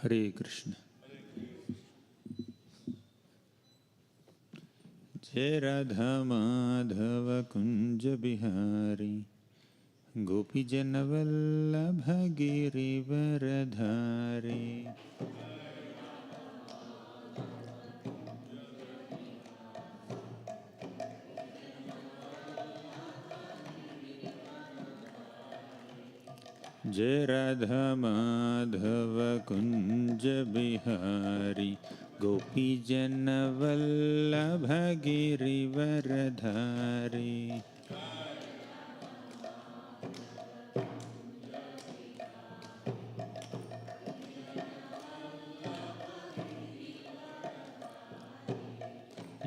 हरे कृष्ण। जय राधा माधव कुंज बिहारी, गोपी जन वल्लभ गिरिवरधारी। जय राधा माधव कुंज बिहारी, गोपी जन वल्लभ गिरिवरधारी।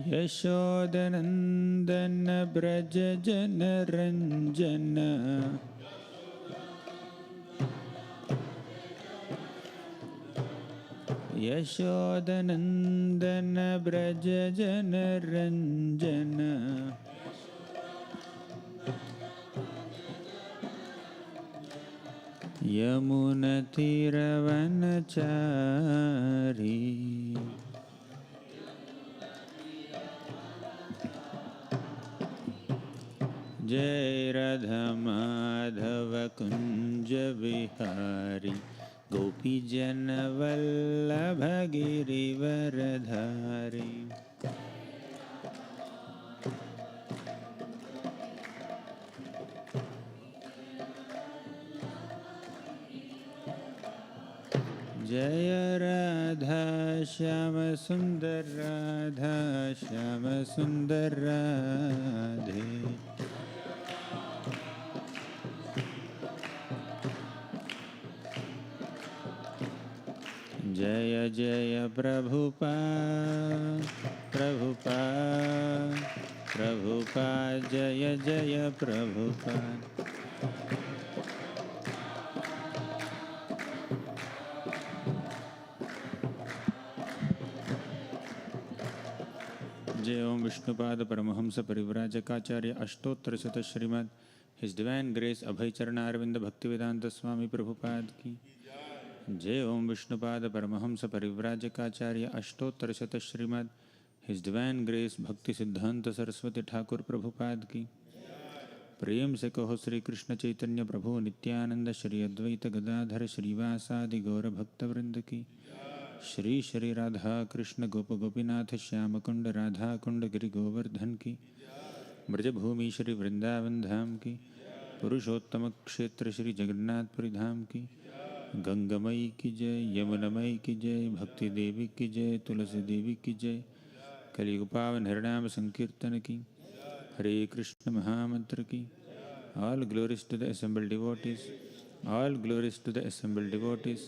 यशोदनंदन ब्रज जन रंजन, यशोदनंदन ब्रज जन रंजन। यमुनतीरवनचारी, जय राधा माधव कुंज बिहारी, गोपी जन वल्लभ गिरिवरधारी। जय राधा श्याम सुंदर राधा श्याम सुंदर राधे। जय जय प्रभुपाद प्रभुपाद प्रभुपाद, जय जय प्रभुपाद। जय ओम विष्णुपाद परमहंस परिव्राजकाचार्य अष्टोत्तरशत श्रीमद् his divine grace Abhay Charanaravinda Bhaktivedanta Swami Prabhupada की जय। ओम विष्णुपाद परमहंस परिव्राजकाचार्य अष्टोत्तरशत श्रीमद् his divine grace Bhakti Siddhanta Saraswati Thakur Prabhupada की। प्रेम से कहो श्री कृष्ण चैतन्य प्रभु नित्यानंद श्री अद्वैत गदाधर श्रीवासादि गौर भक्तवृंद की। श्री श्री राधा कृष्ण गोप गोपीनाथ श्याम कुंड राधा कुंड गिरि गोवर्धन की। ब्रजभूमि श्री वृंदावन धाम की। पुरुषोत्तम क्षेत्र श्री जगन्नाथपुरी धाम की। गंगमयी की जय, यमुनमयी की जय, भक्ति देवी की जय, तुलसी देवी की जय। कलियुग पावन हरिनाम संकीर्तन की। हरे कृष्ण महामंत्र की। All glories to the assembled devotees, all glories to the assembled devotees,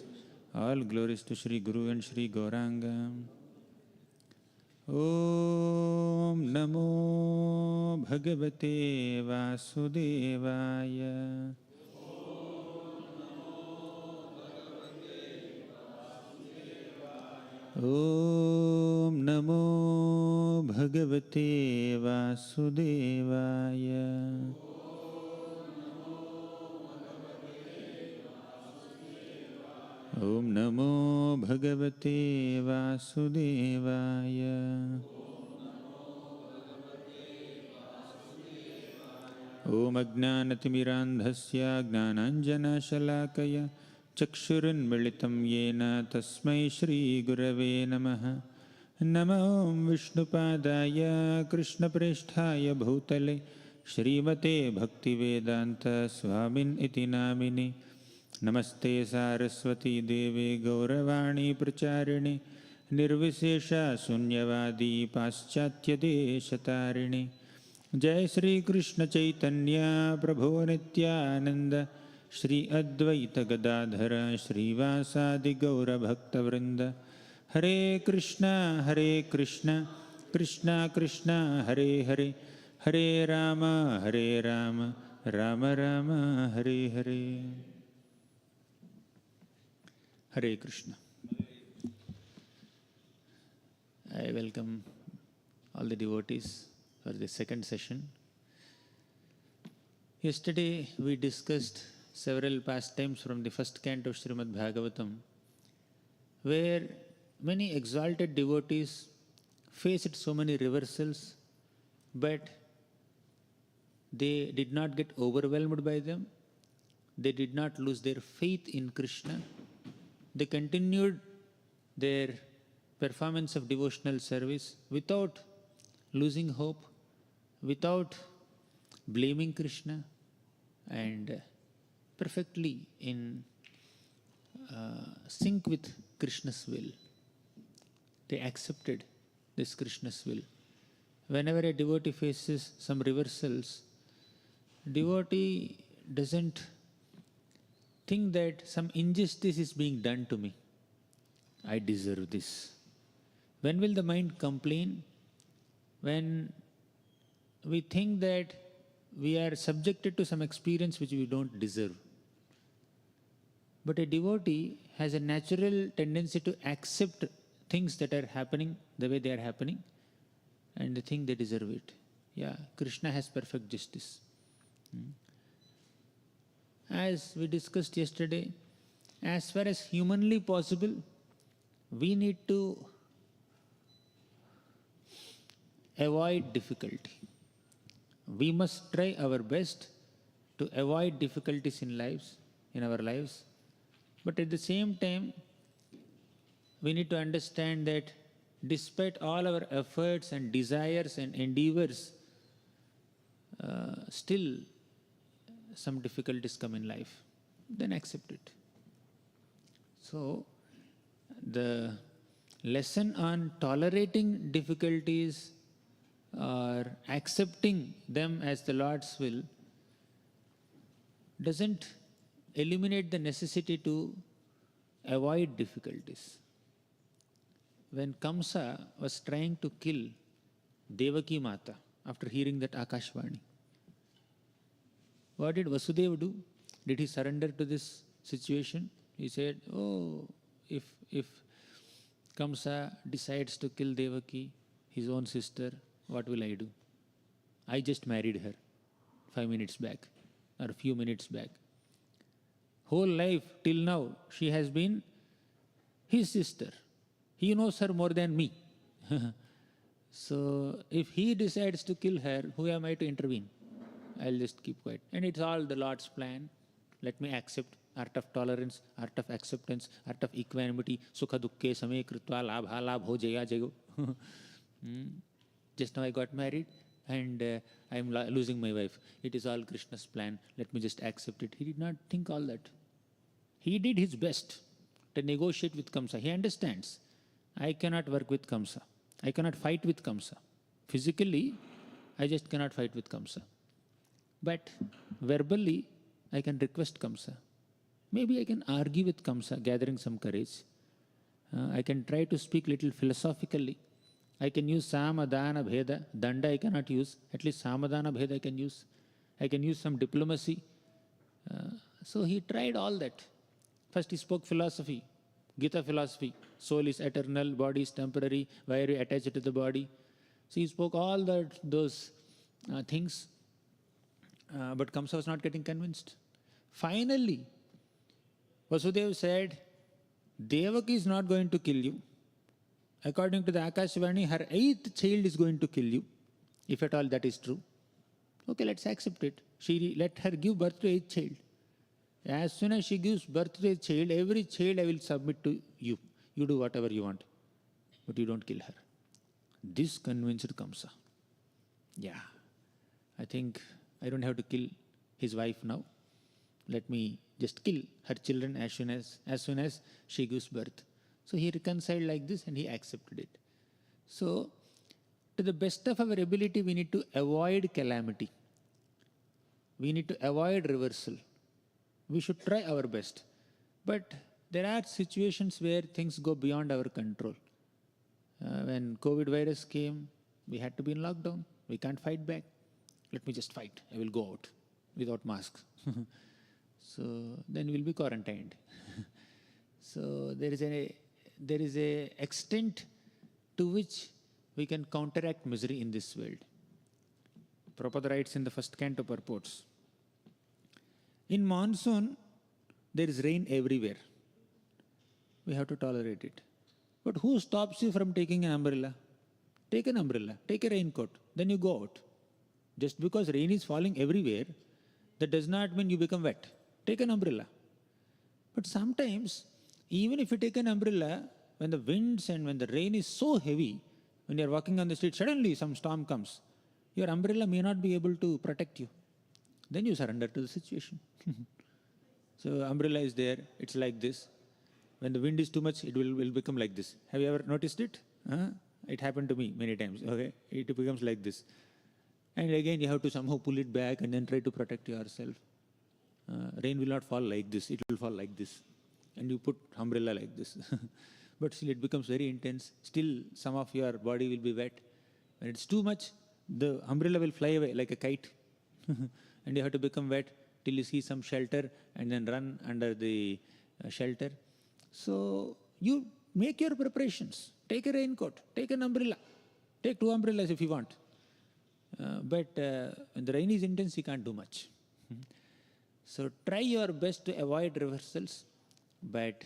all glories to Shri Guru and Shri Gaurang. Om Namo Bhagavate Vasudevaya। Om Namo Bhagavate Vasudevaya। Om Namo Bhagavate Vasudevaya। Om Ajnanatimirandhasya Gnananjanashalakaya Chakshurunmilitam Yena Tasmai Shri Gurave Namaha। Namo Vishnupadaya Krishna Presthaya Bhutale Shrimate Bhaktivedanta Swamin Iti Namini। नमस्ते सारस्वती देवे गौरवाणी प्रचारिणे निर्विशेषा शून्यवादी पाश्चात्य देशतारिणे। जय श्री कृष्ण चैतन्य प्रभो नित्यानंद श्री अद्वैत गदाधर श्रीवासादि गौर भक्तवृंद। हरे कृष्णा कृष्णा कृष्णा हरे हरे, हरे Ram Ram Ram Hare Hare. Hare Krishna. I welcome all the devotees for the second session. Yesterday we discussed several pastimes from the first canto of Srimad Bhagavatam, where many exalted devotees faced so many reversals, but they did not get overwhelmed by them. They did not lose their faith in Krishna. They continued their performance of devotional service without losing hope, without blaming Krishna, and perfectly in sync with Krishna's will. They accepted this Krishna's will. Whenever a devotee faces some reversals, devotee doesn't think that some injustice is being done to me. I deserve this. When will the mind complain? When we think that we are subjected to some experience which we don't deserve. But a devotee has a natural tendency to accept things that are happening the way they are happening, and they think they deserve it. Yeah, Krishna has perfect justice. As we discussed yesterday, as far as humanly possible, we need to avoid difficulty. We must try our best to avoid difficulties in our lives. But at the same time, we need to understand that despite all our efforts and desires and endeavors, still some difficulties come in life. Then accept it. So, the lesson on tolerating difficulties or accepting them as the Lord's will doesn't eliminate the necessity to avoid difficulties. When Kamsa was trying to kill Devaki Mata after hearing that Akashvani, what did Vasudeva do? Did he surrender to this situation? He said, oh, if Kamsa decides to kill Devaki, his own sister, what will I do? I just married her 5 minutes back or a few minutes back. Whole life till now, she has been his sister. He knows her more than me. So if he decides to kill her, who am I to intervene? I'll just keep quiet. And it's all the Lord's plan. Let me accept. Art of tolerance, art of acceptance, art of equanimity. Sukha dukkhe same kritva labha labh ho jaya jayo. Just now I got married and I'm losing my wife. It is all Krishna's plan. Let me just accept it. He did not think all that. He did his best to negotiate with Kamsa. He understands. I cannot work with Kamsa. I cannot fight with Kamsa. Physically, I just cannot fight with Kamsa. But verbally, I can request Kamsa. Maybe I can argue with Kamsa, gathering some courage. I can try to speak little philosophically. I can use Samadana Bheda. Danda I cannot use. At least Samadana Bheda I can use. I can use some diplomacy. So he tried all that. First he spoke philosophy, Gita philosophy. Soul is eternal, body is temporary. Why are you attached to the body? So he spoke all those things. But Kamsa was not getting convinced. Finally, Vasudeva said, Devaki is not going to kill you. According to the Akashvani, her 8th child is going to kill you, if at all that is true. Okay, let's accept it. Let her give birth to 8th child. As soon as she gives birth to a child, every child I will submit to you. You do whatever you want, but you don't kill her. This convinced Kamsa. Yeah, I think I don't have to kill his wife now. Let me just kill her children as soon as she gives birth. So he reconciled like this and he accepted it. So, to the best of our ability, we need to avoid calamity. We need to avoid reversal. We should try our best. But there are situations where things go beyond our control. When COVID virus came, we had to be in lockdown. We can't fight back. Let me just fight. I will go out without masks. So then we'll be quarantined. So there is a extent to which we can counteract misery in this world. Prabhupada writes in the first canto purports, in monsoon, there is rain everywhere. we have to tolerate it. But who stops you from taking an umbrella? Take an umbrella, take a raincoat, then you go out. Just because rain is falling everywhere, that does not mean you become wet. Take an umbrella. But sometimes, even if you take an umbrella, when the winds and when the rain is so heavy, when you are walking on the street, suddenly some storm comes, your umbrella may not be able to protect you. Then you surrender to the situation. So umbrella is there, it's like this. When the wind is too much, it will become like this. Have you ever noticed it? It happened to me many times. Okay, it becomes like this. And again, you have to somehow pull it back and then try to protect yourself. Rain will not fall like this, it will fall like this. And you put umbrella like this. But still it becomes very intense. Still some of your body will be wet. When it's too much, the umbrella will fly away like a kite. And you have to become wet till you see some shelter and then run under the shelter. So you make your preparations. Take a raincoat, take an umbrella. Take 2 umbrellas if you want. But when the rain is intense, you can't do much. So try your best to avoid reversals. But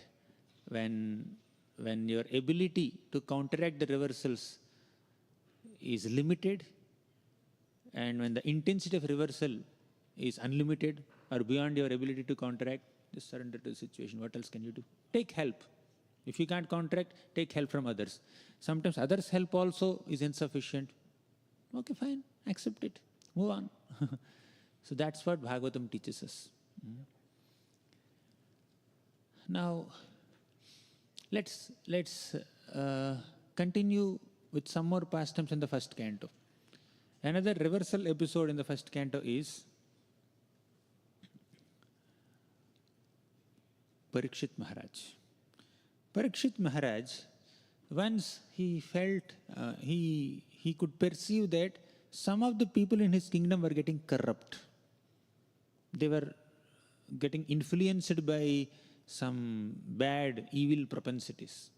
when your ability to counteract the reversals is limited, and when the intensity of reversal is unlimited or beyond your ability to counteract, just surrender to the situation. What else can you do? Take help. If you can't counteract, take help from others. Sometimes others' help also is insufficient. Okay, fine, accept it, move on. So that's what Bhagavatam teaches us. Now, let's continue with some more pastimes in the first canto. Another reversal episode in the first canto is Parikshit Maharaj. Parikshit Maharaj, once he felt, he could perceive that some of the people in his kingdom were getting corrupt. They were getting influenced by some bad, evil propensities.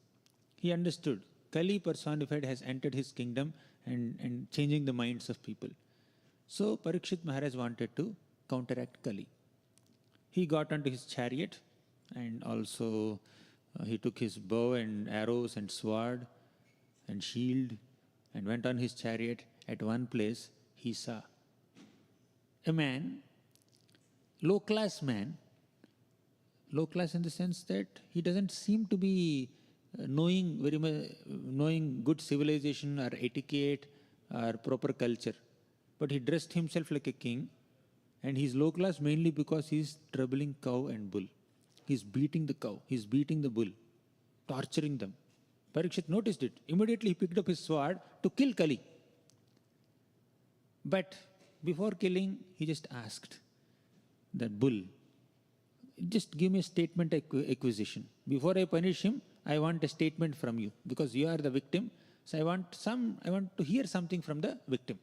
He understood Kali personified has entered his kingdom and changing the minds of people. So Parikshit Maharaj wanted to counteract Kali. He got onto his chariot and also he took his bow and arrows and sword and shield and went on his chariot. At one place he saw a man, low class man, low class in the sense that he doesn't seem to be knowing very much, knowing good civilization or etiquette or proper culture. But he dressed himself like a king, and he's low class mainly because he's troubling cow and bull. He's beating the cow, he's beating the bull, torturing them. Parikshit noticed it. Immediately he picked up his sword to kill Kali. But before killing, he just asked that bull, just give me a statement acquisition. Before I punish him, I want a statement from you, because you are the victim. So I want to hear something from the victim.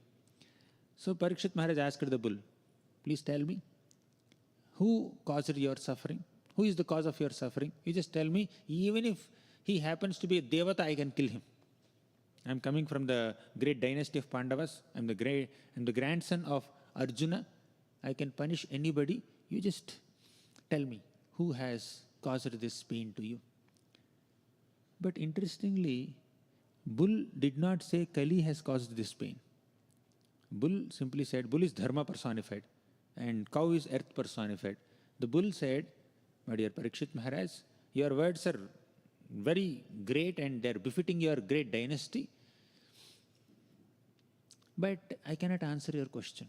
So Parikshit Maharaj asked the bull, please tell me, who caused your suffering? Who is the cause of your suffering? You just tell me, even if he happens to be a Devata, I can kill him. I am coming from the great dynasty of Pandavas. I am the grandson of Arjuna. I can punish anybody. You just tell me, who has caused this pain to you? But interestingly, bull did not say Kali has caused this pain. Bull simply said, bull is dharma personified and cow is earth personified. The bull said, my dear Parikshit Maharaj, your words are very great and they are befitting your great dynasty. But I cannot answer your question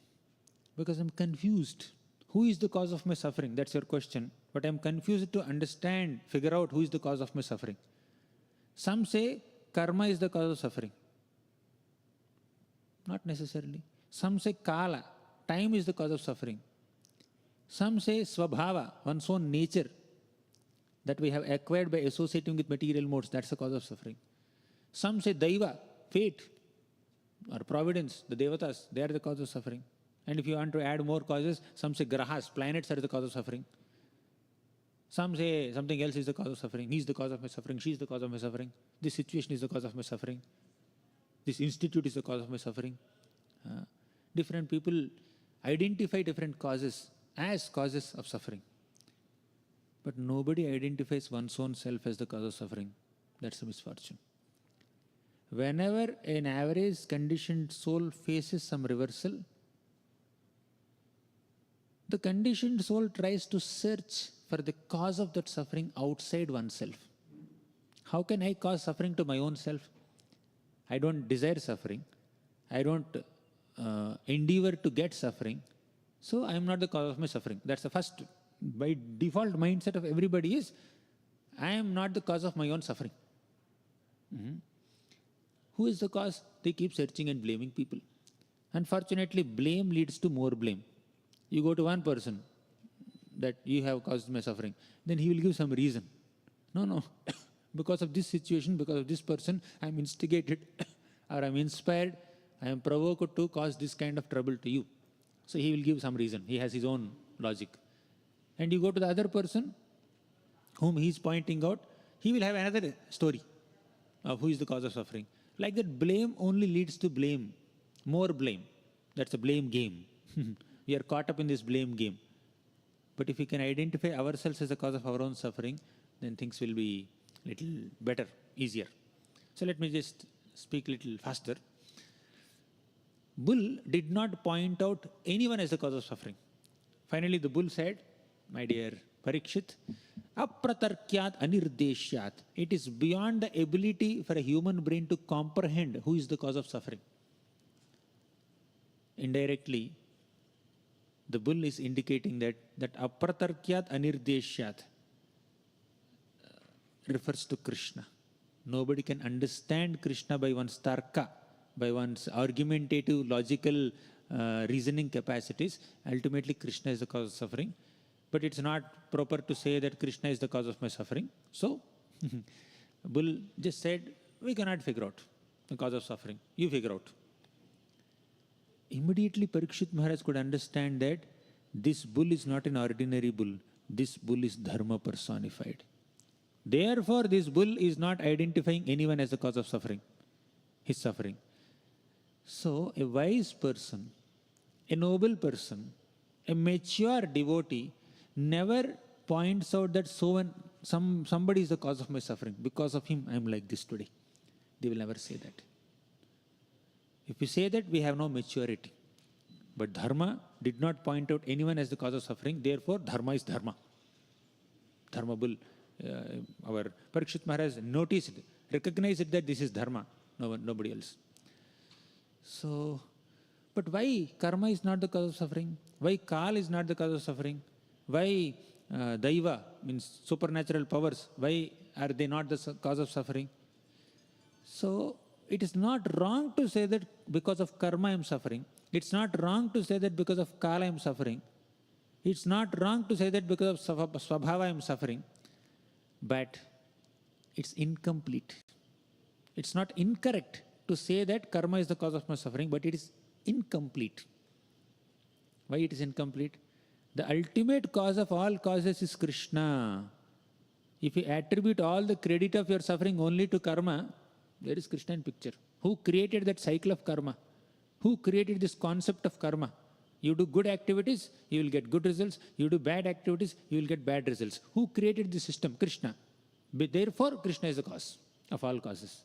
because I am confused. Who is the cause of my suffering? That's your question. But I am confused to understand, figure out who is the cause of my suffering. Some say karma is the cause of suffering. Not necessarily. Some say kala, time is the cause of suffering. Some say swabhava, one's own nature, that we have acquired by associating with material modes, that's the cause of suffering. Some say daiva, fate or providence, the devatas, they are the cause of suffering. And if you want to add more causes, some say grahas, planets are the cause of suffering. Some say something else is the cause of suffering. He is the cause of my suffering, she is the cause of my suffering. This situation is the cause of my suffering. This institute is the cause of my suffering. Different people identify different causes as causes of suffering. But nobody identifies one's own self as the cause of suffering. That's a misfortune. Whenever an average conditioned soul faces some reversal, the conditioned soul tries to search for the cause of that suffering outside oneself. How can I cause suffering to my own self? I don't desire suffering. I don't endeavor to get suffering. So I am not the cause of my suffering. That's the first, by default mindset of everybody is, I am not the cause of my own suffering. Who is the cause? They keep searching and blaming people. Unfortunately, blame leads to more blame. You go to one person that you have caused my suffering, then he will give some reason. No. Because of this situation, because of this person, I am instigated or I am inspired, I am provoked to cause this kind of trouble to you. So he will give some reason. He has his own logic. And you go to the other person whom he is pointing out, he will have another story of who is the cause of suffering. Like that, blame only leads to blame, more blame. That's a blame game. We are caught up in this blame game. But if we can identify ourselves as the cause of our own suffering, then things will be little better, easier. So let me just speak a little faster. Bull did not point out anyone as the cause of suffering. Finally, the bull said, my dear Parikshit, apratarkyat anirdeshyat. It is beyond the ability for a human brain to comprehend who is the cause of suffering. Indirectly, the bull is indicating that apratarkyat anirdeshyat refers to Krishna. Nobody can understand Krishna by one's tarka, by one's argumentative, logical reasoning capacities. Ultimately, Krishna is the cause of suffering. But it's not proper to say that Krishna is the cause of my suffering. So, Bull just said, we cannot figure out the cause of suffering. You figure out. Immediately, Parikshit Maharaj could understand that this bull is not an ordinary bull. This bull is dharma personified. Therefore, this bull is not identifying anyone as the cause of suffering, his suffering. So, a wise person, a noble person, a mature devotee never points out that somebody is the cause of my suffering. Because of him, I am like this today. They will never say that. If we say that, we have no maturity. But dharma did not point out anyone as the cause of suffering. Therefore, dharma is dharma. Dharma bull. Our Parikshit Maharaj noticed, recognized that this is dharma, nobody else. So, but why karma is not the cause of suffering? Why kal is not the cause of suffering? Why daiva, means supernatural powers, why are they not the cause of suffering? So, it is not wrong to say that because of karma I am suffering. It's not wrong to say that because of kala I am suffering. It's not wrong to say that because of swabhava I am suffering. But it's incomplete. It's not incorrect to say that karma is the cause of my suffering, but it is incomplete. Why it is incomplete? The ultimate cause of all causes is Krishna. If you attribute all the credit of your suffering only to karma, where is Krishna in picture? Who created that cycle of karma? Who created this concept of karma? You do good activities, you will get good results. You do bad activities, you will get bad results. Who created this system? Krishna. Therefore, Krishna is the cause of all causes.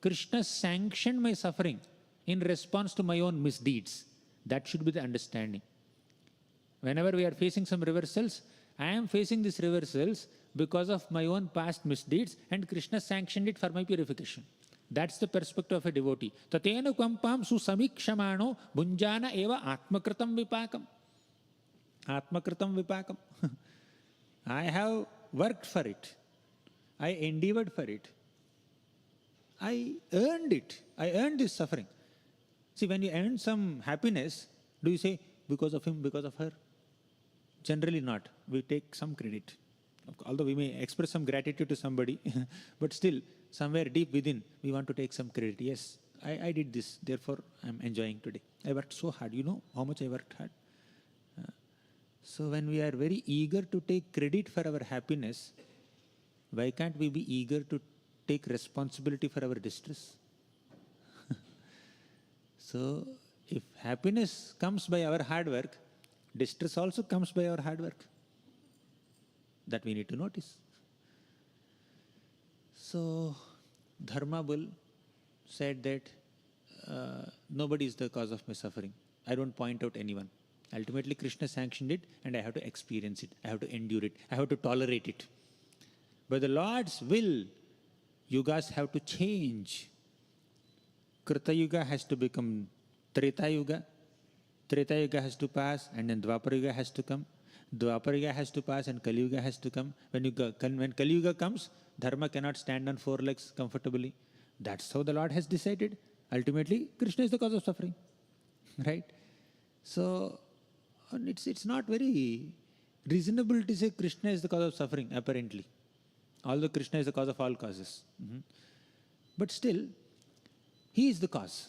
Krishna sanctioned my suffering in response to my own misdeeds. That should be the understanding. Whenever we are facing some reversals, I am facing these reversals because of my own past misdeeds, and Krishna sanctioned it for my purification. That's the perspective of a devotee. Tatena kvampam susamikshamano bhunjana eva atmakritam vipakam. Atmakritam vipakam. I have worked for it. I endeavored for it. I earned it. I earned this suffering. See, when you earn some happiness, do you say, because of him, because of her? Generally not. We take some credit. Although we may express some gratitude to somebody, but still, somewhere deep within, we want to take some credit. Yes, I did this, therefore I am enjoying today. I worked so hard. You know how much I worked hard? So when we are very eager to take credit for our happiness, why can't we be eager to take responsibility for our distress? So if happiness comes by our hard work, distress also comes by our hard work. that we need to notice. So, Dharma Bull said that nobody is the cause of my suffering. I don't point out anyone. Ultimately, Krishna sanctioned it and I have to experience it. I have to endure it. I have to tolerate it. By the Lord's will, yugas have to change. Krita Yuga has to become Treta Yuga. Treta Yuga has to pass and then Dwapara Yuga has to come. Dwapara Yuga has to pass and Kali Yuga has to come. When Kali Yuga comes, Dharma cannot stand on 4 legs comfortably. That's how the Lord has decided. Ultimately, Krishna is the cause of suffering. Right? So, it's not very reasonable to say Krishna is the cause of suffering, apparently. Although Krishna is the cause of all causes. But still, he is the cause.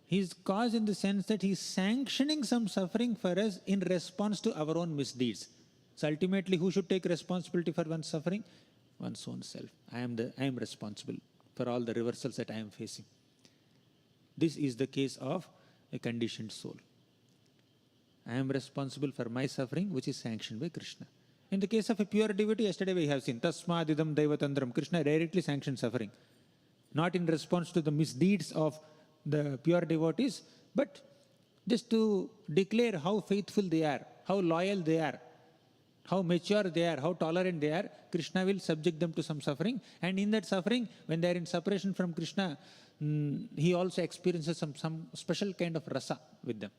He is cause in the sense that he is sanctioning some suffering for us in response to our own misdeeds. So ultimately, who should take responsibility for one's suffering? One's own self. I am responsible for all the reversals that I am facing. This is the case of a conditioned soul. I am responsible for my suffering, which is sanctioned by Krishna. In the case of a pure devotee, yesterday we have seen, Tasmadidam Daivatandram, Krishna directly sanctioned suffering. Not in response to the misdeeds of the pure devotees, but just to declare how faithful they are, how loyal they are, how mature they are, how tolerant they are. Krishna will subject them to some suffering. And in that suffering, when they are in separation from Krishna, he also experiences some special kind of rasa with them.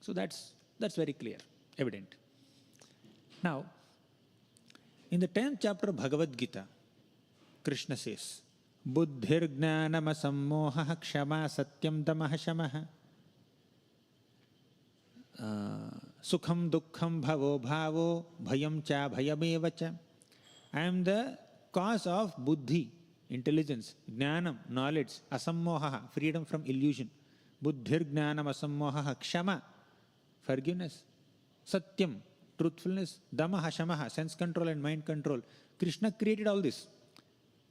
So that's very clear, evident. Now, in the 10th chapter of Bhagavad Gita, Krishna says, Buddhir jnanam asammoha kshama satyam tamah shamaha sukham dukkham bhavo bhavo bhayam cha bhayameva cha. I am the cause of buddhi, intelligence, jnanam, knowledge, asammoha, freedom from illusion. Buddhir jnanam asammoha kshama, forgiveness, satyam, truthfulness, damaha, shamaha, sense control and mind control. Krishna created all this.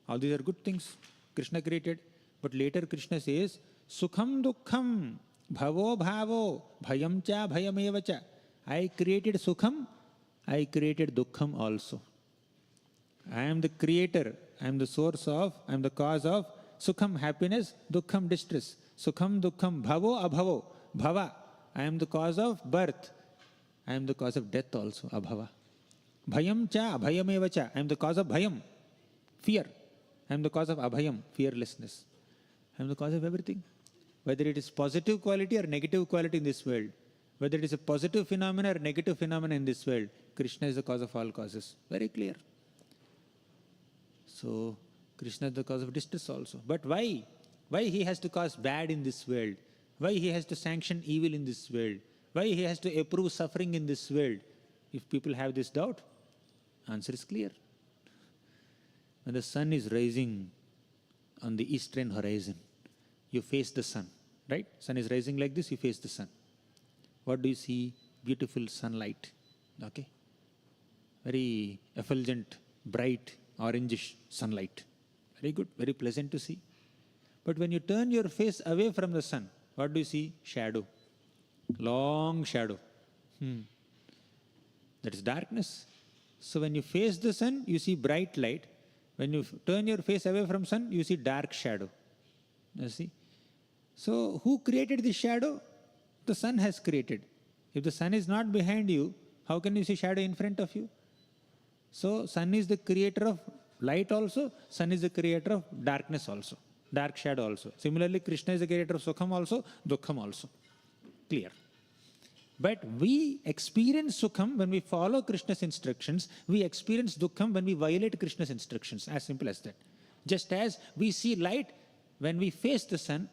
All these are good things Krishna created. But later Krishna says, Sukham dukkham bhavo bhavo bhayam cha bhayameva cha. I created Sukham, I created Dukkham also. I am the creator, I am the source of, I am the cause of Sukham, happiness, Dukkham, distress. Sukham dukkham bhavo abhavo, bhava. I am the cause of birth. I am the cause of death also, abhava. Bhayam cha abhayameva cha. I am the cause of bhayam, fear. I am the cause of abhayam, fearlessness. I am the cause of everything. Whether it is positive quality or negative quality in this world, whether it is a positive phenomena or negative phenomena in this world, Krishna is the cause of all causes. Very clear. So, Krishna is the cause of distress also. But why? Why he has to cause bad in this world? Why he has to sanction evil in this world? Why he has to approve suffering in this world? If people have this doubt, answer is clear. When the sun is rising on the eastern horizon, you face the sun, right? Sun is rising like this, you face the sun. What do you see? Beautiful sunlight, okay? Very effulgent, bright, orangish sunlight. Very good, very pleasant to see. But when you turn your face away from the sun, what do you see? Shadow. Long shadow. That is darkness. So when you face the sun, you see bright light. When you turn your face away from sun, you see dark shadow. You see? So who created this shadow? The sun has created. If the sun is not behind you, how can you see shadow in front of you? So sun is the creator of light also, sun is the creator of darkness also, dark shadow also. Similarly, Krishna is the creator of Sukham also, Dukkham also. Clear. But we experience Sukham when we follow Krishna's instructions. We experience Dukkham when we violate Krishna's instructions. As simple as that. Just as we see light when we face the sun,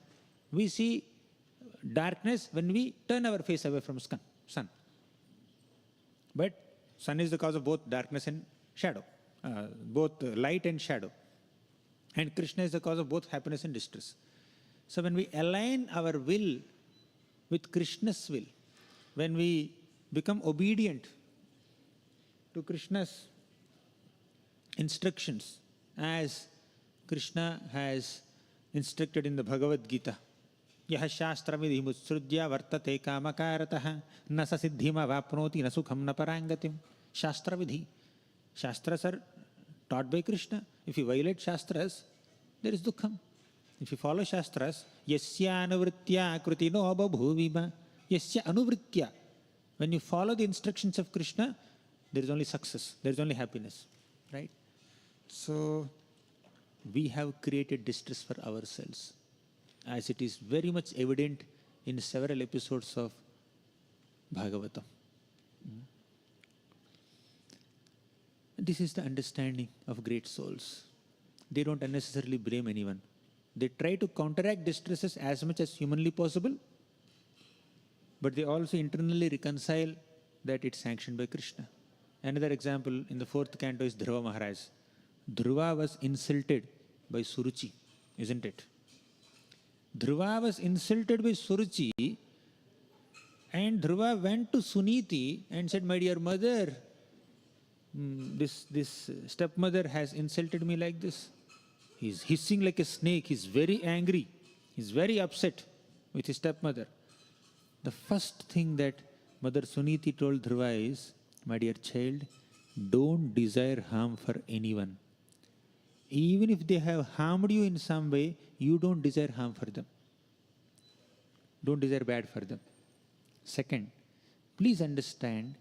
we see darkness when we turn our face away from sun. But sun is the cause of both darkness and shadow, both light and shadow. And Krishna is the cause of both happiness and distress. So when we align our will with Krishna's will, when we become obedient to Krishna's instructions, as Krishna has instructed in the Bhagavad Gita, Yaha shastra vidhi mutsrudya vartate kamakaratah na sa siddhima vapnoti na sukham na parangatim. Shastra vidhi. Shastras are taught by Krishna. If you violate Shastras, there is dukkham. If you follow Shastras, yasya anuvritya krutino babhuvima, yasya anuvritya. When you follow the instructions of Krishna, there is only success, there is only happiness. Right? So, we have created distress for ourselves, as it is very much evident in several episodes of Bhagavatam. This is the understanding of great souls. They don't unnecessarily blame anyone. They try to counteract distresses as much as humanly possible, but they also internally reconcile that it's sanctioned by Krishna. Another example in the 4th canto is Dhruva Maharaj. Dhruva was insulted by Suruchi, isn't it? Dhruva was insulted by Suruchi, and Dhruva went to Suniti and said, "My dear mother, this stepmother has insulted me like this." He's hissing like a snake. He's very angry. He's very upset with his stepmother. The first thing that Mother Suniti told Dhruva is, "My dear child, don't desire harm for anyone. Even if they have harmed you in some way, you don't desire harm for them. Don't desire bad for them." Second, please understand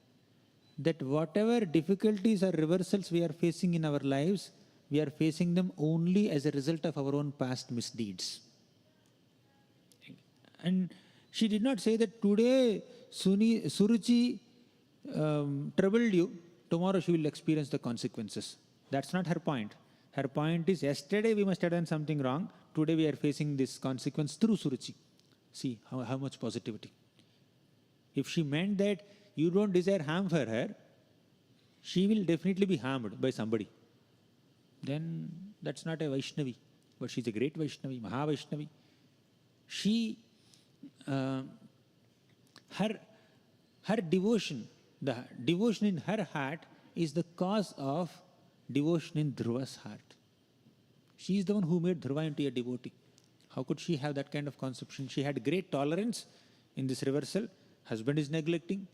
that whatever difficulties or reversals we are facing in our lives, we are facing them only as a result of our own past misdeeds. And she did not say that today Suruchi troubled you, tomorrow she will experience the consequences. That's not her point. Her point is, yesterday we must have done something wrong, today we are facing this consequence through Suruchi. See how much positivity. If she meant that you don't desire harm for her, she will definitely be harmed by somebody. Then that's not a Vaishnavi, but she's a great Vaishnavi, Maha Vaishnavi. She, her devotion, the devotion in her heart is the cause of devotion in Dhruva's heart. She is the one who made Dhruva into a devotee. How could she have that kind of conception? She had great tolerance in this reversal. Husband is neglecting.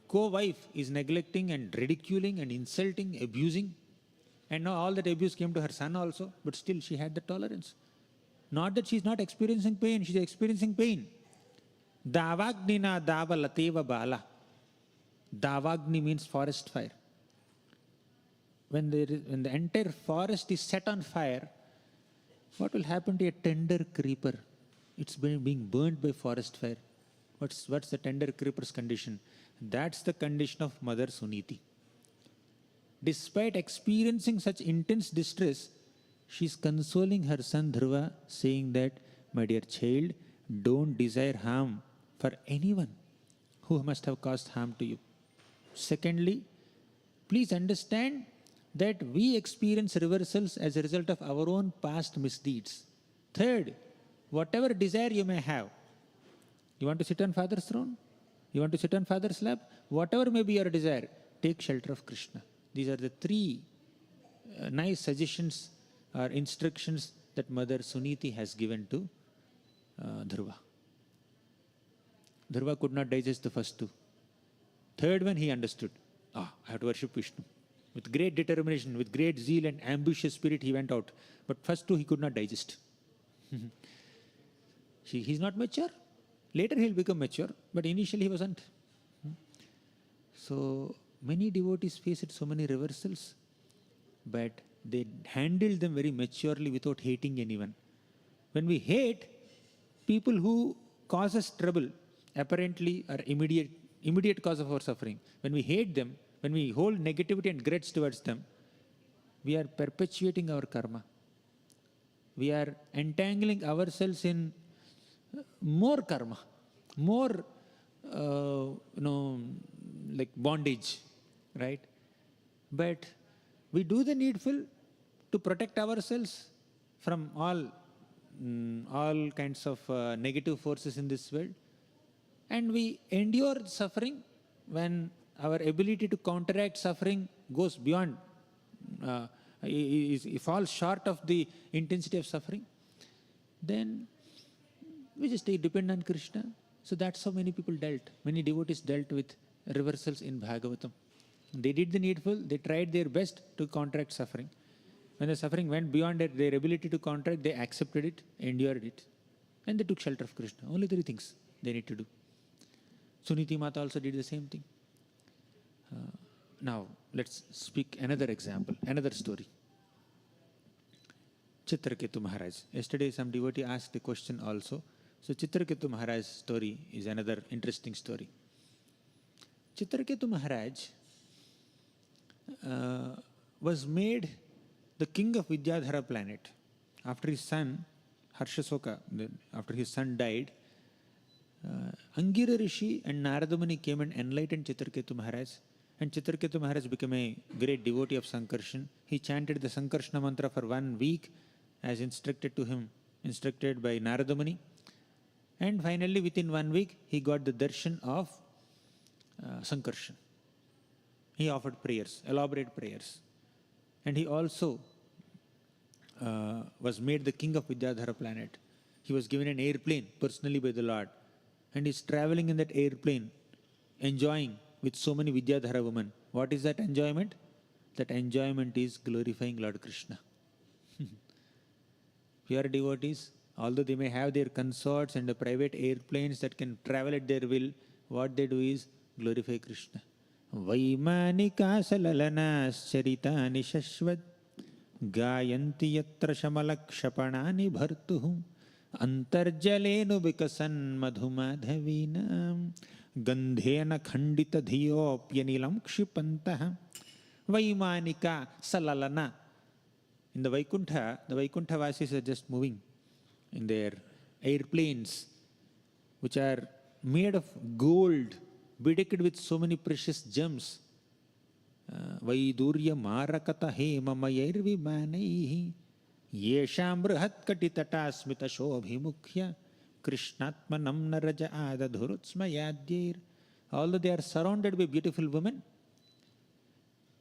Co-wife is neglecting and ridiculing and insulting, abusing. And now all that abuse came to her son also, but still she had the tolerance. Not that she is not experiencing pain, she is experiencing pain. Davagnina dava lateva bala. Davagni means forest fire. When the entire forest is set on fire, what will happen to a tender creeper? It's being burnt by forest fire. What's the tender creeper's condition? That's the condition of Mother Suniti. Despite experiencing such intense distress, she's consoling her son Dhruva, saying that, "My dear child, don't desire harm for anyone who must have caused harm to you." Secondly, please understand that we experience reversals as a result of our own past misdeeds. Third, whatever desire you may have, you want to sit on Father's throne? You want to sit on Father's lap? Whatever may be your desire, take shelter of Krishna. These are the 3 nice suggestions or instructions that Mother Suniti has given to Dhruva. Dhruva could not digest the first 2. Third one he understood. I have to worship Vishnu. With great determination, with great zeal and ambitious spirit he went out. But first 2 he could not digest. He's not mature. Later he'll become mature, but initially he wasn't. So many devotees faced so many reversals, but they handled them very maturely without hating anyone. When we hate people who cause us trouble, apparently are immediate cause of our suffering, when we hate them, when we hold negativity and grudge towards them, we are perpetuating our karma. We are entangling ourselves in more karma, more like bondage, right? But we do the needful to protect ourselves from all kinds of negative forces in this world, and we endure suffering when our ability to counteract suffering goes beyond, falls short of the intensity of suffering. Then we just depend on Krishna. So that's how many people dealt. Many devotees dealt with reversals in Bhagavatam. They did the needful, they tried their best to counteract suffering. When the suffering went beyond their ability to counteract, they accepted it, endured it, and they took shelter of Krishna. Only three things they need to do. Suniti Mata also did the same thing. Now, let's speak another example, another story. Chitraketu Maharaj. Yesterday, some devotee asked a question also. So, Chitraketu Maharaj's story is another interesting story. Chitraketu Maharaj was made the king of Vidyadhara planet. After his son, Harshasoka, after his son died, Angira Rishi and Narada Muni came and enlightened Chitraketu Maharaj. And Chitraketu Maharaj became a great devotee of Sankarshan. He chanted the Sankarshana mantra for 1 week as instructed to him, instructed by Narada Muni. And finally, within 1 week, he got the darshan of Sankarshan. He offered prayers, elaborate prayers. And he also was made the king of Vidyadhara planet. He was given an airplane personally by the Lord. And he's traveling in that airplane, enjoying with so many Vidyadhara women. What is that enjoyment? That enjoyment is glorifying Lord Krishna. Pure devotees, although they may have their consorts and the private airplanes that can travel at their will, what they do is glorify Krishna. Vaimanika salalanas charitani shashvat gayanti yatra shamalakshapanani bhartuhu antarjalenu vikasan madhumadhavinam gandhena khandita dhiyopyanilam kshipantaha Vaimanika salalana. In the Vaikuntha Vasis are just moving in their airplanes, which are made of gold, bedecked with so many precious gems. Vaidurya marakata hemamayair vimanaihi yesham brihat katitata smita shobhimukhya krishnatmanam naraja adadhurutsmayadyair. Although they are surrounded by beautiful women,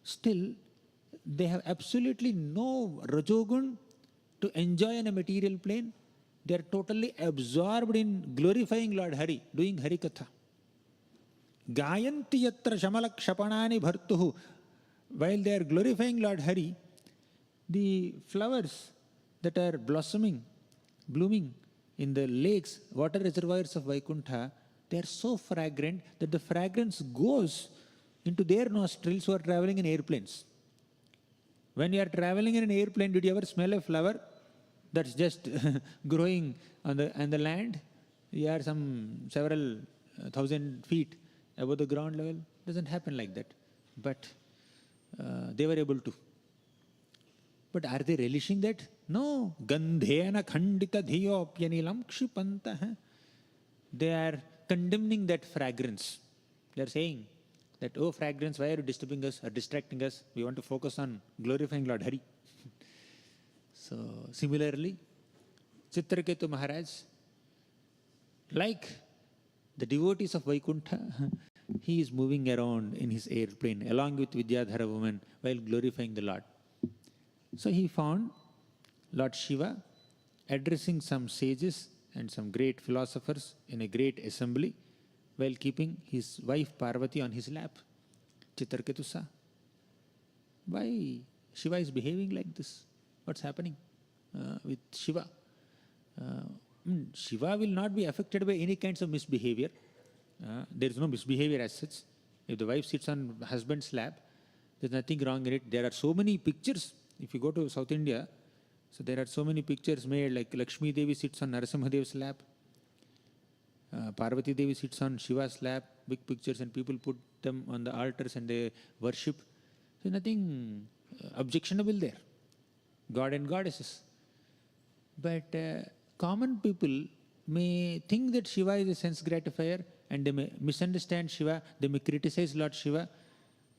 still they have absolutely no rajogun to enjoy in a material plane. They are totally absorbed in glorifying Lord Hari, doing Harikatha. Gayanti yatra shamalakshapanani bhartuhu. While they are glorifying Lord Hari, the flowers that are blooming in the lakes, water reservoirs of Vaikuntha, they are so fragrant that the fragrance goes into their nostrils who are traveling in airplanes. When you are traveling in an airplane, did you ever smell a flower that's just growing on the land? You are several thousand feet above the ground level. It doesn't happen like that. But they were able to. But are they relishing that? No. Gandhena khandita dhiyopyanilam kshipantaha. They are condemning that fragrance. They are saying that, oh fragrance, why are you disturbing us or distracting us? We want to focus on glorifying Lord Hari. So similarly, Chitraketu Maharaj, like the devotees of Vaikuntha, he is moving around in his airplane along with Vidyadhara woman while glorifying the Lord. So he found Lord Shiva addressing some sages and some great philosophers in a great assembly while keeping his wife Parvati on his lap. Chitraketu saw, why Shiva is behaving like this? What's happening with Shiva? Shiva will not be affected by any kinds of misbehavior. There is no misbehavior as such. If the wife sits on husband's lap, there's nothing wrong in it. There are so many pictures. If you go to South India, so there are so many pictures made, like Lakshmi Devi sits on Narasimhadev's lap. Parvati Devi sits on Shiva's lap, big pictures, and people put them on the altars and they worship. So nothing objectionable there. God and goddesses. But common people may think that Shiva is a sense gratifier and they may misunderstand Shiva, they may criticize Lord Shiva.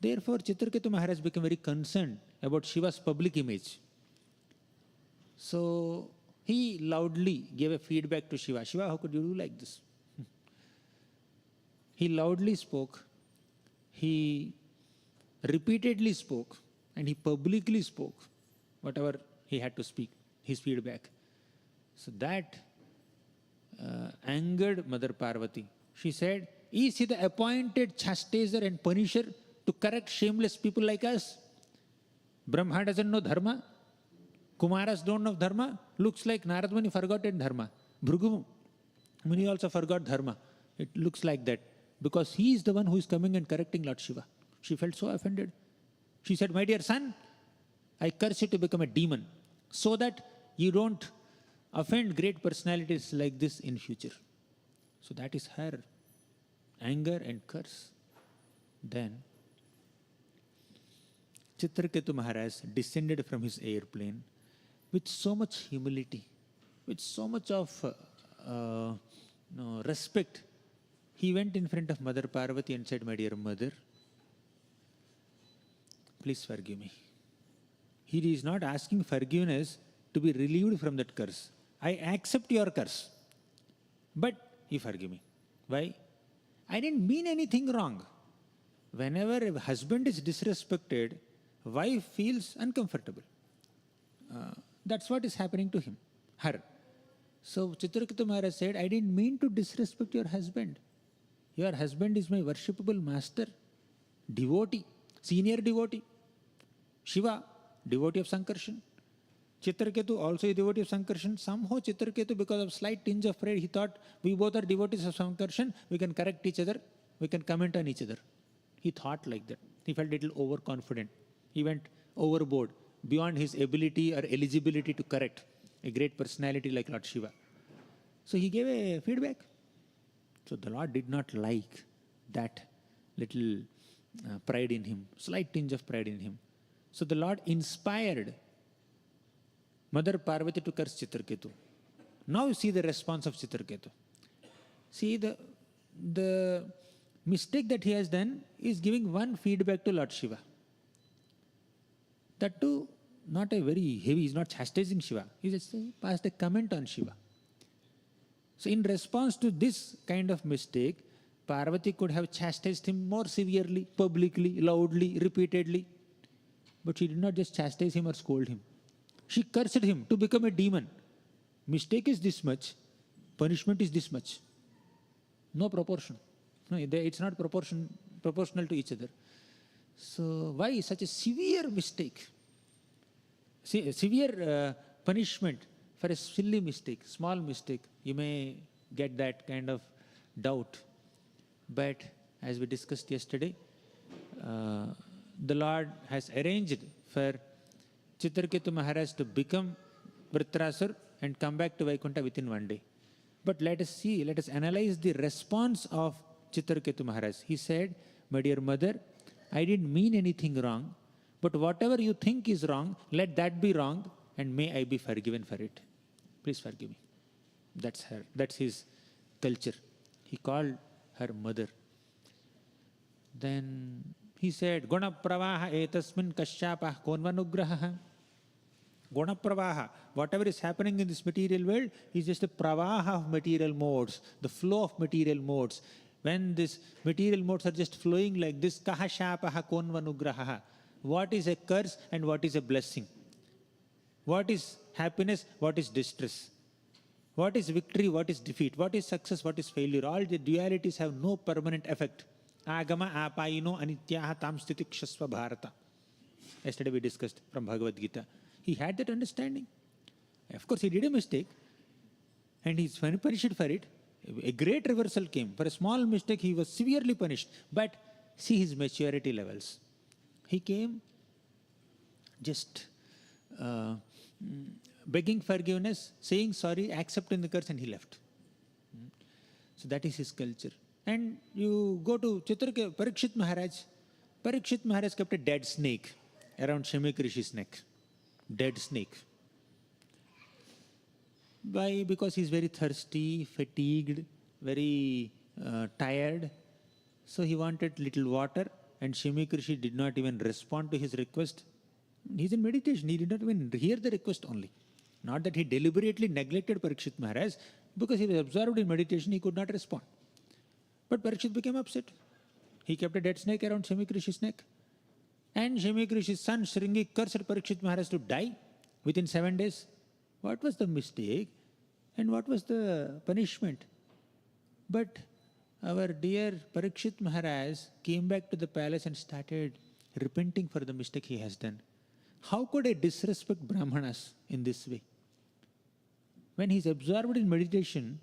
Therefore, Chitraketu Maharaj became very concerned about Shiva's public image. So he loudly gave a feedback to Shiva. Shiva, how could you do like this? He loudly spoke, he repeatedly spoke, and he publicly spoke whatever he had to speak, his feedback. So that angered Mother Parvati. She said, is he the appointed chastiser and punisher to correct shameless people like us. Brahma doesn't know dharma. Kumaras don't know dharma. Looks like Narad Muni forgotten dharma. Bhrigu Muni also forgot dharma. It looks like that. Because he is the one who is coming and correcting Lord Shiva. She felt so offended. She said, my dear son, I curse you to become a demon so that you don't offend great personalities like this in future. So that is her anger and curse. Then Chitraketu Maharaj descended from his airplane with so much humility, with so much of respect. He went in front of Mother Parvati and said, my dear mother, please forgive me. He is not asking forgiveness to be relieved from that curse. I accept your curse, but you forgive me. Why? I didn't mean anything wrong. Whenever a husband is disrespected, wife feels uncomfortable. That's what is happening to her. So Chitraketu Maharaj said, I didn't mean to disrespect your husband. Your husband is my worshipable master, devotee, senior devotee. Shiva, devotee of Sankarshan. Chitraketu, also a devotee of Sankarshan. Somehow Chitraketu, because of slight tinge of pride, he thought we both are devotees of Sankarshan, we can correct each other, we can comment on each other. He thought like that. He felt a little overconfident. He went overboard, beyond his ability or eligibility to correct a great personality like Lord Shiva. So he gave a feedback. So the Lord did not like that little pride in him, slight tinge of pride in him. So the Lord inspired Mother Parvati to curse Chitraketu. Now you see the response of Chitraketu. See, the mistake that he has done is giving one feedback to Lord Shiva. That too, not a very heavy, he's not chastising Shiva. He just passed a comment on Shiva. So in response to this kind of mistake, Parvati could have chastised him more severely, publicly, loudly, repeatedly. But she did not just chastise him or scold him. She cursed him to become a demon. Mistake is this much, punishment is this much. No proportion. No, it's not proportional to each other. So why such a severe mistake? Severe punishment for a silly mistake, small mistake. You may get that kind of doubt. But as we discussed yesterday, the Lord has arranged for Chitraketu Maharaj to become Vritrasur and come back to Vaikuntha within one day. But let us analyze the response of Chitraketu Maharaj. He said, my dear mother, I didn't mean anything wrong, but whatever you think is wrong, let that be wrong, and may I be forgiven for it. Please forgive me. That's his culture. He called her mother. Then he said, Guna pravaha etasmin kashyapah konvanugraha. Guna pravaha, whatever is happening in this material world is just a pravaha of material modes, the flow of material modes. When these material modes are just flowing like this, kaha shapaha konvanugraha. What is a curse and what is a blessing? What is happiness? What is distress? What is victory? What is defeat? What is success? What is failure? All the dualities have no permanent effect. Agama apayino anityaha tam stitikshasva bharata. Yesterday we discussed from Bhagavad Gita. He had that understanding. Of course, he did a mistake and he's punished for it. A great reversal came. For a small mistake, he was severely punished. But see his maturity levels. He came just begging forgiveness, saying sorry, accepting the curse, and he left. So that is his culture. And you go to Parikshit Maharaj. Parikshit Maharaj kept a dead snake around Shemik Rishi's neck. Dead snake. Why? Because he's very thirsty, fatigued, very tired. So he wanted little water, and Shemik Rishi did not even respond to his request. He's in meditation. He did not even hear the request only. Not that he deliberately neglected Parikshit Maharaj. Because he was absorbed in meditation, he could not respond. But Parikshit became upset. He kept a dead snake around Shemik Rishi's neck. And Shemik Rishi's son Shringi cursed Parikshit Maharaj to die within 7 days. What was the mistake and what was the punishment? But our dear Parikshit Maharaj came back to the palace and started repenting for the mistake he has done. How could I disrespect Brahmanas in this way? When he's absorbed in meditation,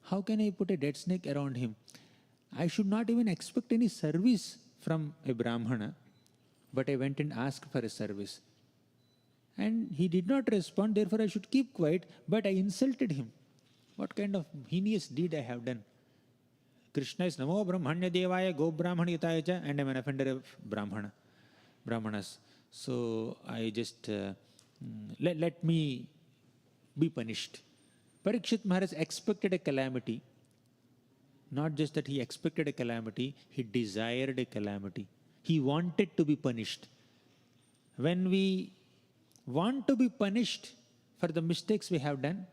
how can I put a dead snake around him? I should not even expect any service from a Brahmana, but I went and asked for a service. And he did not respond, therefore I should keep quiet, but I insulted him. What kind of heinous deed I have done? Krishna is Namo Brahmanya Devaya Go Brahmanitaya cha, and I am an offender of Brahmanas. So I just let me be punished. Parikshit Maharaj expected a calamity. Not just that he expected a calamity, he desired a calamity. He wanted to be punished. When we want to be punished for the mistakes we have done,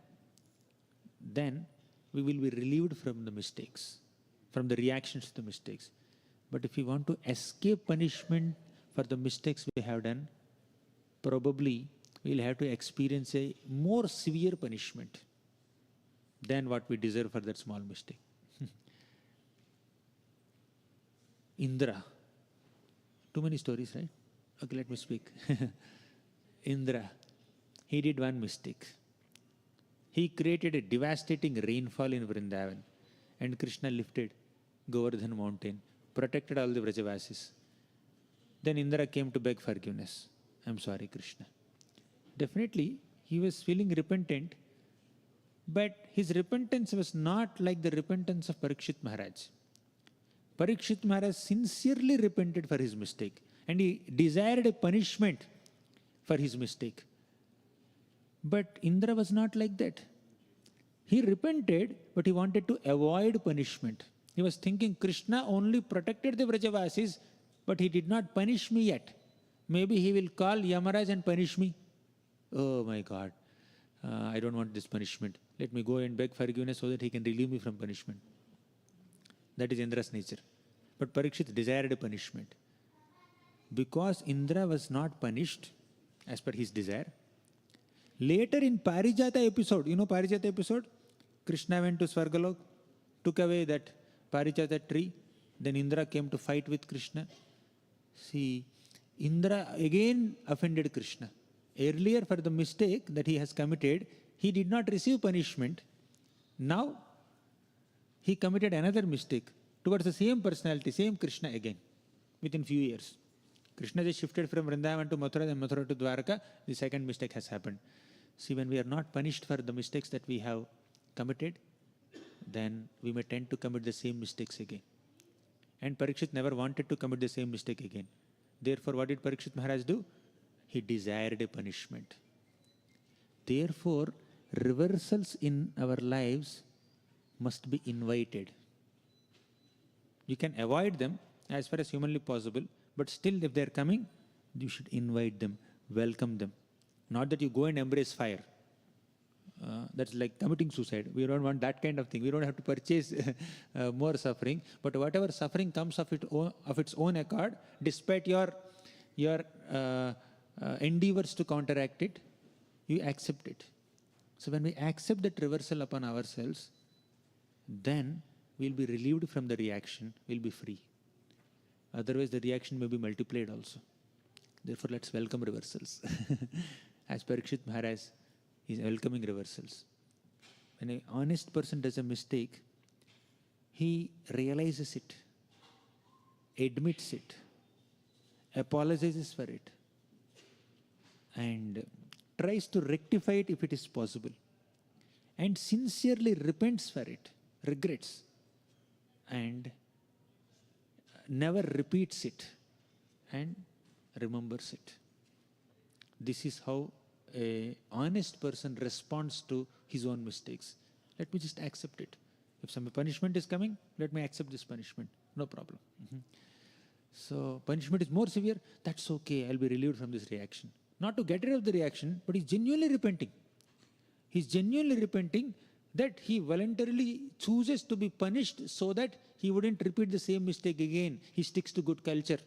then we will be relieved from the mistakes, from the reactions to the mistakes. But if we want to escape punishment for the mistakes we have done, probably we will have to experience a more severe punishment than what we deserve for that small mistake. Indra. Too many stories, right? Okay, let me speak. Indra. He did one mistake. He created a devastating rainfall in Vrindavan, and Krishna lifted Govardhan mountain, protected all the Vrajavasis. Then Indra came to beg forgiveness. I'm sorry, Krishna. Definitely, he was feeling repentant, but his repentance was not like the repentance of Parikshit Maharaj. Parikshit Maharaj sincerely repented for his mistake, and he desired a punishment for his mistake. But Indra was not like that. He repented, but he wanted to avoid punishment. He was thinking, Krishna only protected the Vrajavasis, but he did not punish me yet. Maybe he will call Yamaraj and punish me. Oh my God, I don't want this punishment. Let me go and beg forgiveness so that he can relieve me from punishment. That is Indra's nature. But Parikshit desired a punishment. Because Indra was not punished as per his desire, later in Parijata episode, you know Parijata episode? Krishna went to Svargalok, took away that Parijata tree. Then Indra came to fight with Krishna. See, Indra again offended Krishna. Earlier, for the mistake that he has committed, he did not receive punishment. Now, he committed another mistake towards the same personality, same Krishna again, within few years. Krishna just shifted from Vrindavan to Mathura, then Mathura to Dwaraka. The second mistake has happened. See, when we are not punished for the mistakes that we have committed, then we may tend to commit the same mistakes again. And Parikshit never wanted to commit the same mistake again. Therefore, what did Parikshit Maharaj do? He desired a punishment. Therefore, reversals in our lives must be invited. You can avoid them as far as humanly possible, but still if they are coming, you should invite them, welcome them. Not that you go and embrace fire. That's like committing suicide. We don't want that kind of thing. We don't have to purchase more suffering. But whatever suffering comes of its own accord, despite your endeavors to counteract it, you accept it. So when we accept that reversal upon ourselves, then we'll be relieved from the reaction, we'll be free. Otherwise, the reaction may be multiplied also. Therefore, let's welcome reversals. As Parikshit Maharaj is welcoming reversals. When an honest person does a mistake, he realizes it, admits it, apologizes for it, and tries to rectify it if it is possible, and sincerely repents for it, regrets, and never repeats it, and remembers it. This is how an honest person responds to his own mistakes. Let me just accept it. If some punishment is coming, let me accept this punishment. No problem. So punishment is more severe, that's okay. I'll be relieved from this reaction. Not to get rid of the reaction, but he's genuinely repenting. He's genuinely repenting that he voluntarily chooses to be punished so that he wouldn't repeat the same mistake again. He sticks to good culture.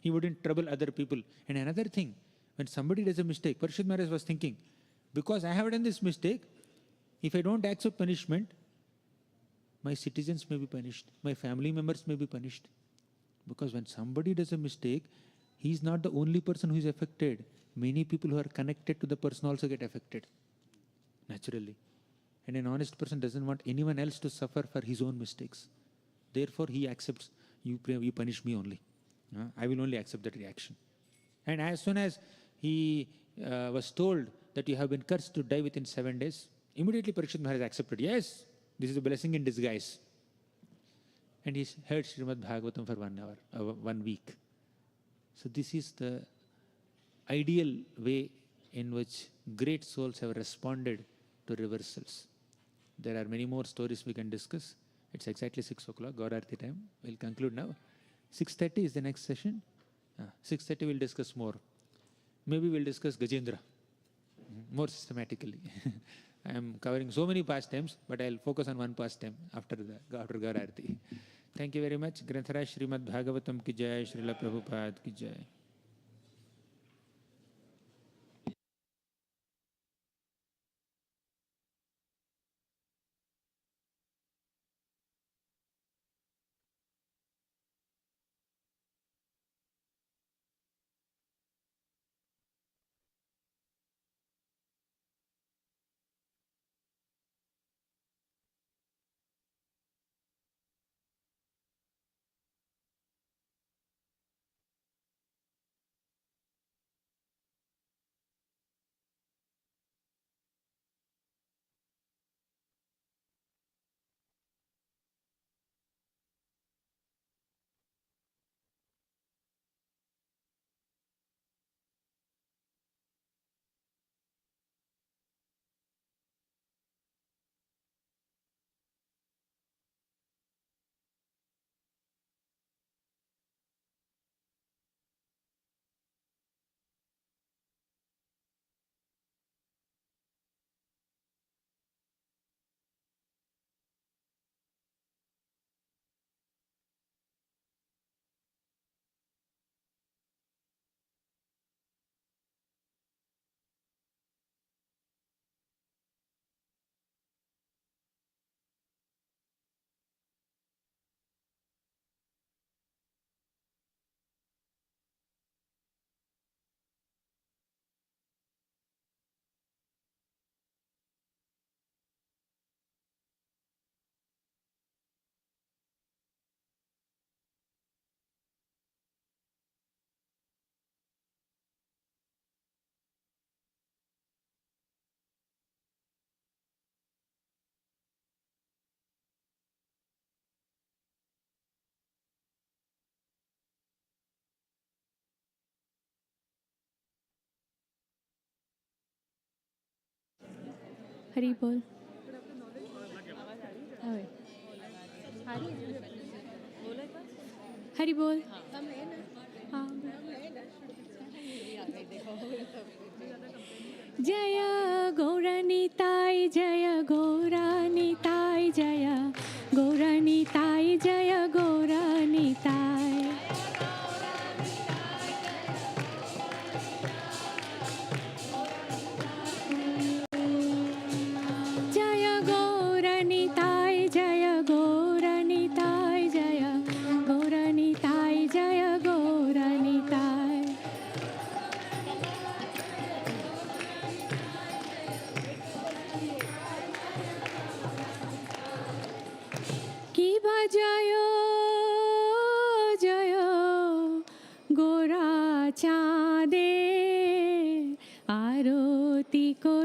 He wouldn't trouble other people. And another thing, when somebody does a mistake, Parikshit Maharaj was thinking, because I have done this mistake, if I don't accept punishment, my citizens may be punished, my family members may be punished. Because when somebody does a mistake, he's not the only person who is affected. Many people who are connected to the person also get affected, naturally. And an honest person doesn't want anyone else to suffer for his own mistakes. Therefore, he accepts, you punish me only. I will only accept that reaction. And as soon as he was told that you have been cursed to die within 7 days, immediately Parikshit Maharaj accepted, yes, this is a blessing in disguise. And he heard Srimad Bhagavatam for 1 hour, 1 week. So this is the ideal way in which great souls have responded to reversals. There are many more stories we can discuss. It's exactly 6 o'clock, Gaurarti time. We'll conclude now. 6:30 is the next session. 6:30 we'll discuss more. Maybe we'll discuss Gajendra more systematically. I am covering so many pastimes, but I'll focus on one pastime after Gaurarti. Thank you very much. Granthara Srimad Bhagavatam ki jai, Srila Prabhupada ki jai. हरी बोल. हरी बोल. हाँ. जय गौरनीताय जय गौरनीताय जय गौरनीताय जय गौरनीताय.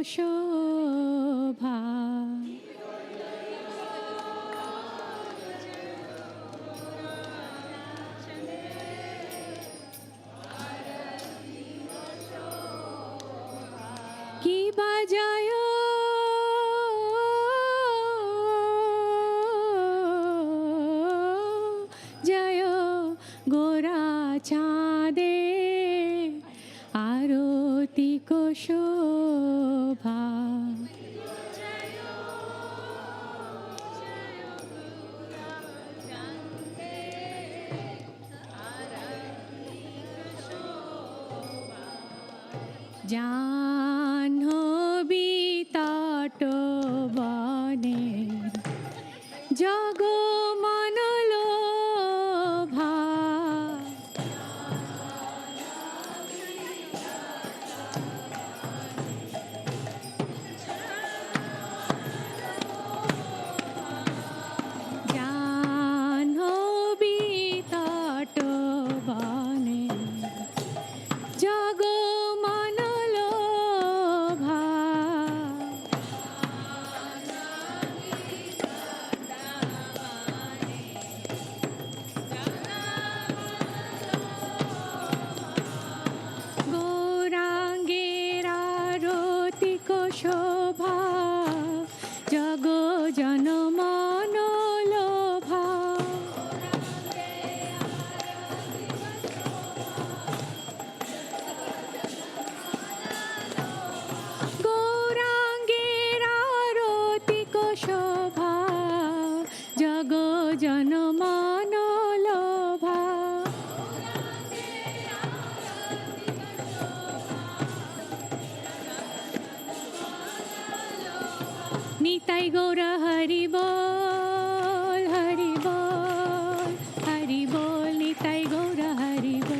शोभा की बजायो जयो गोरा चाँदे आरती को शोभा. जाह्नवी तट बने जग গৌরা হরি বল, হরি বল, হরি বল, নিতাই গৌরা হরি বল।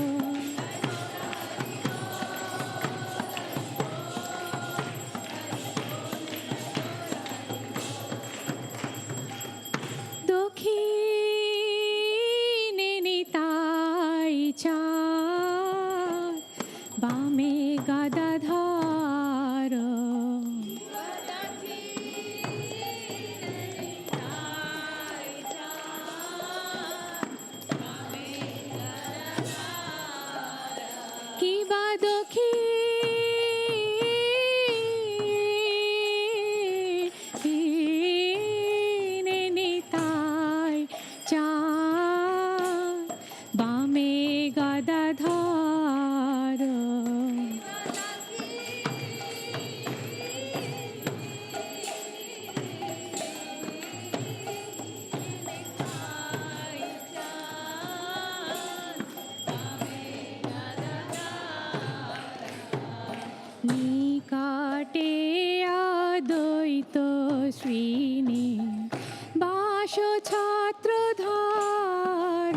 দক্ষিণে নিতাই চাঁদ, বামে গদাধর। কি বা দক্ষিণে নিতাই চাঁদ, বামে গদাধর। নিকটে অদ্বৈত শ্রীনি বাস ছত্রধর।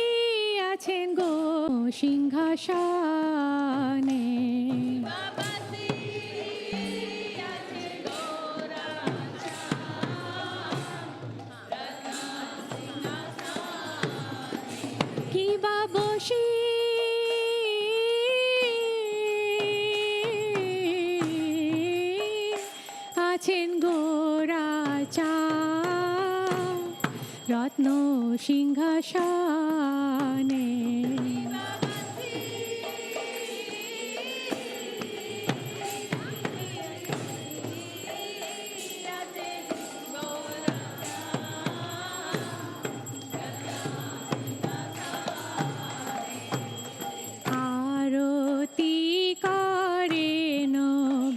বসিয়াছেন গো সিংহাসনে, কি বা বসি আছেন গোরা চাঁদ, রত্ন সিংহাসনে। আরতি করেন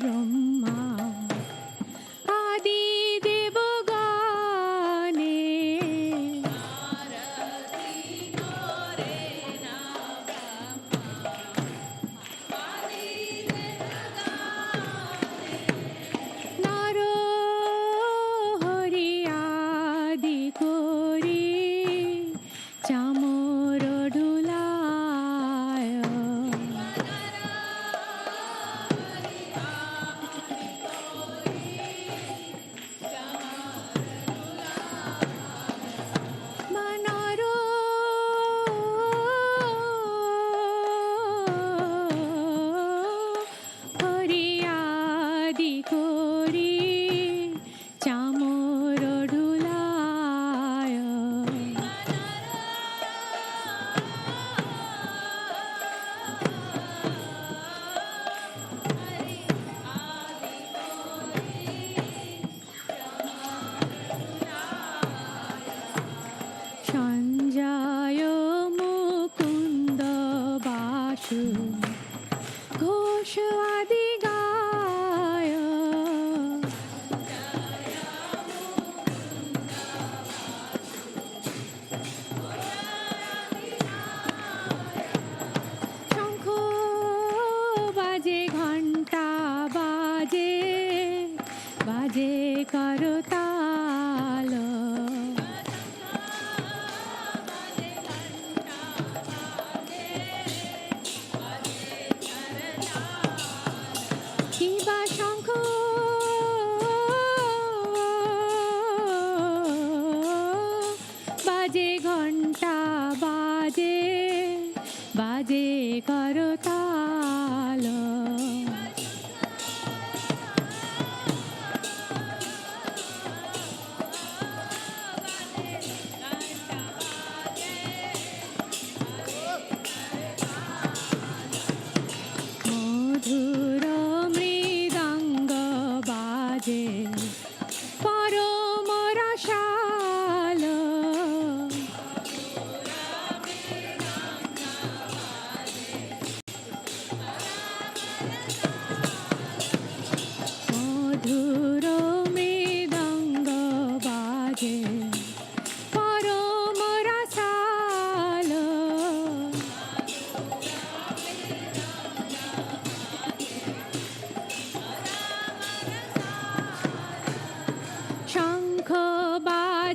ব্রহ্মা আদি দেবগণে, নর হরি আদি করি চামর ঢুলায়। মানর হরি আদি করি চামর ঢুলায়। সঞ্জয় মুকুন্দ বাসু ঘোষ আদি গায়। শঙ্খ বাজে, ঘণ্টা বাজে, বাজে করতাল। কি বা শঙ্খ বাজে, ঘণ্টা বাজে, বাজে করতাল। মধুর মৃদঙ্গ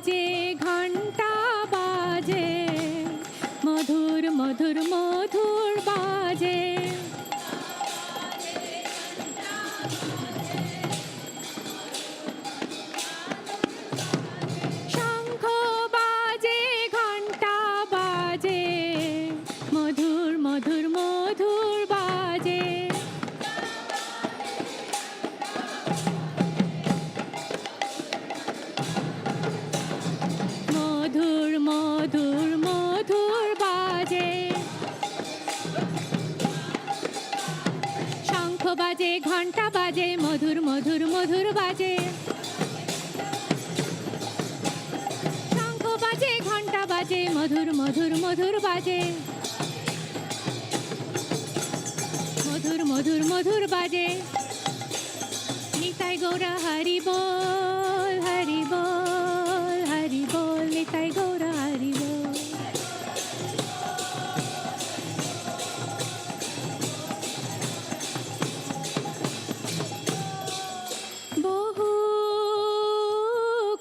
বাজে ঘন্টা বাজে মধুর মধুর মধুর বাজে শঙ্খ বাজে ঘন্টা বাজে মধুর মধুর মধুর বাজে মধুর মধুর মধুর বাজে শঙ্খ বাজে ঘন্টা বাজে মধুর মধুর মধুর বাজে শঙ্খ বাজে ঘন্টা বাজে মধুর মধুর মধুর বাজে মধুর মধুর মধুর বাজে নিতাই গৌরা হরি বল হরি বল হরি বল নিতাই গৌরা হরি বল বহু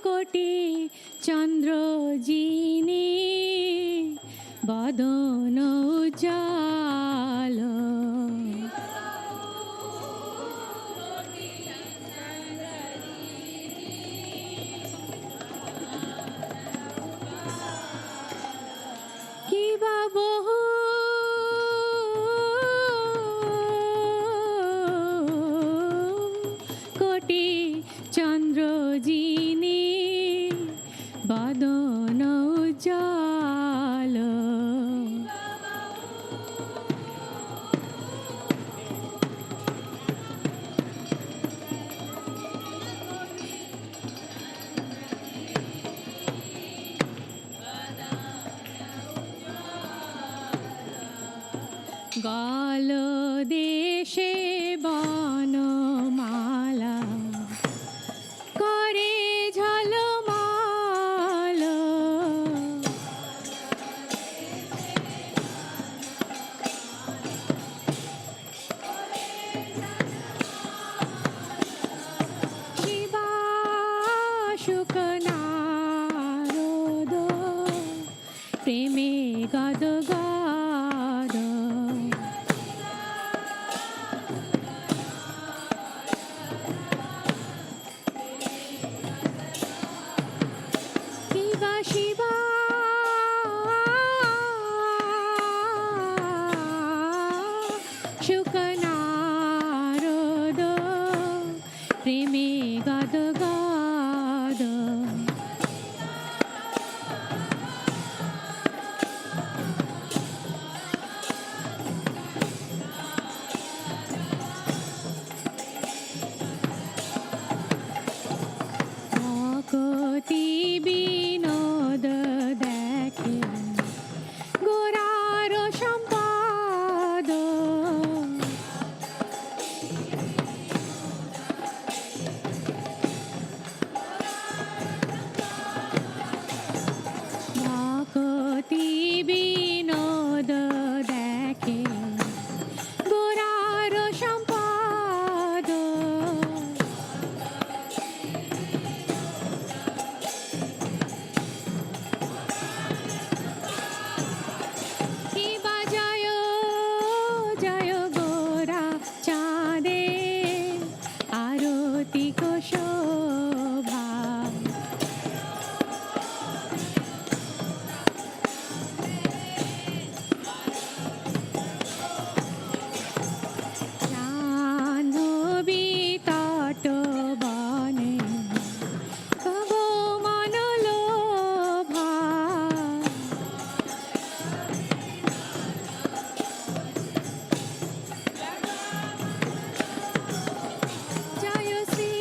কোটি চন্দ্র জিনি বদন উজাল কিবা বহু কোটি চন্দ্র জিনি বদন উজাল গাল দেশে বনমালা করে ঝলমাল শিবা শুক নারদ প্রেমে গদ গদ শিবা শিবা শুক নারদ প্রেমে গদ গদ ভকতি বিনোদ দেখে গোরার সম্পাদ ভকতি বিনোদ দেখে গোরার সম্পাদ শিবা জয় জয় গোরা চাঁদে আরতি শোভা জাহ্নবী তট বনে কব মনোলোভা জয় শ্রী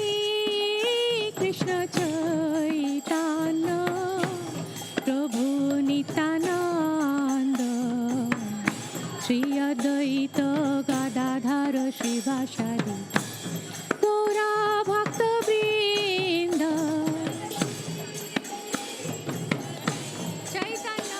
কৃষ্ণ চৈতন্য প্রভু নিত্যানন্দ শ্রী অদ্বৈত গদাধর শিবাসাদি গৌরা ভক্তবৃন্দ Chaitanya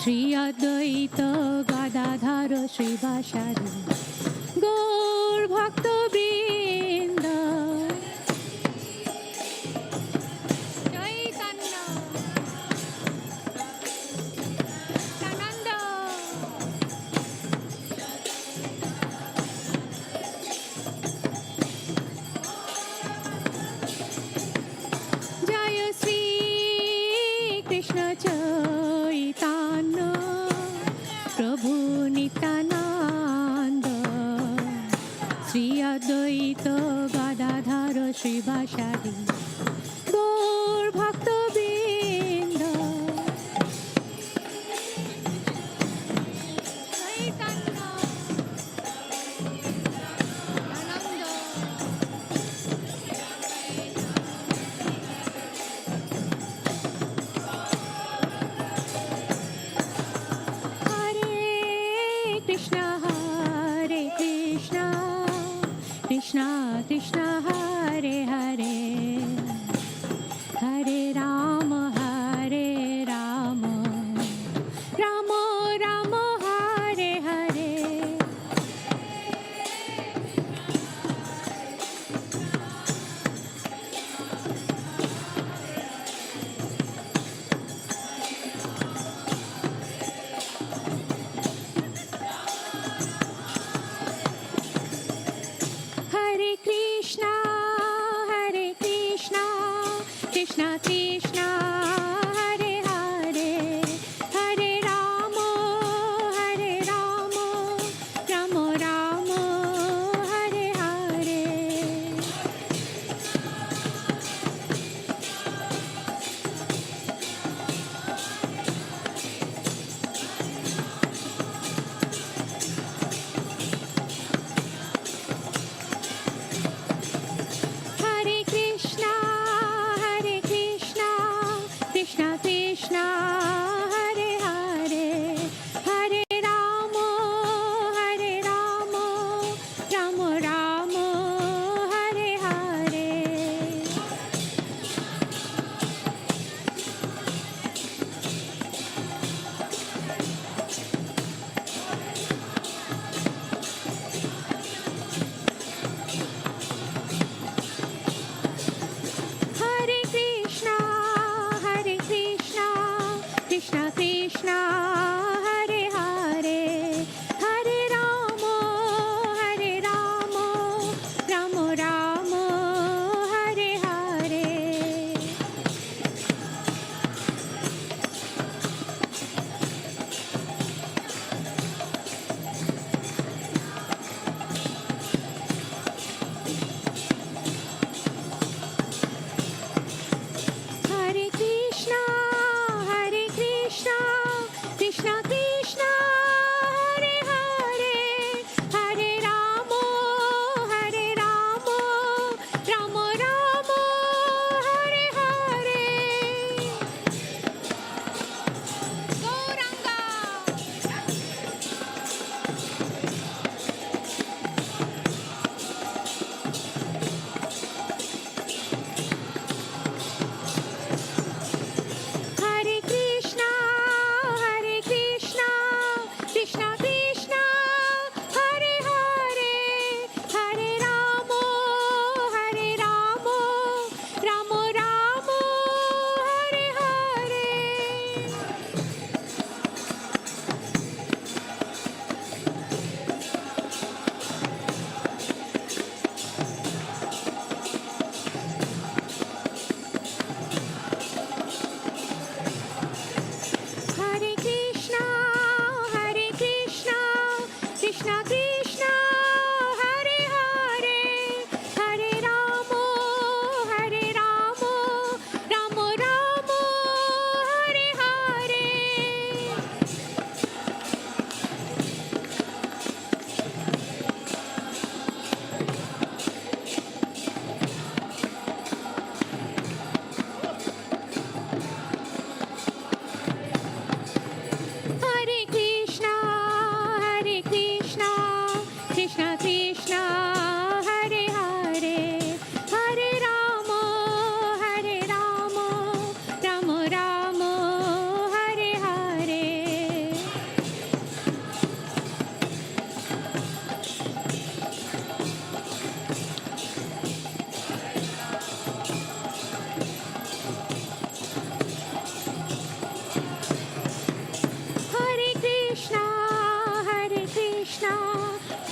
Shri Advaita Gadadhara Srivasari Gaur Bhakta Vrinda Chaitanya Sananda Jaya Sri Krishna Chaitanya Prabhu Nityananda Sri Advaita Gadadhara Srivasari Gaur Bhakta Vrinda Chaitanya Ananda Hare Krishna Krishna Krishna Hare Hare Hare Rama Rama Rama Hare Hare Hare Krishna Krishna Krishna Hare Hare Hare Rama Rama Rama Hare Hare Hare Krishna Krishna Krishna Hare Hare Hare Rama Rama Rama Hare Hare Hare Krishna Krishna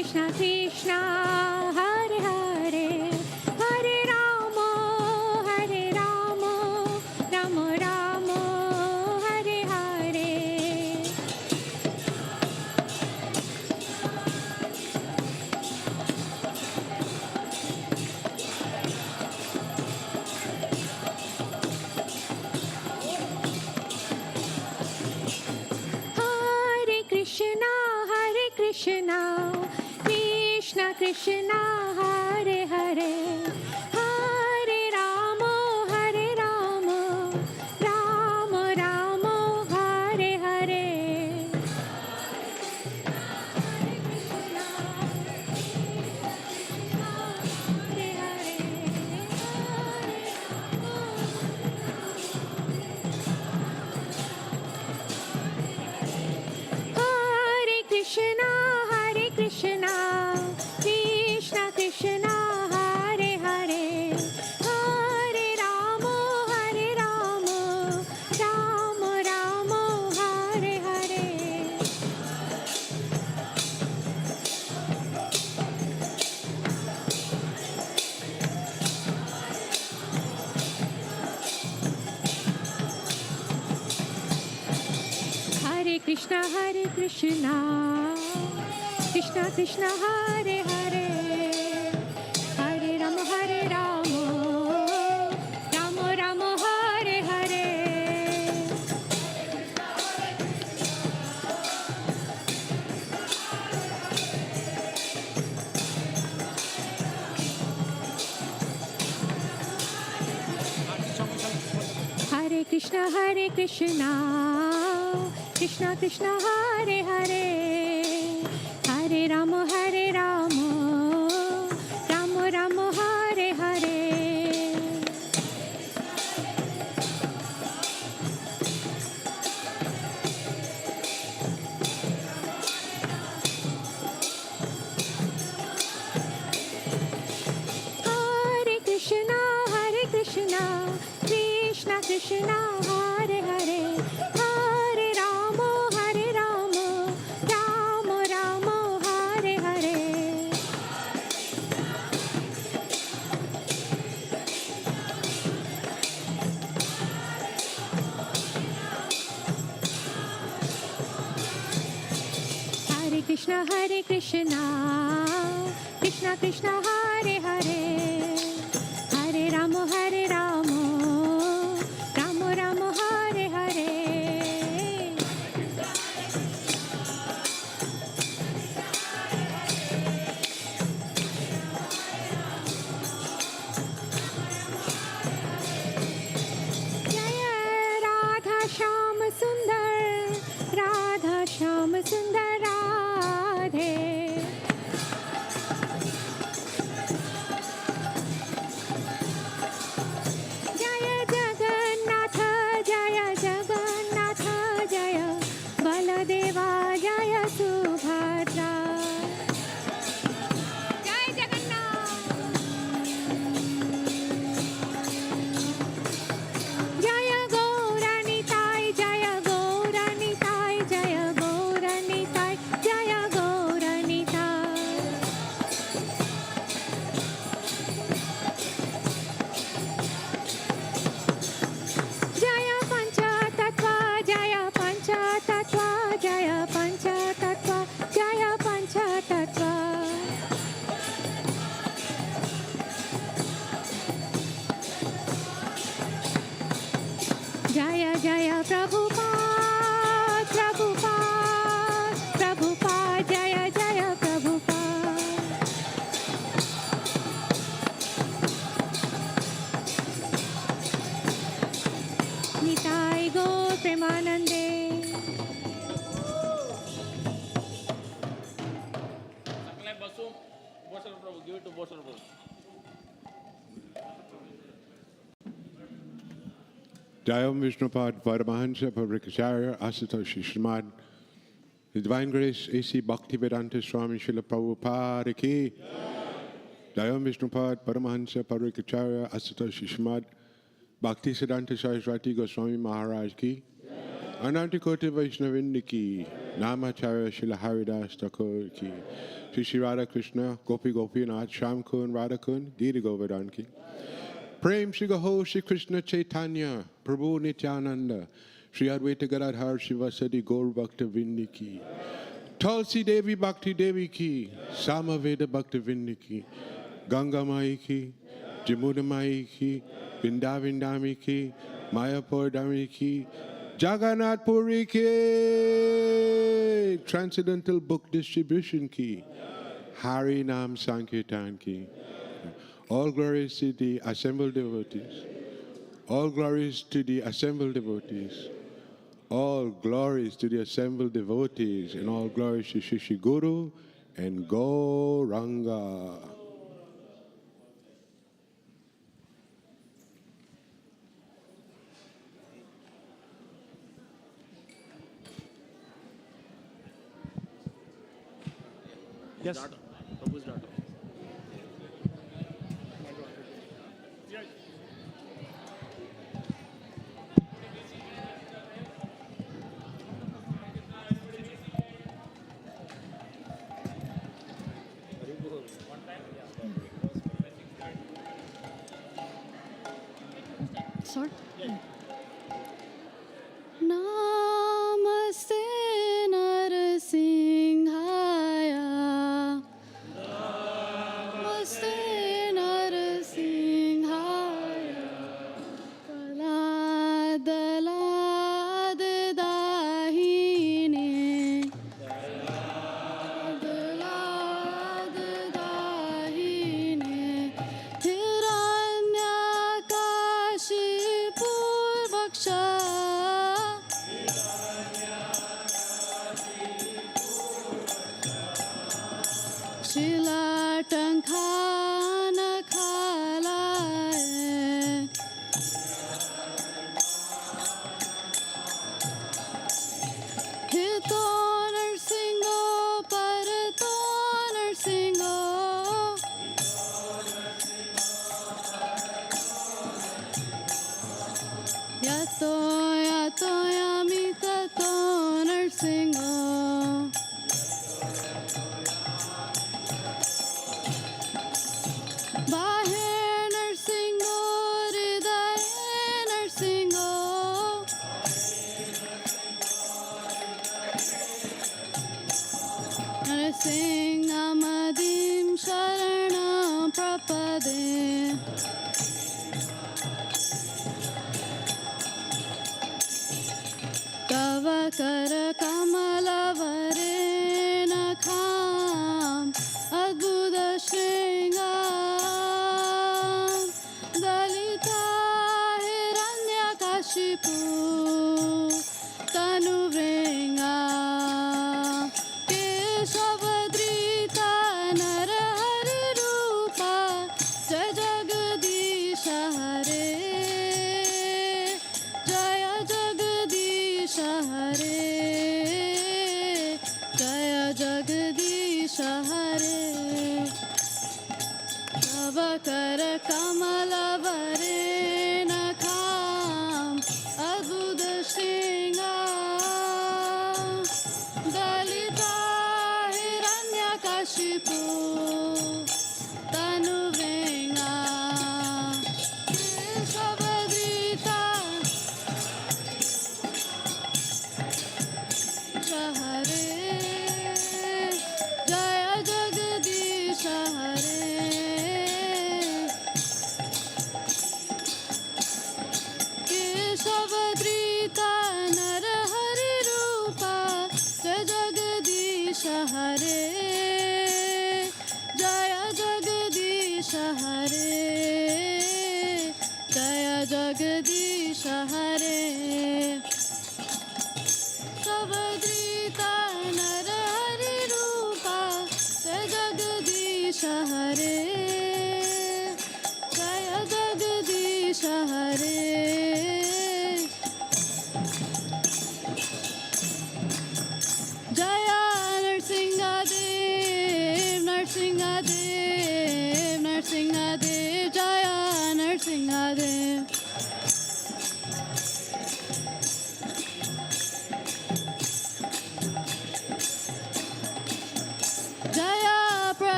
Krishna Krishna Hare Hare Hare Rama Rama Rama Hare Hare Hare Krishna Krishna Krishna Hare Hare Hare Rama Rama Rama Hare Hare Hare Krishna Krishna Krishna Hare Hare Hare Rama Rama Rama Hare Hare Hare Krishna Krishna Krishna Hare Hare Hare Rama Rama Rama Hare Hare Hare Krishna Krishna Krishna Hare Hare Hare Rama Rama Rama Hare Hare Hare Krishna Krishna Krishna Hare Hare Hare Rama Rama Rama Hare Hare Hare Krishna Krishna Krishna Hare Hare Hare Rama Rama Rama Hare Hare Jaya Radha Shyam Sundar Radhe Jaya Jagannatha Jaya Baladeva Jaya Subhadra Jaya Jagannath Jaya Gauranitai Jaya Gauranitai Jaya Gauranitai Jaya Gauranitai Jaya Panchatattva Jaya Panchatattva Jaya Panchatattva Jaya Panchatattva Jaya Jaya Prabhupada Prabhupada Jaya Jaya Prabhupada Nitai Gaur Premanande Give it to Boston Prabhu. Jayam Vishnupad Paramahansa Parikacharya Asatoshi Srimad His Divine Grace A.C. Bhaktivedanta Swami Srila Prabhupada Ki Jayam Vishnupad Paramahansa Parikacharya Asatoshi Srimad Bhaktisiddhanta Saraswati Goswami Maharaj Ki Anantakoti Vaishnavindi Ki Namacharya Shila Haridas Thakur ki. Shri Shri Radha Krishna, Gopi Gopinath, Sham Kun, Radha Kun, Giri Govardhan ki. Prem Shri Gaho Shri Krishna Chaitanya, Prabhu Nityananda, Shri Advaita Gadadhar Shivasadi Gaur Bhakta Vindi ki. Tulsi Devi Bhakti Devi ki, Samaveda Bhakta Vindi ki, Ganga Mai ki, Jamuna Mai ki, Vindavindami ki, Mayapur Dami ki, Jagannath Puri ki, Transcendental Book Distribution ki, Hari Nam Sankirtan ki. All glories to the assembled devotees. All glories to the assembled devotees. All glories to the assembled devotees. And all glories to Shri Shri Guru and Gauranga. Yes. Prabhu's daughter. Sir? Namaste Narasimhaya. Namaste Narasimhaya. Kalad dahine. Kalad dahine. Hiranyakashipu vaksha. Shila Tankhana Khalaye. Hito Narsingo Parato Narsingo. Yato Yato Yamitato Narsingo. Bahe Narsingo, Hridaye Narsingo. Narsingamadim Sharanam Prapade. Tava Kara Kamala Varena Kham Adbhuta Shringam Dalita Hiranyakashipu Tanu Vringa Keshavadrita Narahari Rupa Jai Jagadisha Hare Jaya Jagadisha Hare Jaya Jagadisha Hare Tavakara Kamala Varena Kham Adbhuta Shringam Dalita Hiranyakashipu Tanu Vringa Keshavadrita Hare Jaya Jagadisha Hare Keshavadrita Narahari Rupa Jai Jagadisha Hare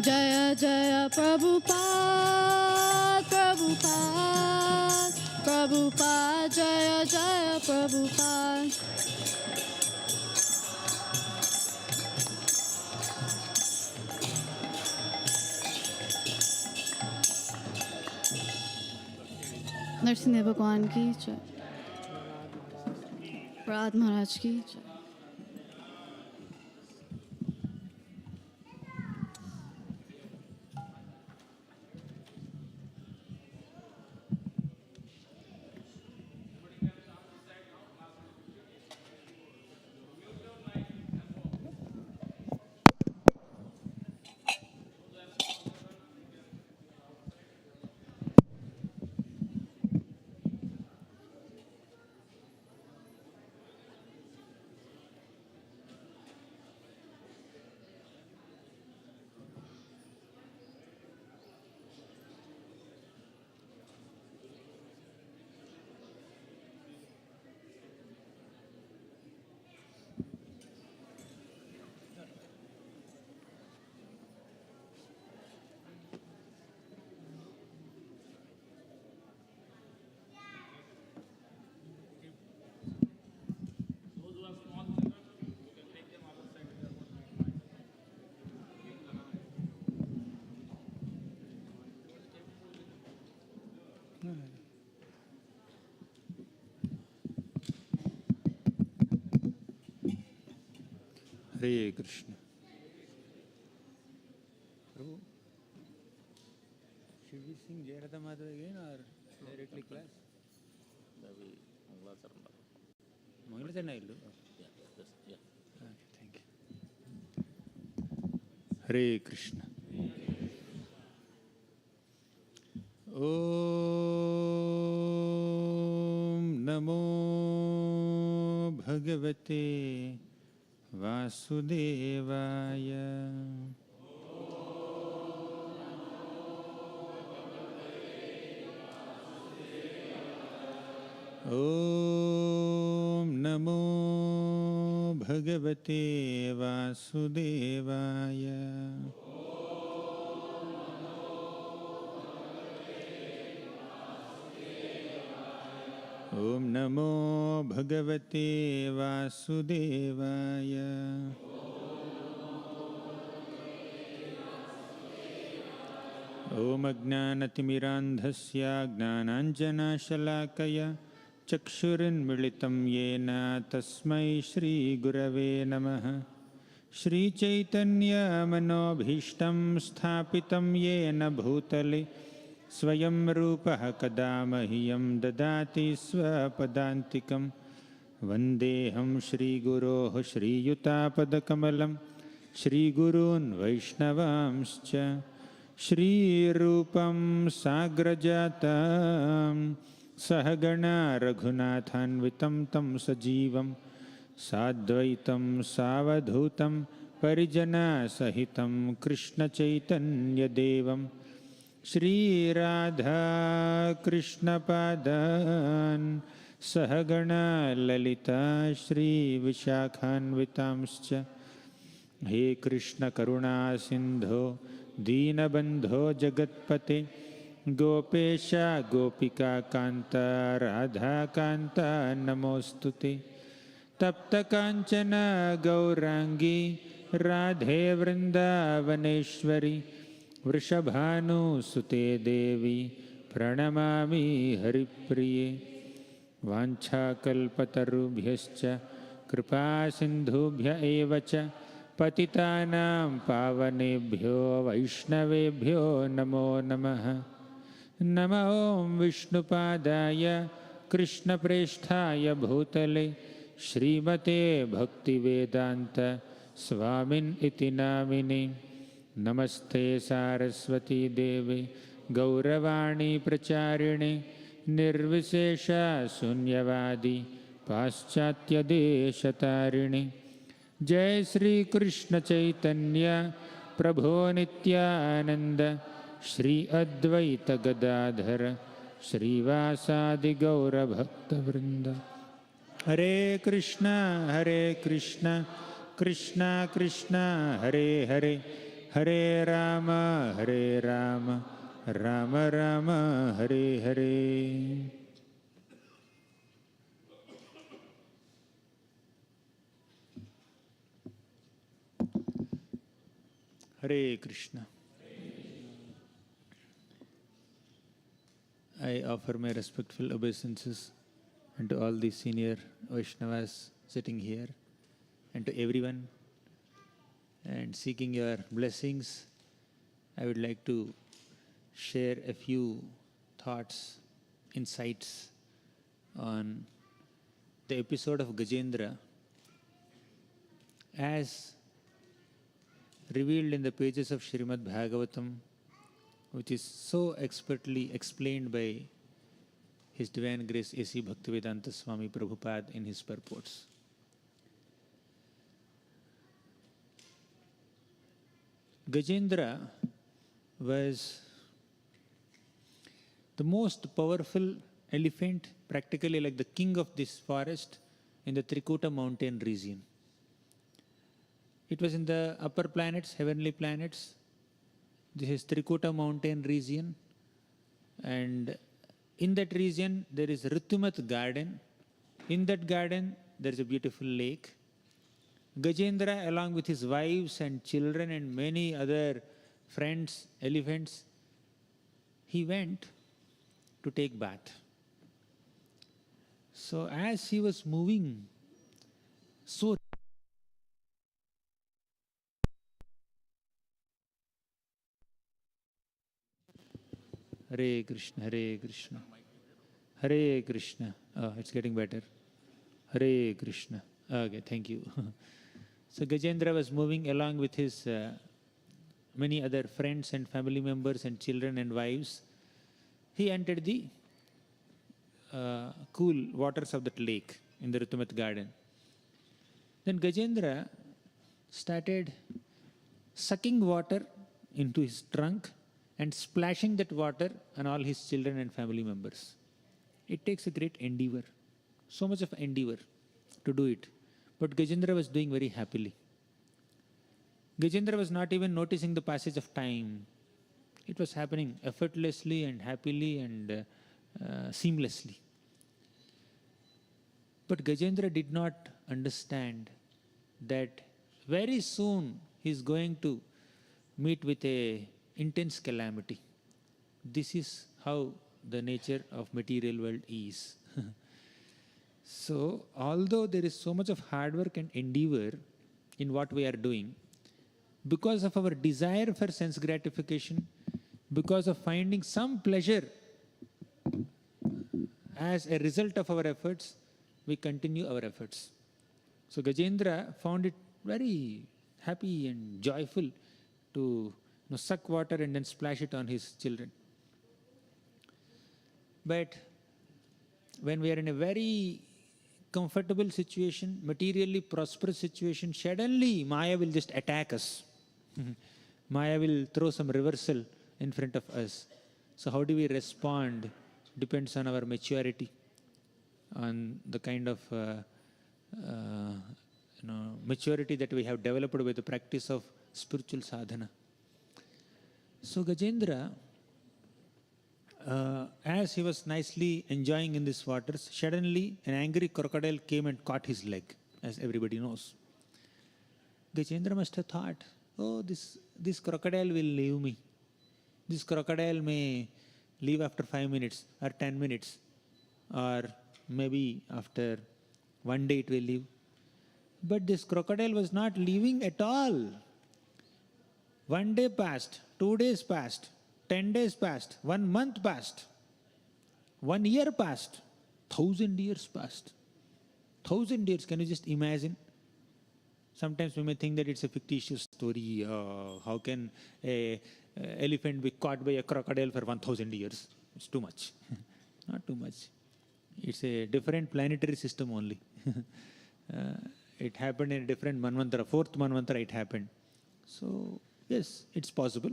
जय जय प्रभुपाद प्रभुपाद प्रभुपाद जय जय प्रभुपाद नरसिंह भगवान की जय प्रहलाद महाराज की जय हरे Krishna. Prabhu, should we sing Jayarata Madhava again or directly class? Maybe Mangalacharan. Mangalacharan illu. Yeah, yes, yeah. Okay, thank you. Hare Krishna. Om Namo Bhagavate Vasudevaya. Om Namo Bhagavate Vasudevaya. Om Namo Bhagavate Vasudevaya. Om Ajnanatimmirandhasya Jnananjanashalakaya Chakshurinmilitam Yena Tasmai Shri Gurave Namaha. Shri Chaitanya Manobhishtam Sthapitam Yena Bhutale Swayam Rupaha Kadamahiyam Dadati Swapadantikam Vandeham Shri Guroh Shri Yutapadakamalam Shri Gurun Vaishnavamscha Shri Rupam Sagrajatam Sahagana Raghunathanvitam Tam Sajivam Sadvaitam Savadhutam Parijana Sahitam Krishna Chaitanya Devam Shri Radha Krishna Padan Sahagana Lalita Shri Vishakhanvitamscha He Krishna Karuna Sindho Deenabandho Jagatpate Gopesha Gopika Kanta Radha Kanta Namostute Tapta Kanchana Gaurangi Radhe Vrindavaneshwari Vrishabhanu Sute Devi Pranamami Haripriye Vancha Kalpatarubhyascha Kripa Sindhubhya Evacha Patitanam Pavanebhyo Vaishnavebhyo Namo Namaha Nama Om Vishnupadaya Krishna Presthaya Bhutale Srimate Bhaktivedanta Swamin Iti Namini Namaste Saraswati Devi Gauravani Pracharine Nirvisesha Sunyavadi Paschatya Deshatarine Jai Sri Krishna Chaitanya Prabhu Nityananda Shri Advaita Gadadhara Shri Vasadi Gaura Bhakta Vrinda Hare Krishna Krishna Krishna Hare Hare Hare Rama, Hare Rama, Rama Rama, Hare Hare. Hare Krishna. I offer my respectful obeisances and to all the senior Vaishnavas sitting here and to everyone. And seeking your blessings, I would like to share a few thoughts, insights on the episode of Gajendra as revealed in the pages of Srimad Bhagavatam, which is so expertly explained by His Divine Grace A.C. Bhaktivedanta Swami Prabhupada in his purports. Gajendra was the most powerful elephant, practically like the king of this forest in the Trikuta mountain region. It was in the upper planets, heavenly planets. This is Trikuta mountain region, and in that region there is Ritumat garden. In that garden there is a beautiful lake. Gajendra, along with his wives and children and many other friends, elephants, he went to take bath. So as he was moving so Hare Krishna, Hare Krishna, Hare Krishna. Oh, it's getting better. Hare Krishna. Okay, thank you. So Gajendra was moving along with his many other friends and family members and children and wives. He entered the cool waters of that lake in the Ritumat garden. Then Gajendra started sucking water into his trunk and splashing that water on all his children and family members. It takes a great endeavor, so much of endeavor to do it. But Gajendra was doing very happily. Gajendra was not even noticing the passage of time. It was happening effortlessly and happily and seamlessly. But Gajendra did not understand that very soon he is going to meet with a intense calamity. This is how the nature of material world is. So, although there is so much of hard work and endeavor in what we are doing, because of our desire for sense gratification, because of finding some pleasure as a result of our efforts, we continue our efforts. So Gajendra found it very happy and joyful to suck water and then splash it on his children. But when we are in a very comfortable situation, materially prosperous situation, suddenly Maya will just attack us. Maya will throw some reversal in front of us. So how do we respond depends on our maturity, on the kind of maturity that we have developed with the practice of spiritual sadhana. So Gajendra, as he was nicely enjoying in these waters, suddenly an angry crocodile came and caught his leg, as everybody knows. Gajendra must have thought, oh, this crocodile will leave me. This crocodile may leave after 5 minutes or 10 minutes, or maybe after one day it will leave. But this crocodile was not leaving at all. 1 day passed, 2 days passed, 10 days passed, 1 month passed, 1 year passed, 1,000 years passed. 1,000 years, can you just imagine? Sometimes we may think that it's a fictitious story. How can an elephant be caught by a crocodile for 1,000 years? It's too much. Not too much. It's a different planetary system only. It happened in a different manvantara, 4th manvantara it happened. So, yes, it's possible.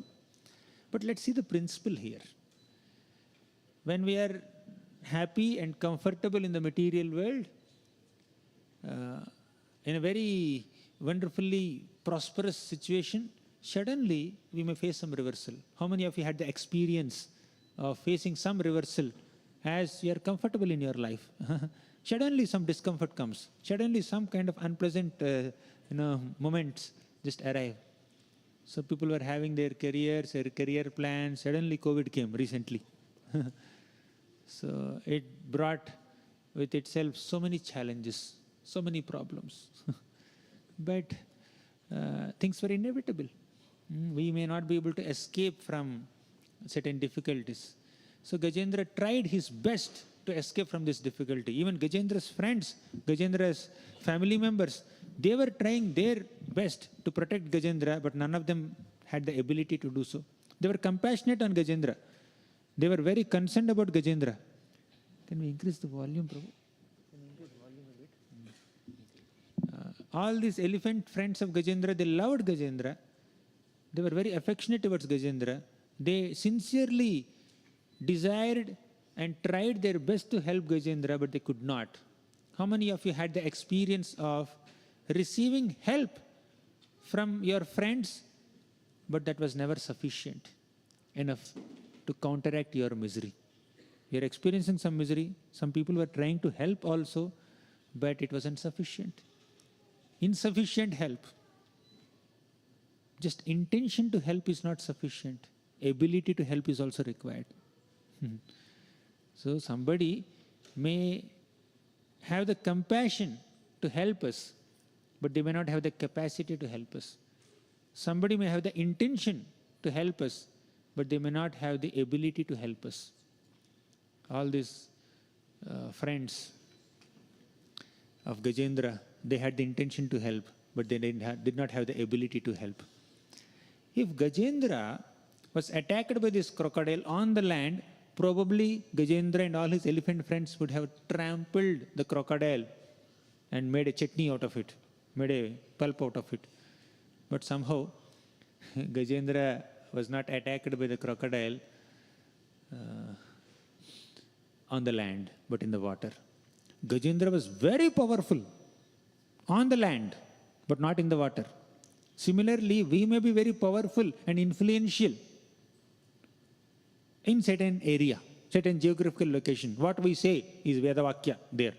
But let's see the principle here. When we are happy and comfortable in the material world, in a very wonderfully prosperous situation, suddenly we may face some reversal. How many of you had the experience of facing some reversal as you are comfortable in your life? Suddenly some discomfort comes. Suddenly some kind of unpleasant moments just arrive. So people were having their careers, their career plans. Suddenly COVID came recently. So it brought with itself so many challenges, so many problems. But things were inevitable. We may not be able to escape from certain difficulties. So Gajendra tried his best to escape from this difficulty. Even Gajendra's friends, Gajendra's family members, they were trying their best to protect Gajendra, but none of them had the ability to do so. They were compassionate on Gajendra. They were very concerned about Gajendra. Can we increase the volume, Prabhu? All these elephant friends of Gajendra, they loved Gajendra. They were very affectionate towards Gajendra. They sincerely desired and tried their best to help Gajendra, but they could not. How many of you had the experience of receiving help from your friends, but that was never sufficient enough to counteract your misery? You're experiencing some misery. Some people were trying to help also, but it wasn't sufficient. Insufficient help. Just intention to help is not sufficient. Ability to help is also required. So somebody may have the compassion to help us, but they may not have the capacity to help us. Somebody may have the intention to help us, but they may not have the ability to help us. All these friends of Gajendra, they had the intention to help, but they did not have the ability to help. If Gajendra was attacked by this crocodile on the land, probably Gajendra and all his elephant friends would have trampled the crocodile and made a chutney out of it, made a pulp out of it. But somehow, Gajendra was not attacked by the crocodile on the land, but in the water. Gajendra was very powerful on the land, but not in the water. Similarly, we may be very powerful and influential in certain area, certain geographical location. What we say is Vedavakya there.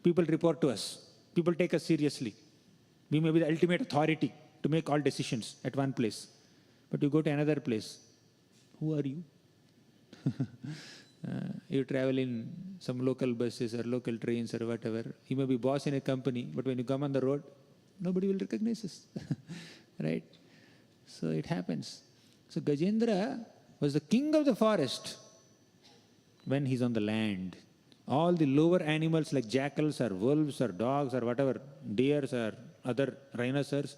People report to us. People take us seriously. We may be the ultimate authority to make all decisions at one place. But you go to another place. Who are you? You travel in some local buses or local trains or whatever. You may be boss in a company, but when you come on the road, nobody will recognize us. Right? So it happens. So Gajendra was the king of the forest when he's on the land. All the lower animals like jackals or wolves or dogs or whatever, deers or other rhinoceros,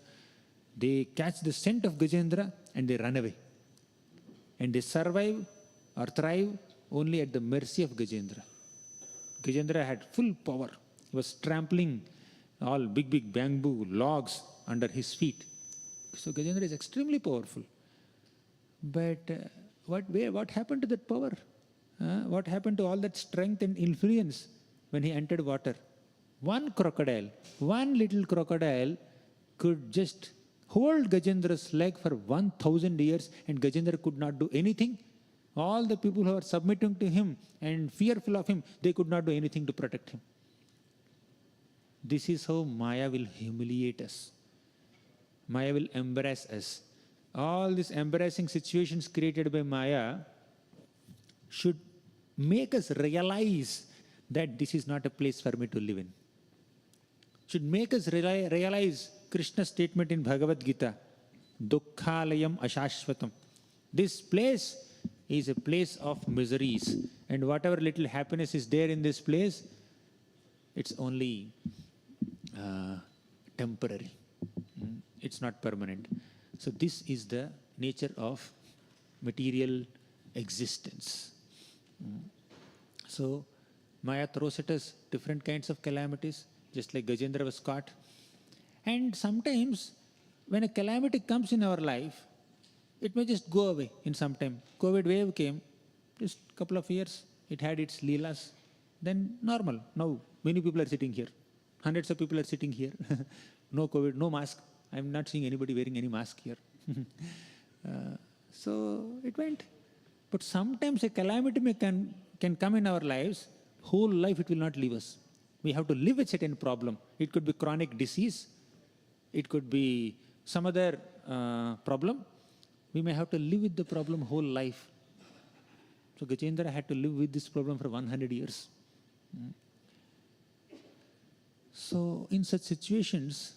they catch the scent of Gajendra and they run away. And they survive or thrive only at the mercy of Gajendra. Gajendra had full power. He was trampling all big bamboo logs under his feet. So Gajendra is extremely powerful. But what happened to that power? What happened to all that strength and influence when he entered water? One little crocodile could just hold Gajendra's leg for 1,000 years and Gajendra could not do anything. All the people who were submitting to him and fearful of him, they could not do anything to protect him. This is how Maya will humiliate us. Maya will embarrass us. All these embarrassing situations created by Maya should make us realize that this is not a place for me to live in. Should make us realize Krishna's statement in Bhagavad Gita, Dukkhalayam Ashashvatam. This place is a place of miseries, and whatever little happiness is there in this place, it's only temporary. It's not permanent. So this is the nature of material existence. So Maya throws at us different kinds of calamities, just like Gajendra was caught. And sometimes when a calamity comes in our life, it may just go away in some time. COVID wave came, just a couple of years, it had its leelas. Then normal. Now many people are sitting here. Hundreds of people are sitting here. No COVID, no mask. I'm not seeing anybody wearing any mask here. So it went. But sometimes a calamity can come in our lives, whole life it will not leave us. We have to live with certain problem. It could be chronic disease, it could be some other problem. We may have to live with the problem whole life. So Gajendra had to live with this problem for 100 years. So in such situations,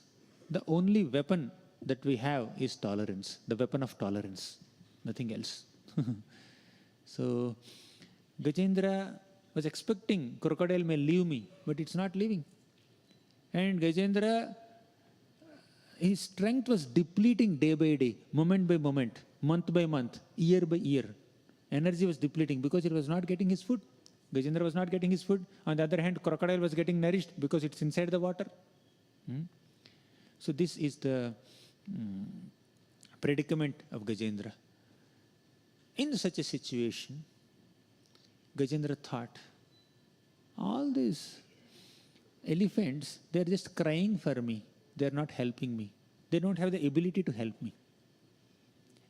the only weapon that we have is tolerance, the weapon of tolerance, nothing else. So Gajendra was expecting crocodile may leave me, but it's not leaving. And Gajendra, his strength was depleting day by day, moment by moment, month by month, year by year. Energy was depleting because it was not getting his food. Gajendra was not getting his food. On the other hand, crocodile was getting nourished because it's inside the water. So this is the predicament of Gajendra. In such a situation, Gajendra thought, all these elephants, they are just crying for me. They are not helping me. They don't have the ability to help me.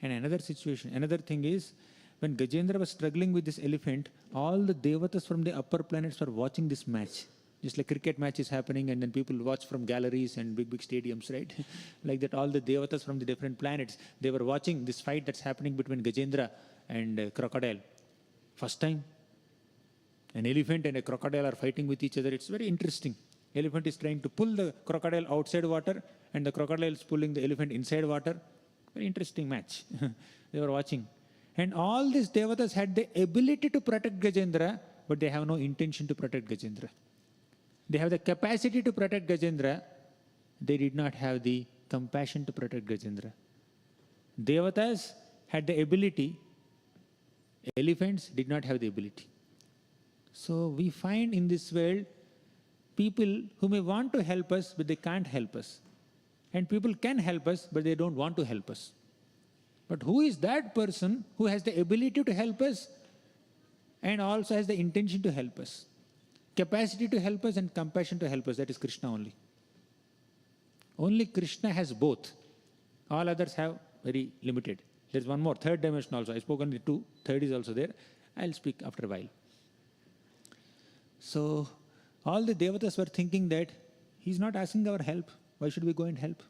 And another situation, another thing is, when Gajendra was struggling with this elephant, all the devatas from the upper planets were watching this match. Just like cricket match is happening and then people watch from galleries and big stadiums, right? Like that, all the devatas from the different planets, they were watching this fight that's happening between Gajendra and crocodile. First time, an elephant and a crocodile are fighting with each other. It's very interesting. Elephant is trying to pull the crocodile outside water and the crocodile is pulling the elephant inside water. Very interesting match. They were watching. And all these devatas had the ability to protect Gajendra, but they have no intention to protect Gajendra. They have the capacity to protect Gajendra. They did not have the compassion to protect Gajendra. Devatas had the ability. Elephants did not have the ability. So we find in this world people who may want to help us, but they can't help us. And people can help us, but they don't want to help us. But who is that person who has the ability to help us and also has the intention to help us? Capacity to help us and compassion to help us, that is Krishna only. Only Krishna has both. All others have very limited. There's one more, third dimension also. I spoke only two, third is also there. I'll speak after a while. So all the devatas were thinking that he's not asking our help. Why should we go and help?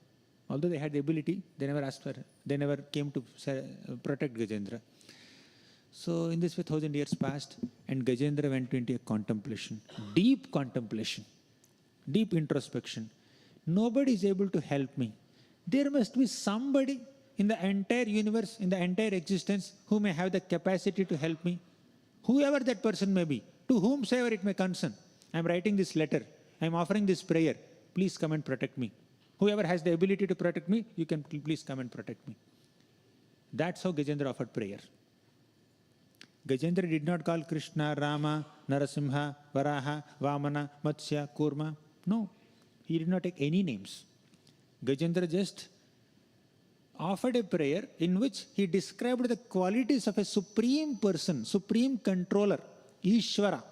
Although they had the ability, they never asked for, they never came to protect Gajendra. So in this way, 1,000 years passed and Gajendra went into a contemplation, deep introspection. Nobody is able to help me. There must be somebody in the entire universe, in the entire existence, who may have the capacity to help me. Whoever that person may be, to whomsoever it may concern. I'm writing this letter. I'm offering this prayer. Please come and protect me. Whoever has the ability to protect me, you can please come and protect me. That's how Gajendra offered prayer. Gajendra did not call Krishna, Rama, Narasimha, Varaha, Vamana, Matsya, Kurma. No, he did not take any names. Gajendra just offered a prayer in which he described the qualities of a supreme person, supreme controller, Ishvara.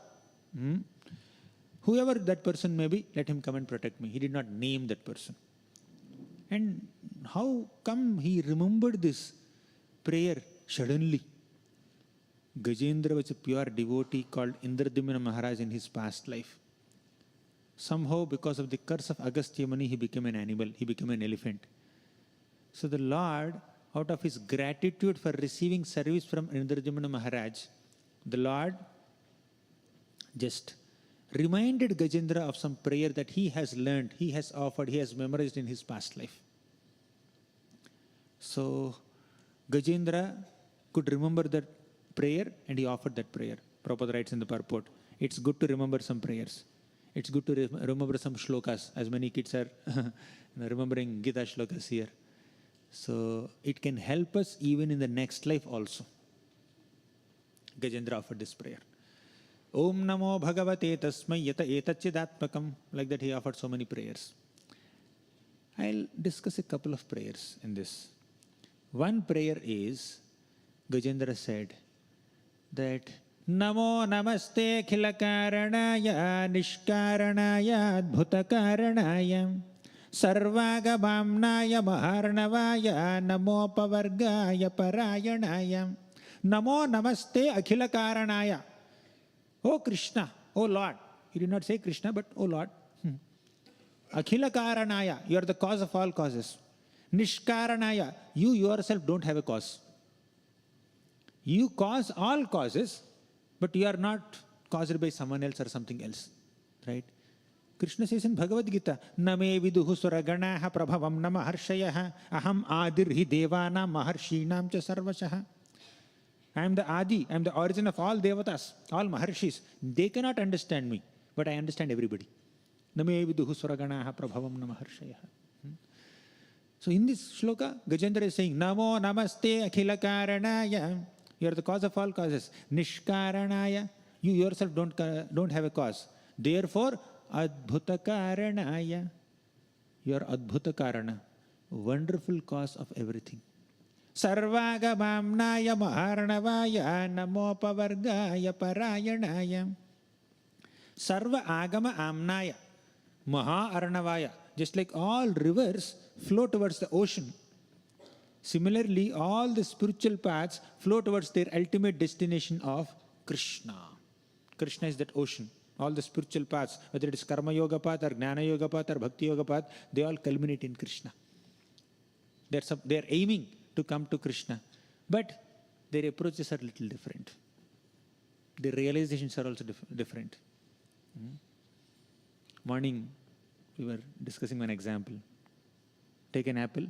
Whoever that person may be, let him come and protect me. He did not name that person. And how come he remembered this prayer suddenly? Gajendra was a pure devotee called Indradyumna Maharaj in his past life. Somehow, because of the curse of Agastya Muni, he became an animal, he became an elephant. So the Lord, out of his gratitude for receiving service from Indradyumna Maharaj, the Lord just reminded Gajendra of some prayer that he has learned, he has offered, he has memorized in his past life. So Gajendra could remember that prayer and he offered that prayer. Prabhupada writes in the purport, it's good to remember some prayers. It's good to remember some shlokas, as many kids are remembering Gita shlokas here. So it can help us even in the next life also. Gajendra offered this prayer. Om Namo Bhagavate Tasmai Yata Etachidatmakam. Like that he offered so many prayers. I'll discuss a couple of prayers in this. One prayer is, Gajendra said that Namo Namaste Khilakaranaya Nishkaranaya Adbhutakaranaya Sarvagamamnaya Maharnavaya Namopavargaya Parayanaya Namo Namaste Akhila Karanaya. Oh Krishna, oh Lord. He did not say Krishna, but oh Lord. Akhila Karanaya, you are the cause of all causes. Nishkaranaya, you yourself don't have a cause. You cause all causes, but you are not caused by someone else or something else. Right? Krishna says in Bhagavad Gita, Name viduhu suraganaha prabhavam na maharshayaha aham adirhi devana maharshinam cha sarvashaha. I am the Adi, I am the origin of all devatas, all maharshis. They cannot understand me, but I understand everybody. Name viduhu suraganaha prabhavam na maharshayaha. So in this shloka, Gajendra is saying, Namo namaste akhila karanaya. You are the cause of all causes. Nishkaranaya. You yourself don't have a cause. Therefore, adbhuta karanaya. You are adbhuta karana. Wonderful cause of everything. Sarvagamamnaya maharnavaya namopavargaya parayanaya. Sarva agama amnaya maha arnavaya. Just like all rivers flow towards the ocean, similarly, all the spiritual paths flow towards their ultimate destination of Krishna. Krishna is that ocean. All the spiritual paths, whether it is Karma Yoga path or Jnana Yoga path or Bhakti Yoga path, they all culminate in Krishna. They are aiming to come to Krishna, but their approaches are a little different. Their realizations are also different. Morning, we were discussing one example. Take an apple.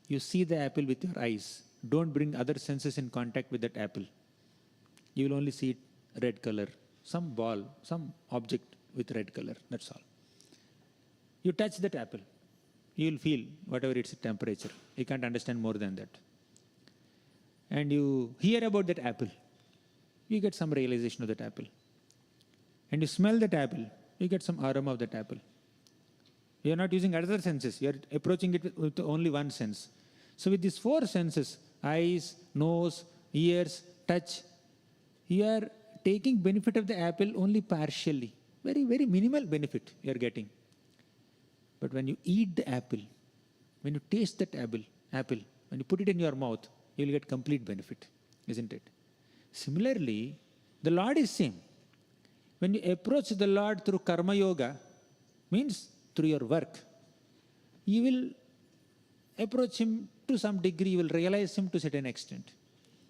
You see the apple with your eyes. Don't bring other senses in contact with that apple. You will only see it red color. Some ball, some object with red color. That's all. You touch that apple. You will feel whatever its temperature. You can't understand more than that. And you hear about that apple. You get some realization of that apple. And you smell that apple. You get some aroma of that apple. You are not using other senses. You are approaching it with only one sense. So with these four senses, eyes, nose, ears, touch, you are taking benefit of the apple only partially. Very, very minimal benefit you are getting. But when you eat the apple, when you taste that apple, when you put it in your mouth, you will get complete benefit, isn't it? Similarly, the Lord is same. When you approach the Lord through Karma Yoga, means through your work, you will approach Him to some degree, you will realize Him to a certain extent.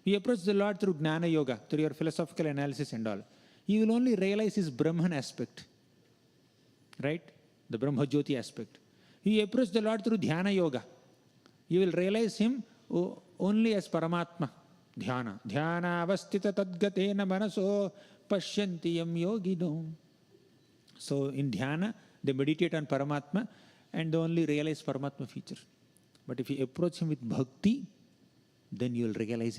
You approach the Lord through Jnana Yoga, through your philosophical analysis and all. You will only realize His Brahman aspect, right? The Brahma Jyoti aspect. You approach the Lord through Dhyana Yoga. You will realize Him only as Paramatma. Dhyana. Dhyana avastita tadgatena manaso pashyantiyam yogino. So in Dhyana, they meditate on Paramatma and they only realize Paramatma feature. But if you approach Him with Bhakti, then you will realize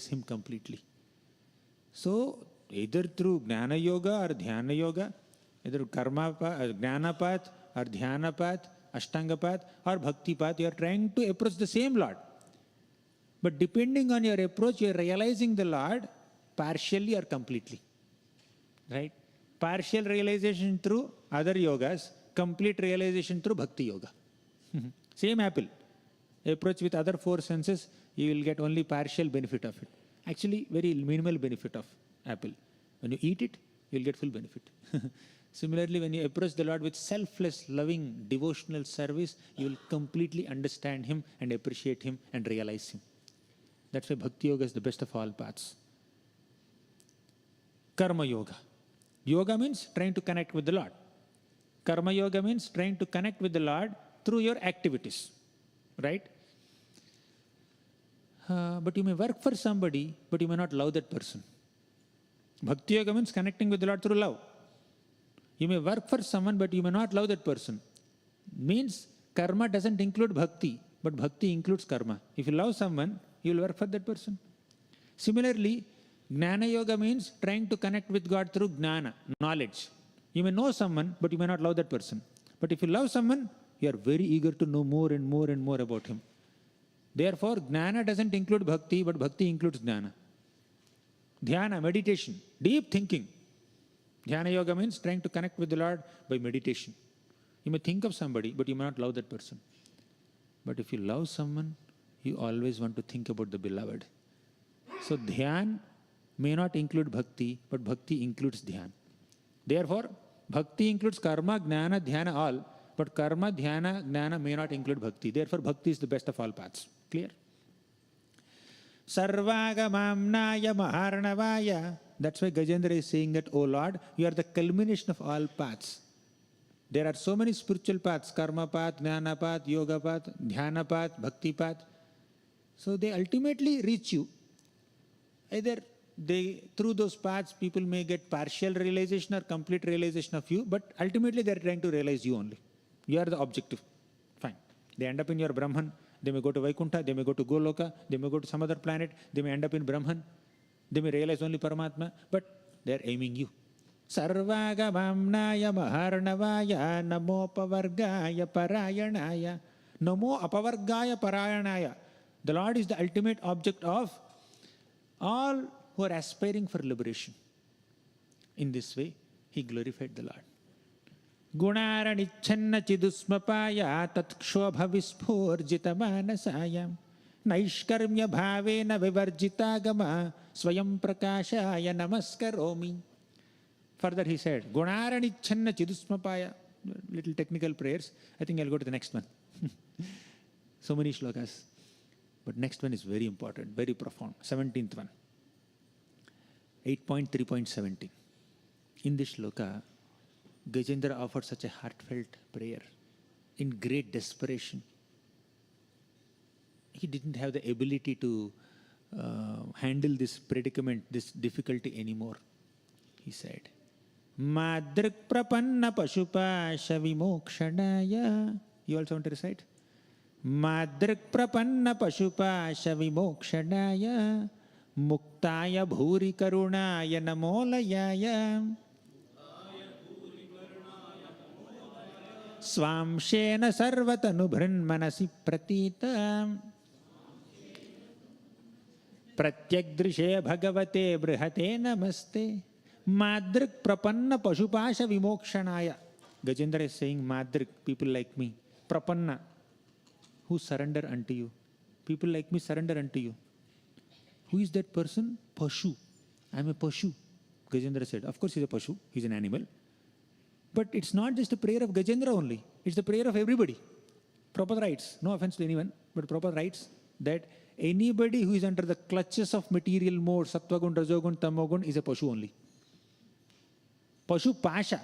Him completely. So either through Jnana Yoga or Dhyana Yoga, either Karma path, Jnana path or Dhyana path, Ashtanga path or Bhakti path, you are trying to approach the same Lord. But depending on your approach, you are realizing the Lord partially or completely. Right? Partial realization through other yogas, complete realization through Bhakti Yoga. Same apple. Approach with other four senses, you will get only partial benefit of it. Actually, very minimal benefit of apple. When you eat it, you will get full benefit. Similarly, when you approach the Lord with selfless, loving, devotional service, you will completely understand Him and appreciate Him and realize Him. That's why Bhakti Yoga is the best of all paths. Karma Yoga. Yoga means trying to connect with the Lord. Karma Yoga means trying to connect with the Lord through your activities. Right? But you may work for somebody, but you may not love that person. Bhakti Yoga means connecting with the Lord through love. You may work for someone, but you may not love that person. Means karma doesn't include bhakti, but bhakti includes karma. If you love someone, you will work for that person. Similarly, Jnana Yoga means trying to connect with God through Jnana, knowledge. You may know someone, but you may not love that person. But if you love someone, you are very eager to know more and more and more about him. Therefore, Jnana doesn't include bhakti, but bhakti includes Jnana. Dhyana, meditation, deep thinking. Dhyana Yoga means trying to connect with the Lord by meditation. You may think of somebody, but you may not love that person. But if you love someone, you always want to think about the beloved. So dhyan may not include bhakti, but bhakti includes dhyan. Therefore, bhakti includes karma, jnana, dhyana, all. But karma, dhyana, jnana may not include bhakti. Therefore, bhakti is the best of all paths. Clear? Sarvagamamnaya maharnavaya. That's why Gajendra is saying that, O Lord, you are the culmination of all paths. There are so many spiritual paths, karma path, jnana path, yoga path, dhyana path, bhakti path. So they ultimately reach you. Either through those paths, people may get partial realization or complete realization of you, but ultimately they are trying to realize you only. You are the objective. Fine. They end up in your Brahman. They may go to Vaikuntha, they may go to Goloka, they may go to some other planet, they may end up in Brahman. They may realize only Paramatma, but they are aiming you. Sarvagamamnaya maharnavaya namo apavargaya parayanaya. Namo apavargaya parayanaya. The Lord is the ultimate object of all who are aspiring for liberation. In this way, he glorified the Lord. Gunaranicchanna chidusmapaya tatkszobha vispurjita manasaya naishkarmya bhavena vivarjitagama swayam prakashaya namaskaromi. Further he said, Gunaranicchanna chidusmapaya. Little technical prayers. I think I'll go to the next one. So many shlokas. But next one is very important, very profound. 17th one. 8.3.17. In this shloka, Gajendra offered such a heartfelt prayer in great desperation. He didn't have the ability to handle this predicament, this difficulty anymore. He said, Madrik prapanna pashupasha vimokshanaya. You also want to recite? Madrik prapanna pashupasha vimokshanaya muktaya bhuri karunaya namolayaya swamshena sarvatanubhrin manasi pratita pratyagdrishe bhagavate brihate namaste. Madrik prapanna pashupasha vimokshanaya. Gajendra is saying, Madrik, people like me. Prapanna, who surrender unto you. People like me surrender unto you. Who is that person? Pashu. I am a Pashu. Gajendra said, of course he's a Pashu, he's an animal. But it's not just a prayer of Gajendra only, it's the prayer of everybody. Proper rights, no offense to anyone, but proper rights that anybody who is under the clutches of material mode, Sattvagun, Rajogun, Tamogun, is a Pashu only. Pashu Pasha,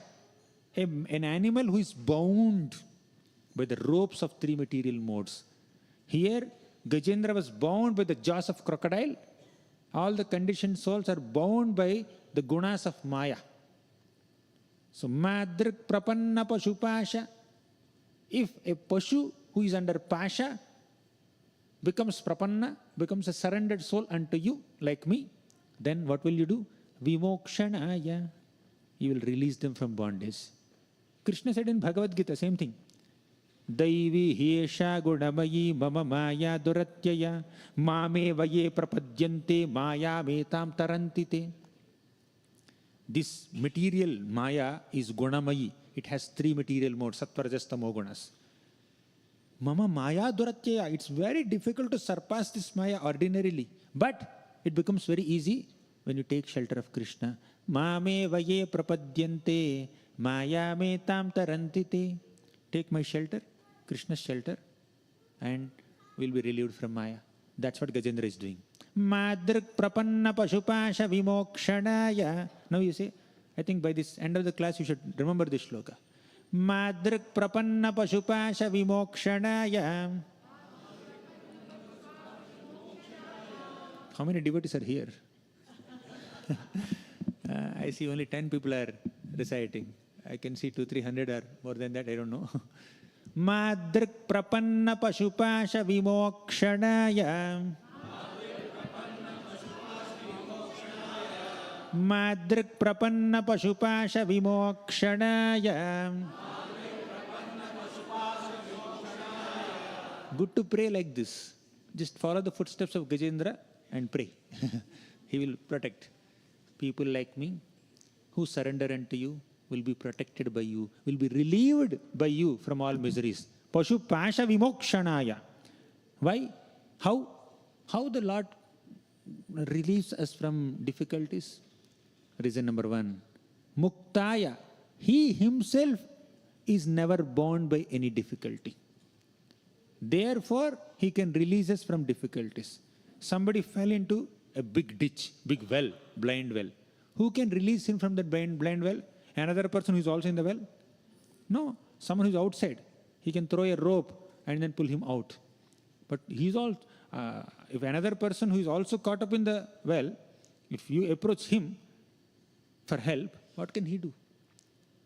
an animal who is bound by the ropes of three material modes. Here, Gajendra was bound by the jaws of crocodile. All the conditioned souls are bound by the gunas of Maya. So, Madrik Prapanna Pashu Pasha. If a Pashu who is under Pasha becomes Prapanna, becomes a surrendered soul unto you, like me, then what will you do? Vimokshanaya. You will release them from bondage. Krishna said in Bhagavad Gita, same thing. Daivi hiesha gunamayi mama maya duratyaya mame vaye prapadyante maya metam tarantite. This material maya is gunamayi. It has three material modes, sattva, rajas, tamo gunas. Mama maya duratyaya. It's very difficult to surpass this maya ordinarily. But it becomes very easy when you take shelter of Krishna. Mame vaye prapadyante maya metam tarantite. Take my shelter, Krishna's shelter, and we'll be relieved from Maya. That's what Gajendra is doing. Madrik prapanna pashupasha vimokshanaya. Now you say, I think by this end of the class you should remember this shloka. Madrik prapanna pashupasha vimokshanaya. How many devotees are here? I see only 10 people are reciting. I can see 200-300 or more than that, I don't know. Madrik prapanna pashupasha vimokshanaya. Madrik prapanna pashupasha vimokshanaya. Good to pray like this. Just follow the footsteps of Gajendra and pray. He will protect people like me who surrender unto you, will be protected by you, will be relieved by you from all miseries. Pashu Pasha Vimokshanaya. Why? How the Lord relieves us from difficulties? Reason number one. Muktaya. He himself is never bound by any difficulty. Therefore, he can release us from difficulties. Somebody fell into a big ditch, big well, blind well. Who can release him from that blind well? Another person who is also in the well? No, someone who is outside. He can throw a rope and then pull him out. But he's all. If another person who is also caught up in the well, if you approach him for help, what can he do?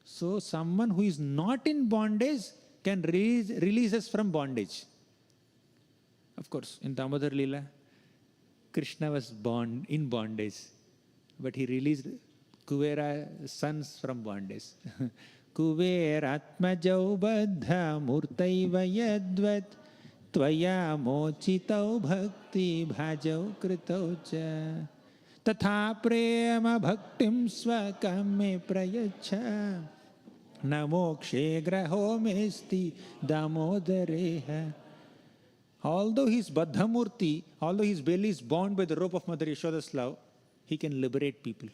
So someone who is not in bondage can release us from bondage. Of course, in Damodar Leela, Krishna was born in bondage, but he released Kuvera's sons from bondage. Kuveratmajau baddha murtaiva yadvat tvaya mochitau bhakti bhajau kritau cha tatha prema bhaktim svakame prayacha namokshe graho mesti damodareha. Although he is Baddhamurti, although his belly is bound by the rope of Mother Yashoda's love, he can liberate people.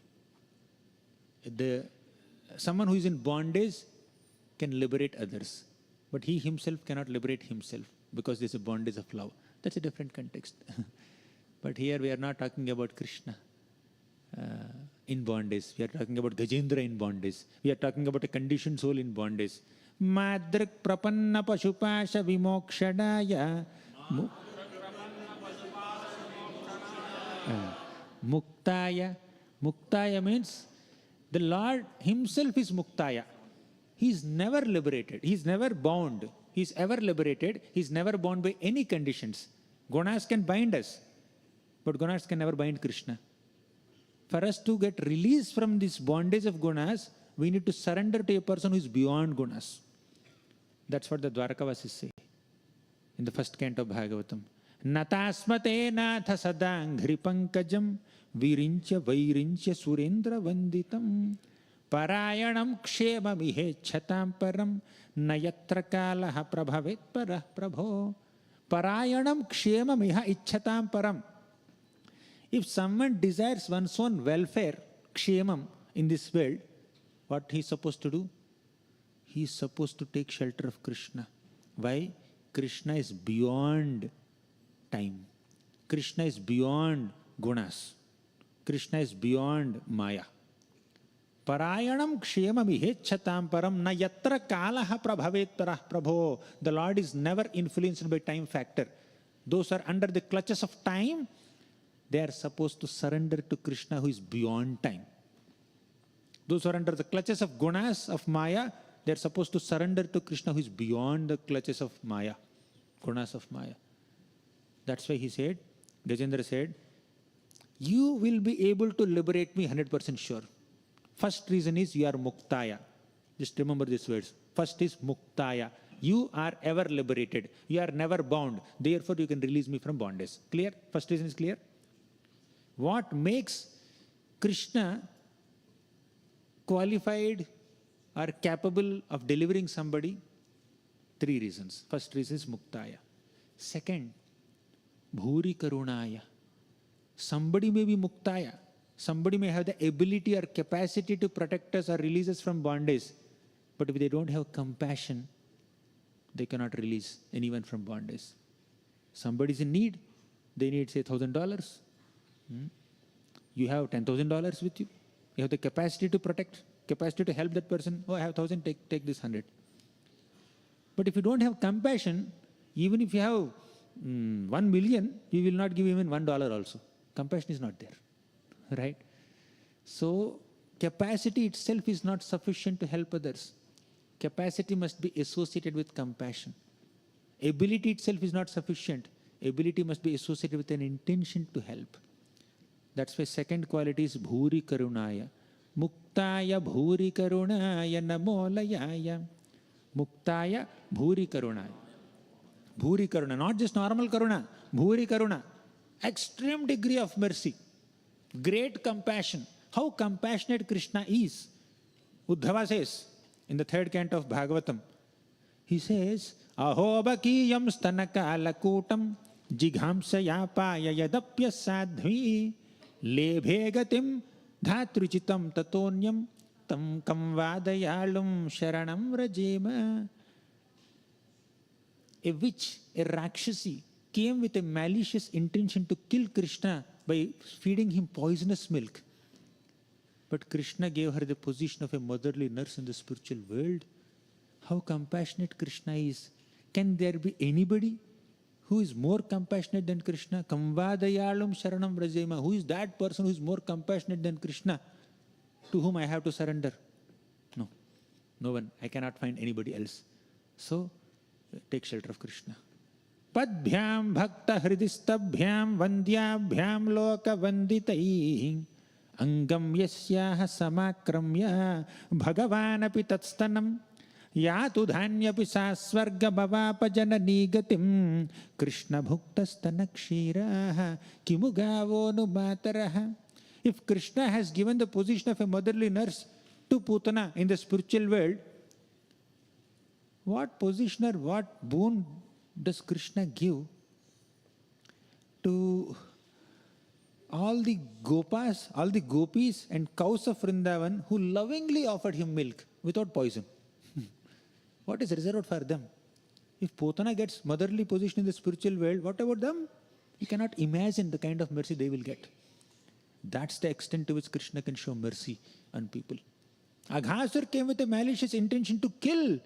Someone who is in bondage can liberate others, but he himself cannot liberate himself because there is a bondage of love. That's a different context. But here we are not talking about Krishna in bondage. We are talking about Gajendra in bondage. We are talking about a conditioned soul in bondage. Madrik prapanna pashupasha vimokshadaya Muktaya. Muktaya means the Lord himself is Muktaya. He is never liberated. He is never bound. He is ever liberated. He is never bound by any conditions. Gunas can bind us, but gunas can never bind Krishna. For us to get released from this bondage of gunas, we need to surrender to a person who is beyond gunas. That's what the Dwarkavasis say in the first canto of Bhagavatam. Natasmate natha sadangri pankajam virincha vairincha surendra vanditam parayanam kshema mihe chatam param nayatra kalaha prabhavet parah prabho. Parayanam kshema miha ichchatam param. If someone desires one's own welfare, kshemam, in this world, what he is supposed to do? He is supposed to take shelter of Krishna. Why? Krishna is beyond time. Krishna is beyond gunas. Krishna is beyond maya. Parayanam kshema mihecchatam param na yatra kalaha prabhavet parah prabho. The Lord is never influenced by time factor. Those are under the clutches of time, they are supposed to surrender to Krishna who is beyond time. Those who are under the clutches of gunas, of maya, they are supposed to surrender to Krishna who is beyond the clutches of maya, gunas of maya. That's why he said, Gajendra said, you will be able to liberate me 100% sure. First reason is you are Muktaya. Just remember these words. First is Muktaya. You are ever liberated. You are never bound. Therefore, you can release me from bondage. Clear? First reason is clear. What makes Krishna qualified or capable of delivering somebody? Three reasons. First reason is Muktaya. Second, Bhuri Karunaya. Somebody may be Muktaya. Somebody may have the ability or capacity to protect us or release us from bondage. But if they don't have compassion, they cannot release anyone from bondage. Somebody is in need. They need, say, $1,000. You have $10,000 with you. You have the capacity to protect, capacity to help that person. Oh, I have 1,000, take this 100. But if you don't have compassion, even if you have 1 million, you will not give even $1 also. Compassion is not there. Right? So, capacity itself is not sufficient to help others. Capacity must be associated with compassion. Ability itself is not sufficient. Ability must be associated with an intention to help. That's why second quality is Bhuri Karunaya. Muktaya Bhuri Karunaya Namolayaya. Muktaya Bhuri Karunaya. Bhuri Karuna, not just normal Karuna. Bhuri Karuna. Extreme degree of mercy. Great compassion. How compassionate Krishna is. Uddhava says in the 3rd canto of Bhagavatam, he says, Ahobakiyam stanakalakutam jighamsayapaya yadapya sadhvi lebhe gatim dhatruchitam tatonyam tam kamvadayalum sharanam rajema. A witch, a Rakshasi, came with a malicious intention to kill Krishna by feeding him poisonous milk. But Krishna gave her the position of a motherly nurse in the spiritual world. How compassionate Krishna is. Can there be anybody who is more compassionate than Krishna? Kamvadayalum sharanam rajema. Who is that person who is more compassionate than Krishna, to whom I have to surrender? No. No one. I cannot find anybody else. So, take shelter of Krishna. Padbhyam bhakta hridistabhyam vandyabhyam loka vanditaih angam yasyaha samakramya bhagavanapi tatstanam yatu dhanyapi sasvarga bhavapa janani gatim Krishna bhuktastanakshiraha kimugavo numataraha. If Krishna has given the position of a motherly nurse to Putana in the spiritual world, what position or what boon does Krishna give to all the gopas, all the gopis and cows of Vrindavan who lovingly offered him milk without poison? What is reserved for them? If Putana gets motherly position in the spiritual world, what about them? You cannot imagine the kind of mercy they will get. That's the extent to which Krishna can show mercy on people. Aghasur came with a malicious intention to kill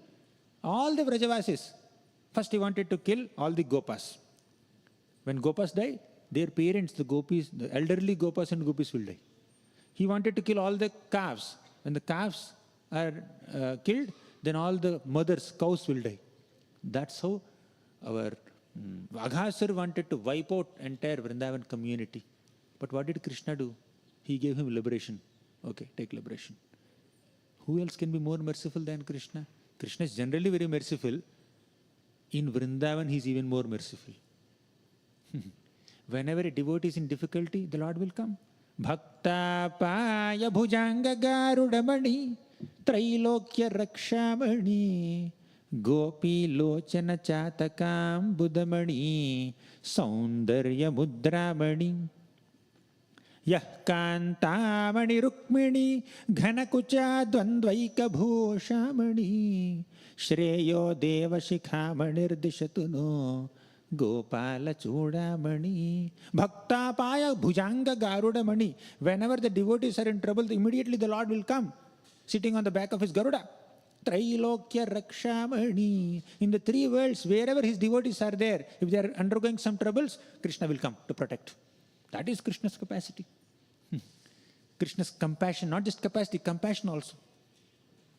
all the Vrajavasis. First he wanted to kill all the Gopas. When Gopas die, their parents, the gopis, the elderly Gopas and Gopis will die. He wanted to kill all the calves. When the calves are killed, then all the mothers, cows will die. That's how our Aghasur wanted to wipe out entire Vrindavan community. But what did Krishna do? He gave him liberation. Okay, take liberation. Who else can be more merciful than Krishna? Krishna is generally very merciful. In Vrindavan, he is even more merciful. Whenever a devotee is in difficulty, the Lord will come. Bhakta paya bhujanga garudamani trailokya rakshamani gopi lochana chatakam budamani saundarya mudramani yah kantamani rukmini ghanakucha dvandvaika bhushamani shreyo deva shikhamanir dishatuno Gopala Chudamani Bhakta Paya Bhujanga Garudamani. Whenever the devotees are in trouble, immediately the Lord will come, sitting on the back of his Garuda. Trailokya Rakshamani. In the 3 worlds, wherever his devotees are there, if they are undergoing some troubles, Krishna will come to protect. That is Krishna's capacity. Krishna's compassion, not just capacity, compassion also.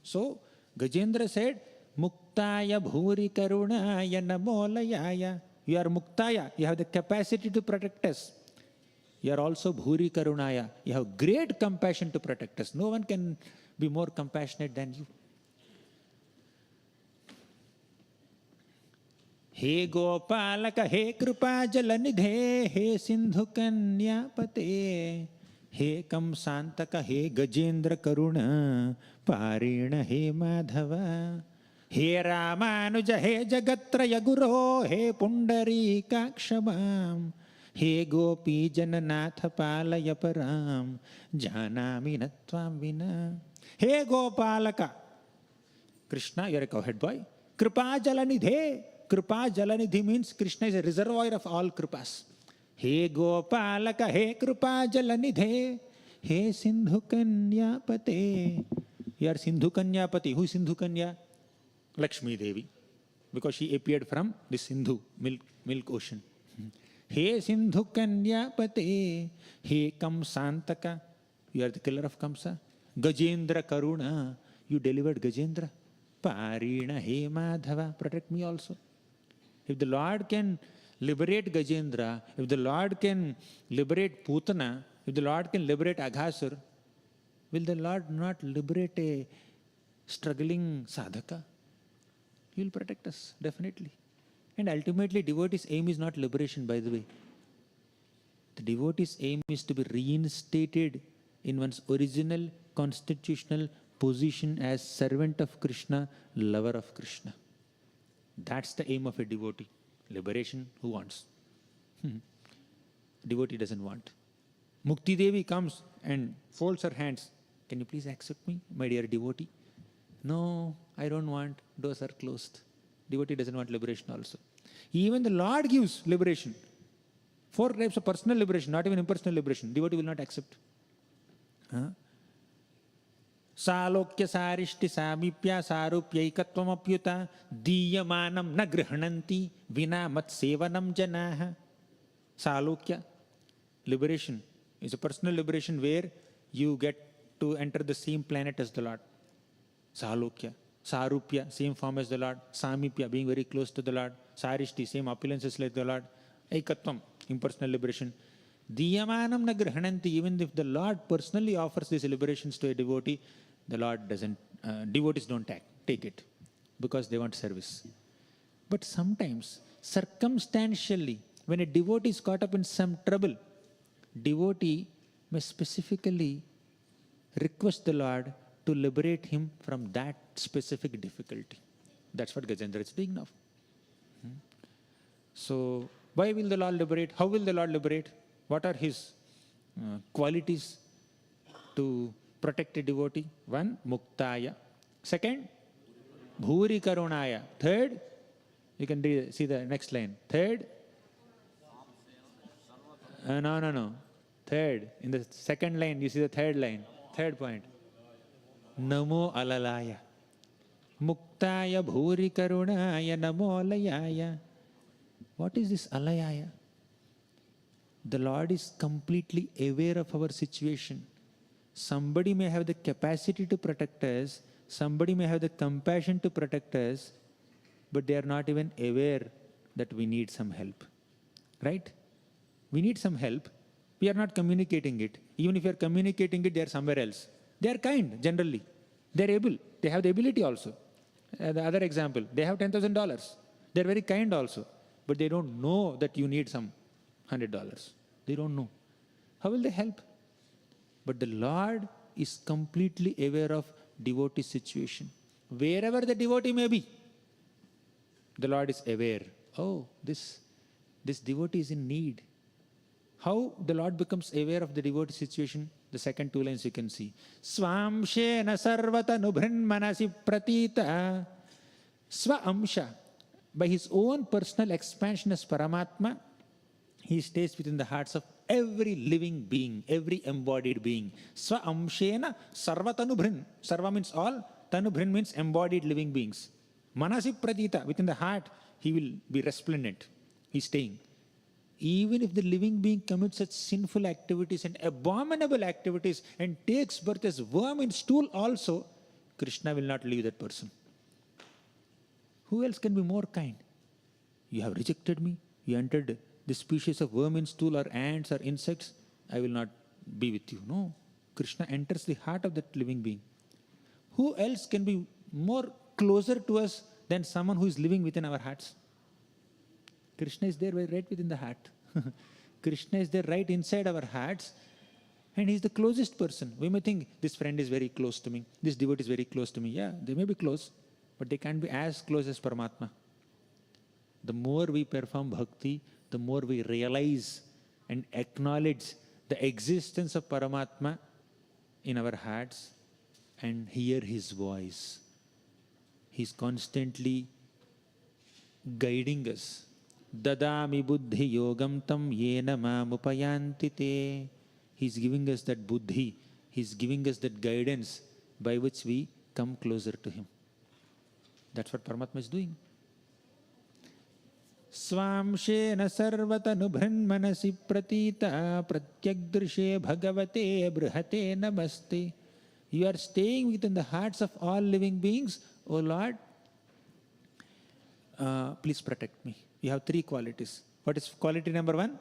So, Gajendra said, Muktaya Bhuri Karunaya Namolayaya. You are Muktaya. You have the capacity to protect us. You are also Bhuri Karunaya. You have great compassion to protect us. No one can be more compassionate than you. He Gopalaka, he Kripa Jalanidhe, he Sindhu Kanyapate, he Kamsantaka, he Gajendra Karuna, Parina, he Madhava. He Ramanuja, he Jagatraya Guru, he Pundarika Kshamam, he Gopi Jananatha Palaya Param, Janami Natvam Vina. He Gopalaka. Krishna, you are a cowhead boy. Kripa Jalanidhe. Kripa Jalanidhi means Krishna is a reservoir of all kripas. He Gopalaka, he Kripa Jalanidhe, he Sindhu Kanyapate. You are Sindhu Kanyapati. Who is Sindhu Kanya? Lakshmi Devi, because she appeared from the Sindhu, milk ocean. He Sindhu Kanyapate, he Kamsantaka, you are the killer of Kamsa. Gajendra Karuna, you delivered Gajendra. Parina he Madhava, protect me also. If the Lord can liberate Gajendra, if the Lord can liberate Putana, if the Lord can liberate Aghasur, will the Lord not liberate a struggling sadhaka? He will protect us, definitely. And ultimately, devotee's aim is not liberation, by the way. The devotee's aim is to be reinstated in one's original constitutional position as servant of Krishna, lover of Krishna. That's the aim of a devotee. Liberation, who wants? Devotee doesn't want. Mukti Devi comes and folds her hands. Can you please accept me, my dear devotee? No, I don't want. Doors are closed. Devotee doesn't want liberation also. Even the Lord gives liberation. 4 types of personal liberation, not even impersonal liberation. Devotee will not accept. Salokya sarishti samipya sarupyaikatvam diyamanam na grihananti vina mat sevanam janaha. Salokya, liberation, is a personal liberation where you get to enter the same planet as the Lord. Salokya. Sarupya, same form as the Lord. Samipya, being very close to the Lord. Sarishti, same opulences like the Lord. Aikatvam, impersonal liberation. Diyamanam na grihananti, even if the Lord personally offers these liberations to a devotee, the Lord doesn't, devotees don't take it because they want service. But sometimes, circumstantially, when a devotee is caught up in some trouble, devotee may specifically request the Lord to liberate him from that specific difficulty. That's what Gajendra is doing now. So, why will the Lord liberate? How will the Lord liberate? What are his qualities to protect a devotee? 1, Muktaya. 2nd, Bhuri Karunaya. 3rd, you can see the next line. 3rd, no. 3rd, in the 2nd line, you see the 3rd line. 3rd point. Namo Alalaya. Muktaya Bhuri Karunaya Namo Alayaya. What is this Alayaya? The Lord is completely aware of our situation. Somebody may have the capacity to protect us, somebody may have the compassion to protect us, but they are not even aware that we need some help. Right? We need some help. We are not communicating it. Even if we are communicating it, they are somewhere else. They are kind, generally. They are able. They have the ability also. The other example, they have $10,000. They are very kind also. But they don't know that you need some $100. They don't know. How will they help? But the Lord is completely aware of devotee's situation. Wherever the devotee may be, the Lord is aware. Oh, this devotee is in need. How the Lord becomes aware of the devotee situation? The second 2 lines you can see. Swamshena sarvata nubhrin manasi pratita. Swaamsha. By his own personal expansion as Paramatma, he stays within the hearts of every living being, every embodied being. Swaamshena sarvatanubhrin. Sarva means all, tanubhrin means embodied living beings. Manasi pratita, within the heart, he will be resplendent. He's staying. Even if the living being commits such sinful activities and abominable activities and takes birth as worm in stool also, Krishna will not leave that person. Who else can be more kind? You have rejected me. You entered this species of worm in stool or ants or insects. I will not be with you. No. Krishna enters the heart of that living being. Who else can be more closer to us than someone who is living within our hearts? Krishna is there right within the heart. Krishna is there right inside our hearts, and he is the closest person. We may think this friend is very close to me, this devotee is very close to me. Yeah, they may be close, but they can't be as close as Paramatma. The more we perform bhakti, the more we realize and acknowledge the existence of Paramatma in our hearts and hear his voice. He's constantly guiding us. Dadami buddhi yogam tam yena mamupayanti te. He's giving us that buddhi. He's giving us that guidance by which we come closer to him. That's what Paramatma is doing. Swamshena sarvatanubhran manasi pratita pratyagdrishe bhagavate brihate namaste. You are staying within the hearts of all living beings. O Lord, please protect me. You have 3 qualities. What is quality number 1?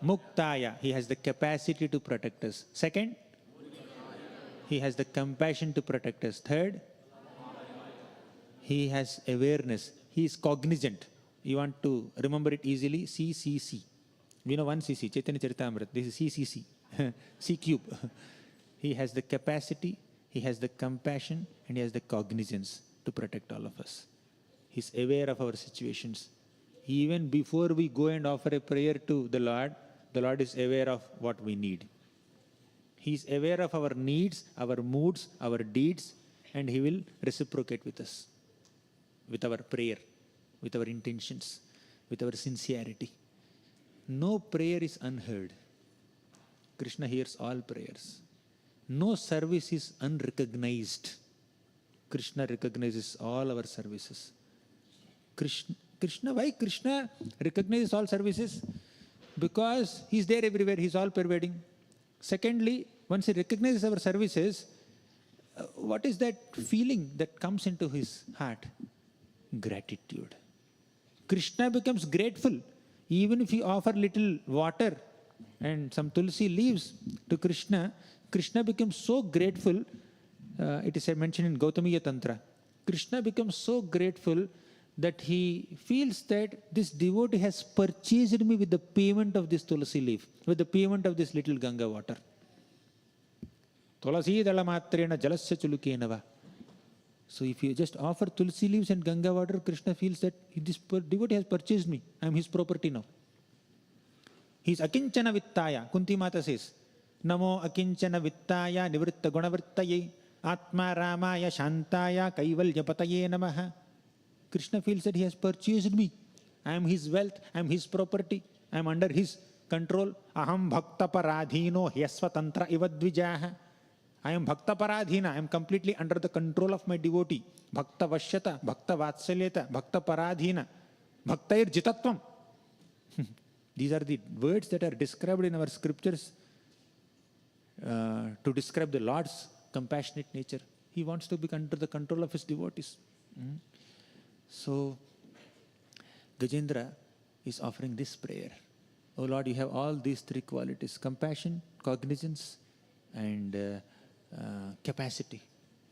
Muktaya. He has the capacity to protect us. 2nd, he has the compassion to protect us. 3rd, he has awareness. He is cognizant. You want to remember it easily? CCC. We know 1 CC, Chaitanya Charitamrita. This is CCC. C cube. He has the capacity, He has the compassion and He has the cognizance to protect all of us. He's aware of our situations. Even before we go and offer a prayer to the Lord is aware of what we need. He is aware of our needs, our moods, our deeds, and He will reciprocate with us, with our prayer, with our intentions, with our sincerity. No prayer is unheard. Krishna hears all prayers. No service is unrecognized. Krishna recognizes all our services. Why Krishna recognizes all services? Because He's there everywhere, He's all pervading. Secondly, once He recognizes our services, what is that feeling that comes into His heart? Gratitude. Krishna becomes grateful. Even if you offer little water and some tulsi leaves to Krishna, Krishna becomes so grateful. It is mentioned in Gautamiya Tantra. Krishna becomes so grateful that he feels that this devotee has purchased me with the payment of this tulsi leaf, with the payment of this little Ganga water. Tulasi dala matrena jalasya chulukenava. So if you just offer tulsi leaves and Ganga water, Krishna feels that this devotee has purchased me. I am his property now. He is akinchana vittaya. Kunti Mata says, Namo akinchana vittaya nivritta gunavrittaye atma ramaya shantaya kaivalya pataye namaha. Krishna feels that he has purchased me. I am his wealth, I am his property, I am under his control. Aham bhakta paradhino hyasva tantra ivadvijaha. I am bhakta paradhina, I am completely under the control of my devotee. Bhakta vashyata, bhakta vatsalyata, bhakta paradhina, bhaktair jitatvam. These are the words that are described in our scriptures to describe the Lord's compassionate nature. He wants to be under the control of his devotees. So, Gajendra is offering this prayer. Oh Lord, you have all these three qualities: compassion, cognizance, and capacity.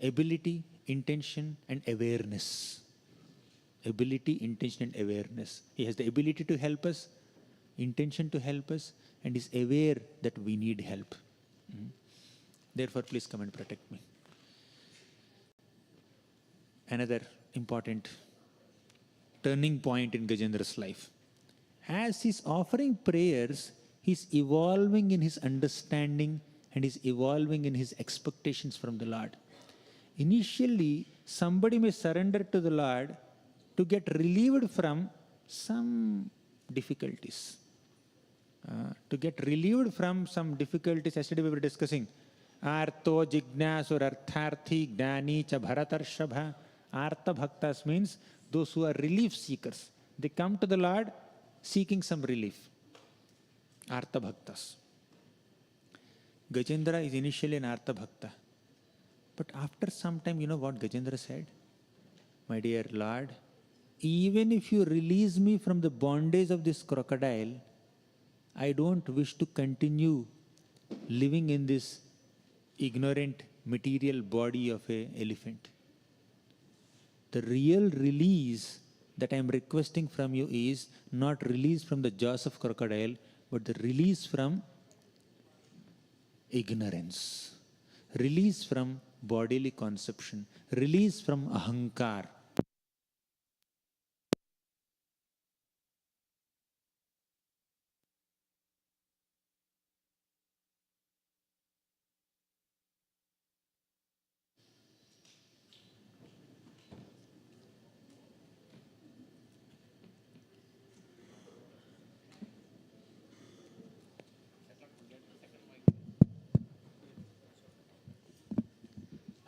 Ability, intention, and awareness. Ability, intention, and awareness. He has the ability to help us, intention to help us, and is aware that we need help. Therefore, please come and protect me. Another important turning point in Gajendra's life. As he's offering prayers, he's evolving in his understanding and he's evolving in his expectations from the Lord. Initially, somebody may surrender to the Lord to get relieved from some difficulties. Yesterday we were discussing Arto Jignasur Artharthi Gnani Cha Bharatarshabha. Artha Bhaktas means those who are relief seekers. They come to the Lord seeking some relief. Artha Bhaktas. Gajendra is initially an Artha Bhakta. But after some time, you know what Gajendra said? My dear Lord, even if you release me from the bondage of this crocodile, I don't wish to continue living in this ignorant material body of an elephant. The real release that I am requesting from you is not release from the jaws of crocodile, but the release from ignorance, release from bodily conception, release from ahankar.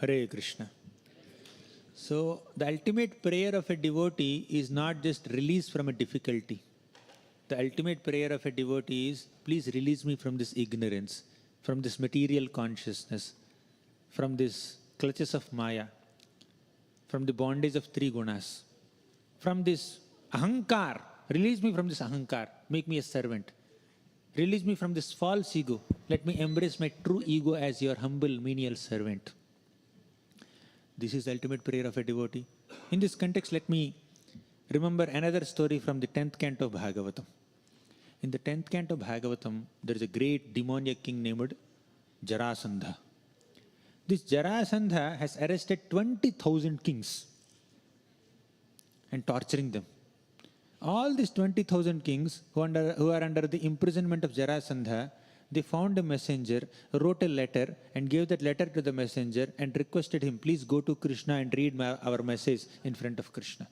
Hare Krishna. So, the ultimate prayer of a devotee is not just release from a difficulty. The ultimate prayer of a devotee is, please release me from this ignorance, from this material consciousness, from this clutches of Maya, from the bondage of three gunas, from this ahankar. Release me from this ahankar. Make me a servant. Release me from this false ego. Let me embrace my true ego as your humble, menial servant. This is the ultimate prayer of a devotee. In this context, let me remember another story from the 10th canto of Bhagavatam. In the 10th canto of Bhagavatam, there is a great demoniac king named Jarasandha. This Jarasandha has arrested 20,000 kings and torturing them. All these 20,000 kings who are under the imprisonment of Jarasandha, they found a messenger, wrote a letter and gave that letter to the messenger and requested him, please go to Krishna and read our message in front of Krishna.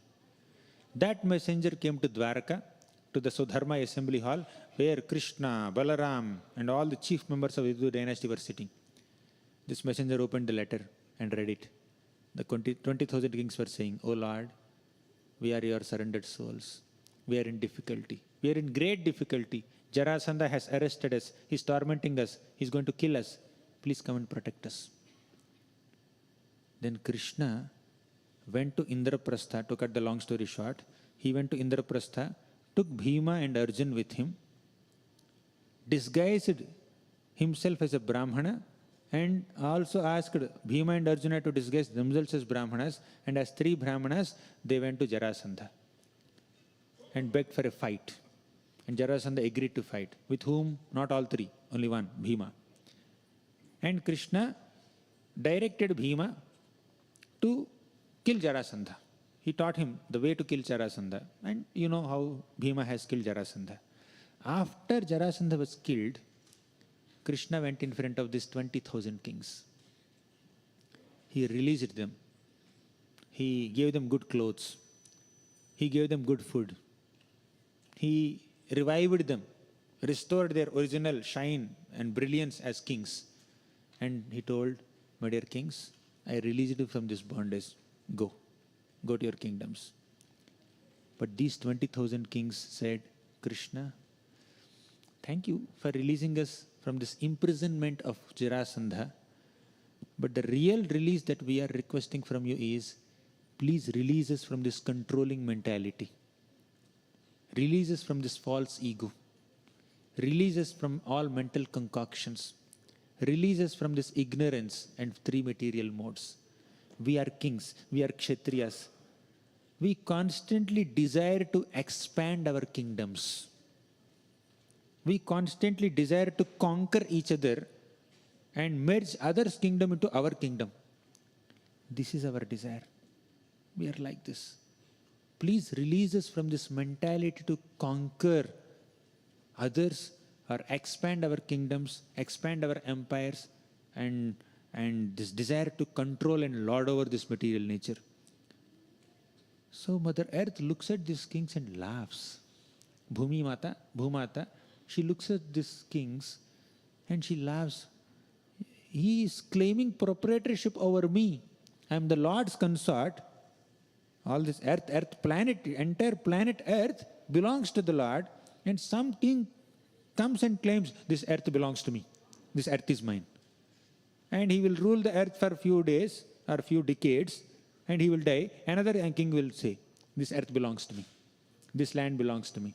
That messenger came to Dwarka, to the Sudharma assembly hall, where Krishna, Balaram and all the chief members of the Hindu dynasty were sitting. This messenger opened the letter and read it. The 20,000 kings were saying, "O Lord, we are your surrendered souls. We are in difficulty. We are in great difficulty. Jarasandha has arrested us. He's tormenting us. He's going to kill us. Please come and protect us." Then Krishna went to Indraprastha, to cut the long story short. He went to Indraprastha, took Bhima and Arjun with him, disguised himself as a Brahmana, and also asked Bhima and Arjuna to disguise themselves as Brahmanas, and as 3 Brahmanas, they went to Jarasandha and begged for a fight. And Jarasandha agreed to fight. With whom? Not all 3, only one, Bhima. And Krishna directed Bhima to kill Jarasandha. He taught him the way to kill Jarasandha. And you know how Bhima has killed Jarasandha. After Jarasandha was killed, Krishna went in front of these 20,000 kings. He released them. He gave them good clothes. He gave them good food. He revived them, restored their original shine and brilliance as kings. And he told, "My dear kings, I released you from this bondage. Go to your kingdoms." But these 20,000 kings said, "Krishna, thank you for releasing us from this imprisonment of Jarasandha. But the real release that we are requesting from you is, please release us from this controlling mentality. Release us from this false ego. Release us from all mental concoctions. Release us from this ignorance and 3 material modes. We are kings. We are kshatriyas. We constantly desire to expand our kingdoms. We constantly desire to conquer each other and merge others' kingdom into our kingdom. This is our desire. We are like this. Please release us from this mentality to conquer others or expand our kingdoms, expand our empires, and this desire to control and lord over this material nature." So Mother Earth looks at these kings and laughs. Bhumata, she looks at these kings and she laughs. "He is claiming proprietorship over me. I am the Lord's consort. All this entire planet Earth belongs to the Lord, and some king comes and claims, this earth belongs to me. This earth is mine. And he will rule the earth for a few days or a few decades, and he will die. Another king will say, this earth belongs to me. This land belongs to me.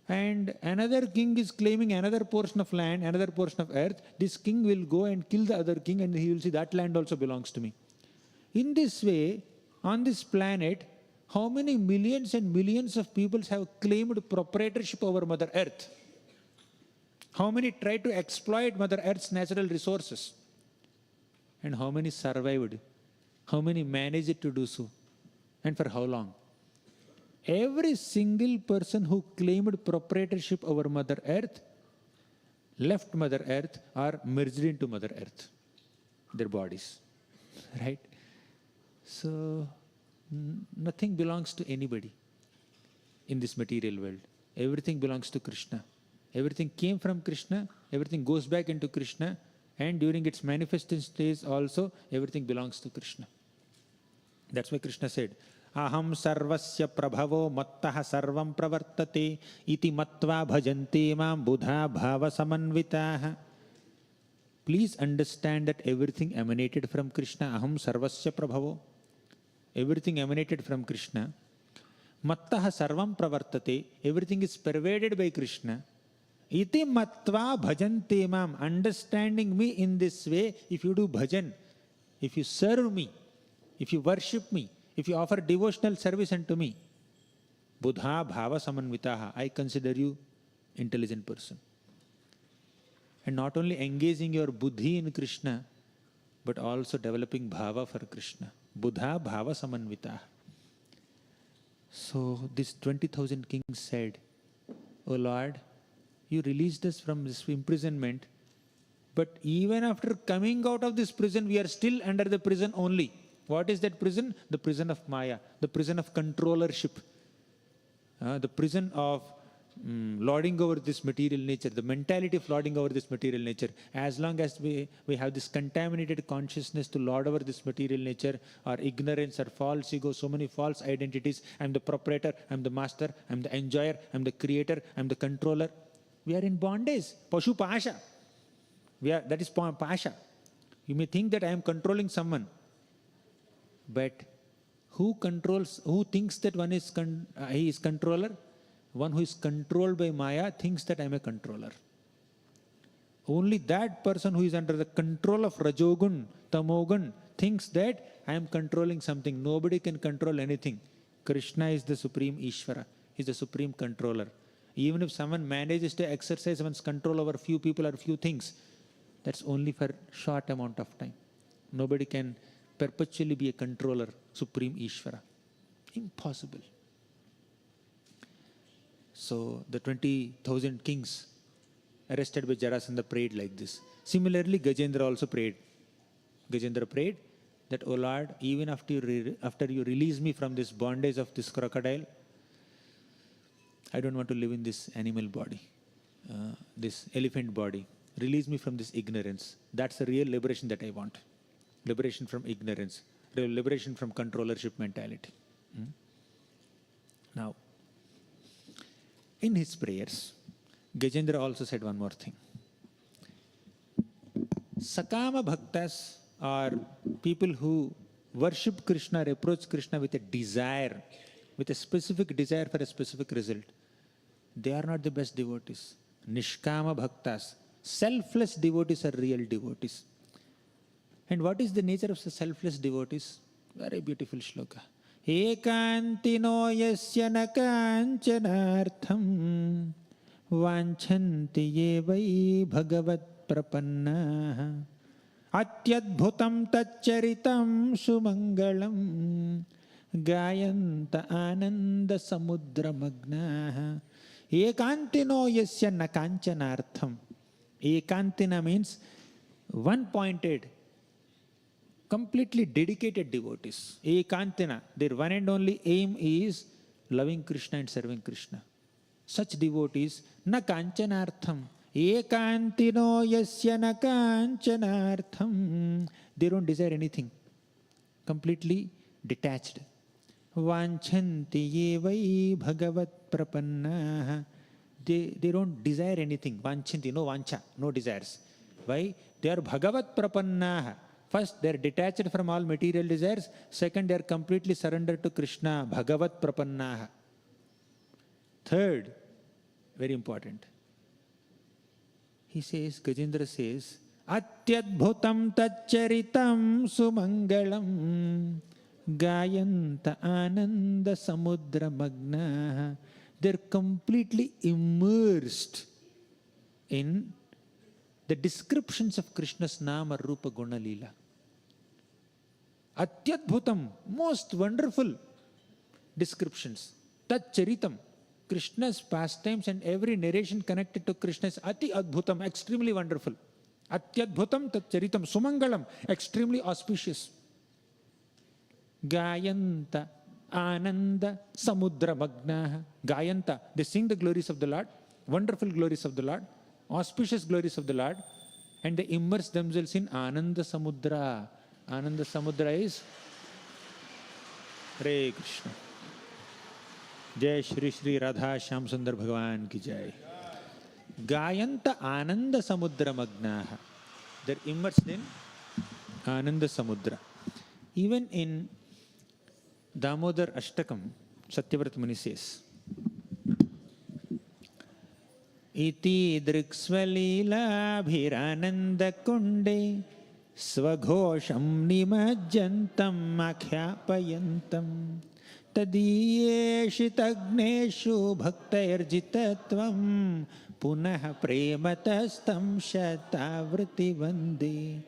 And another king is claiming another portion of land, another portion of earth. This king will go and kill the other king, and he will say, that land also belongs to me. In this way, on this planet, how many millions and millions of people have claimed proprietorship over Mother Earth? How many tried to exploit Mother Earth's natural resources? And how many survived? How many managed to do so? And for how long? Every single person who claimed proprietorship over Mother Earth left Mother Earth or merged into Mother Earth, their bodies, right? So, nothing belongs to anybody in this material world. Everything belongs to Krishna. Everything came from Krishna, everything goes back into Krishna, and during its manifestation stage also, everything belongs to Krishna. That's why Krishna said, "Aham sarvasya prabhavo mattaha sarvam pravartate iti matva bhajante mam buddha bhava samanvitaha." Please understand that everything emanated from Krishna. Aham sarvasya prabhavo. Everything emanated from Krishna. Mattaha sarvam pravartate. Everything is pervaded by Krishna. Iti matva bhajante mam. Understanding me in this way, if you do bhajan, if you serve me, if you worship me, if you offer devotional service unto me, buddha bhava samanvitaha, I consider you intelligent person. And not only engaging your buddhi in Krishna, but also developing bhava for Krishna. Buddha bhava samanvita. So this 20,000 kings said, "O Lord, you released us from this imprisonment, but even after coming out of this prison, we are still under the prison only." What is that prison? The prison of Maya, the prison of controllership, the prison of lording over this material nature, the mentality of lording over this material nature. As long as we have this contaminated consciousness to lord over this material nature, or ignorance or false ego, so many false identities. I'm the proprietor, I'm the master, I'm the enjoyer, I'm the creator, I'm the controller. We are in bondage. Pashu pasha. That is pasha. You may think that I am controlling someone. But who thinks that one is he is controller? One who is controlled by Maya thinks that I am a controller. Only that person who is under the control of Rajogun, Tamogun, thinks that I am controlling something. Nobody can control anything. Krishna is the supreme Ishvara. He is the supreme controller. Even if someone manages to exercise one's control over few people or few things, that's only for short amount of time. Nobody can perpetually be a controller, supreme Ishvara. Impossible. So the 20,000 kings arrested by Jarasandha prayed like this. Similarly, Gajendra also prayed. Gajendra prayed that, "O Lord, even after you release me from this bondage of this crocodile, I don't want to live in this animal body, this elephant body. Release me from this ignorance. That's the real liberation that I want. Liberation from ignorance, liberation from controllership mentality." Now, in his prayers, Gajendra also said one more thing. Sakama bhaktas, are people who worship Krishna or approach Krishna with a desire, with a specific desire for a specific result. They are not the best devotees. Nishkama bhaktas, selfless devotees are real devotees. And what is the nature of the selfless devotees? Very beautiful shloka. Ekantino yasya na kanchanartham vanchanti ye vai bhagavat prapanna atyadbhutam tacharitam sumangalam gayanta ananda samudra magna. Ekantino yasya na kanchanartham. Ekantina means one-pointed, completely dedicated devotees. Ekantina, their one and only aim is loving Krishna and serving Krishna. Such devotees, na kanchanartham. Ekantino yasya na kanchanartham. They don't desire anything. Completely detached. Vanchanti ye vai bhagavat prapanna. They don't desire anything. Vanchanti, no vancha, no desires. Why? They are bhagavat prapanna. First, they are detached from all material desires. Second, they are completely surrendered to Krishna. Bhagavat prapanna. Third, very important. He says, Gajendra says, Atyadbhutam tacharitam sumangalam gayanta ananda samudra magna. They're completely immersed in the descriptions of Krishna's Nama Rupa Guna Leela. Atyadbhutam, most wonderful descriptions. Tat charitam, Krishna's pastimes and every narration connected to Krishna is ati adbhutam, extremely wonderful. Atyadbhutam tat charitam, sumangalam, extremely auspicious. Gayanta ananda samudra magna. Gayanta, they sing the glories of the Lord, wonderful glories of the Lord, auspicious glories of the Lord, and they immerse themselves in Ananda Samudra. Ananda Samudra is Hare Krishna. Jai Shri Shri Radha Shyam Sundar Bhagavan ki Jai. Gayanta Ananda Samudra Magnaha. They're immersed in Ananda Samudra. Even in Damodar Ashtakam, Satyavrata Muni says, Iti driksvalila bhirananda kunde svaghosham nimajjantam akhypayantam tadiyeshitagneshu bhaktayarjitatvam punah prematastam shatavriti vande.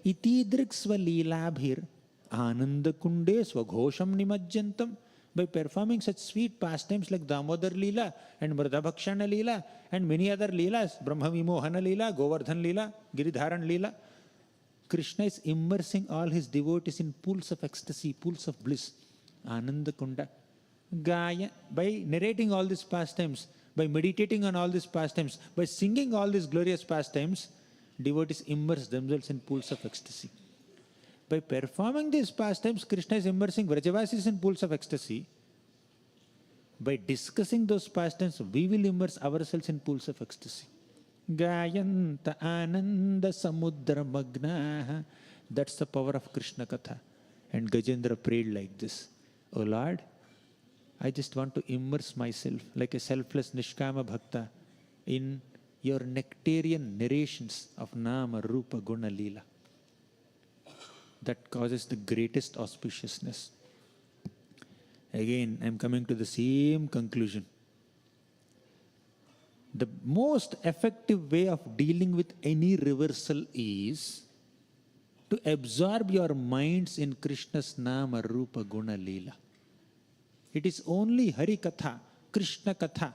itidriksva leelabhir anandakunde swaghosham nimajjantam. By performing such sweet pastimes like Damodar Leela and Mridabhakshana Leela and many other Leelas, Brahma Vimohana Leela, Govardhan Leela, Giridharan Leela, Krishna is immersing all his devotees in pools of ecstasy, pools of bliss. Ananda Kunda. Gaya, by narrating all these pastimes, by meditating on all these pastimes, by singing all these glorious pastimes, devotees immerse themselves in pools of ecstasy. By performing these pastimes, Krishna is immersing Vrajavasis in pools of ecstasy. By discussing those pastimes, we will immerse ourselves in pools of ecstasy. Gayanta Ananda Samudra Magnaha. That's the power of Krishna Katha. And Gajendra prayed like this: O Lord, I just want to immerse myself like a selfless Nishkama Bhakta in your nectarian narrations of Nama, Rupa, Guna, Leela. That causes the greatest auspiciousness. Again, I am coming to the same conclusion. The most effective way of dealing with any reversal is to absorb your minds in Krishna's Nama, Rupa, Guna, Leela. It is only Hari Katha, Krishna Katha,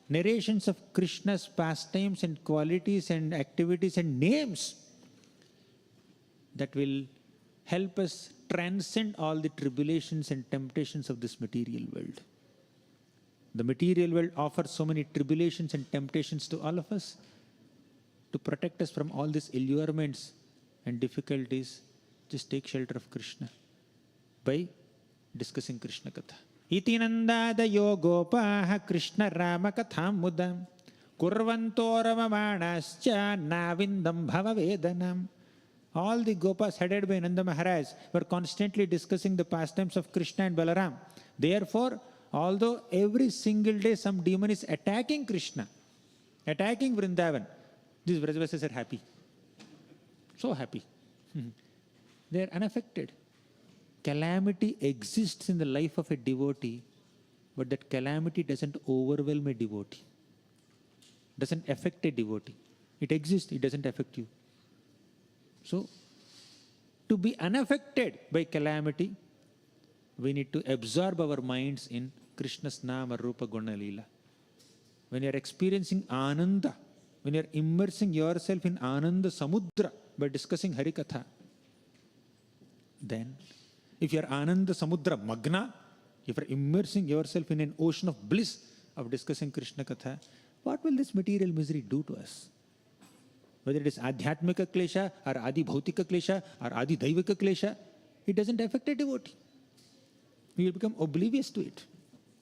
narrations of Krishna's pastimes and qualities and activities and names that will help us transcend all the tribulations and temptations of this material world. The material world offers so many tribulations and temptations to all of us. To protect us from all these allurements and difficulties, just take shelter of Krishna by discussing Krishna Katha. Iti nandadayo gopaha Krishna Rama Katham mudam kurvanto ramamanascha navindam bhava vedanam. All the Gopas headed by Nanda Maharaj were constantly discussing the pastimes of Krishna and Balaram. Therefore, although every single day some demon is attacking Krishna, attacking Vrindavan, these Vrajavasis are happy. So happy. They are unaffected. Calamity exists in the life of a devotee, but that calamity doesn't overwhelm a devotee. Doesn't affect a devotee. It exists, it doesn't affect you. So, to be unaffected by calamity, we need to absorb our minds in Krishna's Nama, Rupa, Guna, Leela. When you are experiencing Ananda, when you are immersing yourself in Ananda Samudra by discussing Harikatha, then if you are Ananda Samudra Magna, if you are immersing yourself in an ocean of bliss of discussing Krishna Katha, what will this material misery do to us? Whether it is Adhyatmika Klesha or Adi Bhautika Klesha or Adi Daivika Klesha, it doesn't affect a devotee. We will become oblivious to it.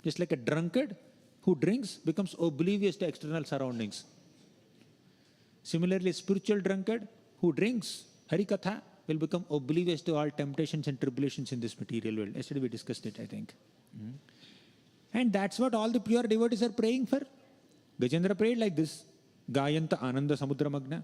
Just like a drunkard who drinks becomes oblivious to external surroundings. Similarly, a spiritual drunkard who drinks Harikatha will become oblivious to all temptations and tribulations in this material world. Yesterday we discussed it, I think. And that's what all the pure devotees are praying for. Gajendra prayed like this: Gayanta Ananda Samudra Magna.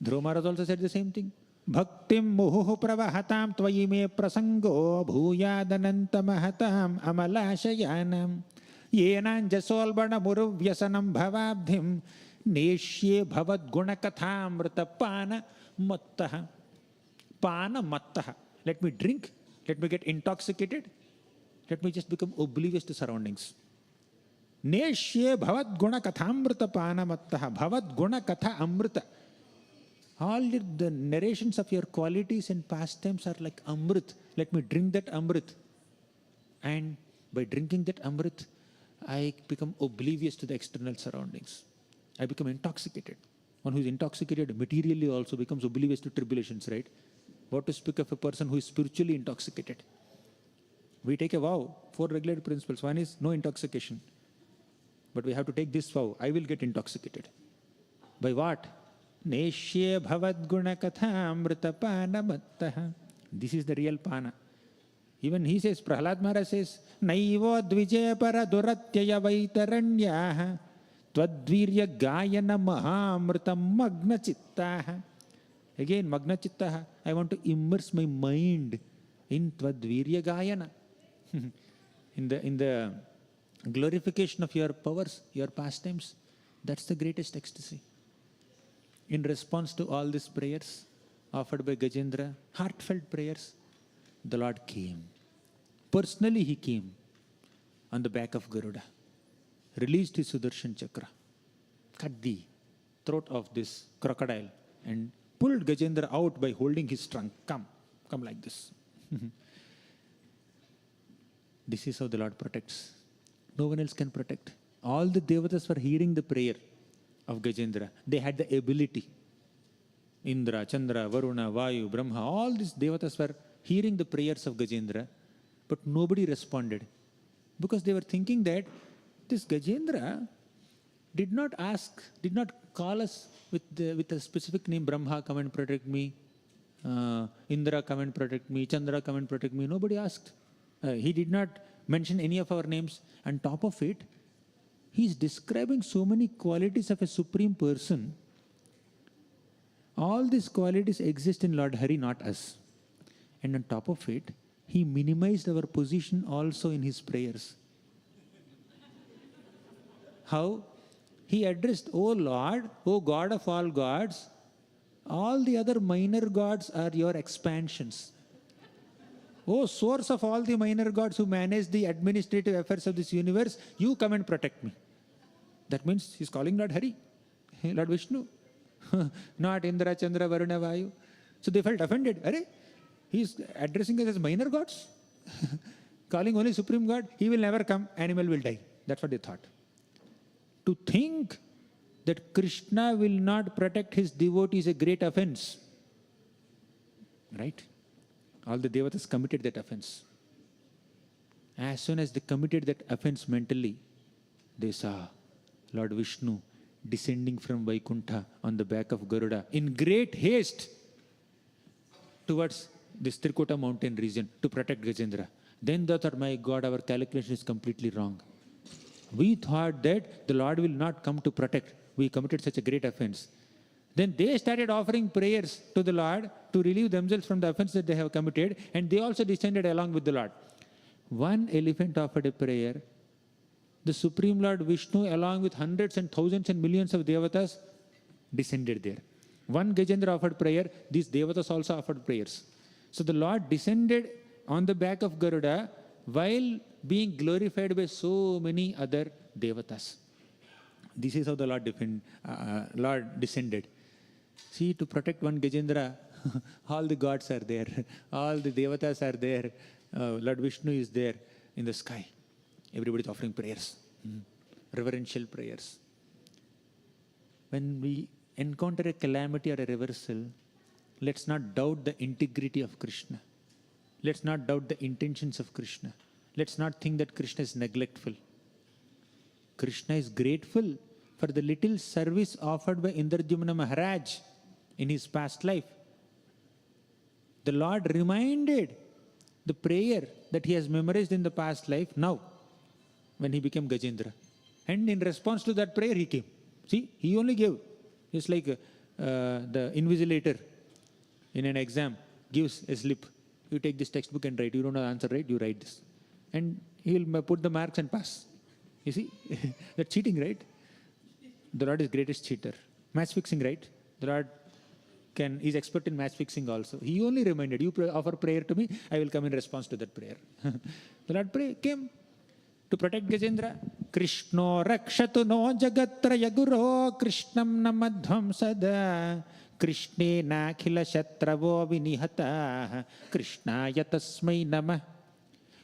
Dhruva Maharaj also said the same thing. Bhaktim muhuhu pravahatam tvayi me prasango bhuyadananta mahatam amalashayanam yenan jasolbana muruvyasanam bhavabdhim neshye bhavad gunakatham pana mattaha. Pana mattaha. Let me drink, let me get intoxicated, let me just become oblivious to surroundings. Neshye bhavad guna kathamrita pana mattaha. Bhavad guna katha amrita. All the narrations of your qualities and pastimes are like amrit. Let me drink that amrit. And by drinking that amrit, I become oblivious to the external surroundings. I become intoxicated. One who is intoxicated materially also becomes oblivious to tribulations, right? What to speak of a person who is spiritually intoxicated? We take a vow, 4 regulated principles. One is no intoxication. But we have to take this vow: I will get intoxicated. By what? Neshye bhavad guna katha amrita pana mattaha. This is the real pana. Even he says, Prahlad Maharaj says, Naivo dvije para duratyaya vaitaranyah tvadvirya gayana mahamrita magna chittaha. Again, magna chittaha. I want to immerse my mind in tvadvirya gayana. in the glorification of your powers, your pastimes. That's the greatest ecstasy. In response to all these prayers, offered by Gajendra, heartfelt prayers. The Lord came. Personally, he came on the back of Garuda, released his Sudarshan Chakra, cut the throat of this crocodile, and pulled Gajendra out by holding his trunk. Come like this. This is how the Lord protects. No one else can protect. All the devatas were hearing the prayer of Gajendra. They had the ability. Indra, Chandra, Varuna, Vayu, Brahma, all these devatas were hearing the prayers of Gajendra, but nobody responded. Because they were thinking that this Gajendra did not call us with a specific name, Brahma, come and protect me, Indra, come and protect me, Chandra, come and protect me. Nobody asked. He did not mention any of our names. On top of it, he is describing so many qualities of a supreme person. All these qualities exist in Lord Hari, not us. And on top of it, he minimized our position also in his prayers. How? He addressed, "O Lord, O God of all gods, all the other minor gods are your expansions. O source of all the minor gods who manage the administrative affairs of this universe, you come and protect me." That means he's calling Lord Hari, Lord Vishnu, not Indra, Chandra, Varuna, Vayu. So they felt offended. Arey, he's addressing us as minor gods, calling only Supreme God. He will never come, animal will die. That's what they thought. To think that Krishna will not protect his devotee is a great offense. Right? All the devatas committed that offense. As soon as they committed that offense mentally, they saw Lord Vishnu descending from Vaikuntha on the back of Garuda in great haste towards this Trikuta mountain region to protect Gajendra. Then they thought, my God, our calculation is completely wrong. We thought that the Lord will not come to protect. We committed such a great offense. Then they started offering prayers to the Lord to relieve themselves from the offense that they have committed, and they also descended along with the Lord. One elephant offered a prayer. The Supreme Lord Vishnu, along with hundreds and thousands and millions of devatas, descended there. One Gajendra offered prayer. These devatas also offered prayers. So the Lord descended on the back of Garuda while being glorified by so many other devatas. This is how the Lord descended. See, to protect one Gajendra, all the gods are there, all the devatas are there, Lord Vishnu is there in the sky. Everybody is offering prayers, reverential prayers. When we encounter a calamity or a reversal, let's not doubt the integrity of Krishna. Let's not doubt the intentions of Krishna. Let's not think that Krishna is neglectful. Krishna is grateful for the little service offered by Indradyumna Maharaj in his past life. The Lord reminded the prayer that he has memorized in the past life now when he became Gajendra. And in response to that prayer, he came. See, he only gave. It's like the invigilator in an exam gives a slip. You take this textbook and write. You don't know the answer, right? You write this. And he will put the marks and pass. You see? That's cheating, right? The Lord is greatest cheater. Match fixing, right? The Lord is expert in match fixing also. He only reminded, you offer prayer to me, I will come in response to that prayer. The Lord came to protect Gajendra. Krishno rakshatu no jagatraya guro krishnam namadhvam sada krishne nakhila shatravo vinihata krishnaya tasmai namah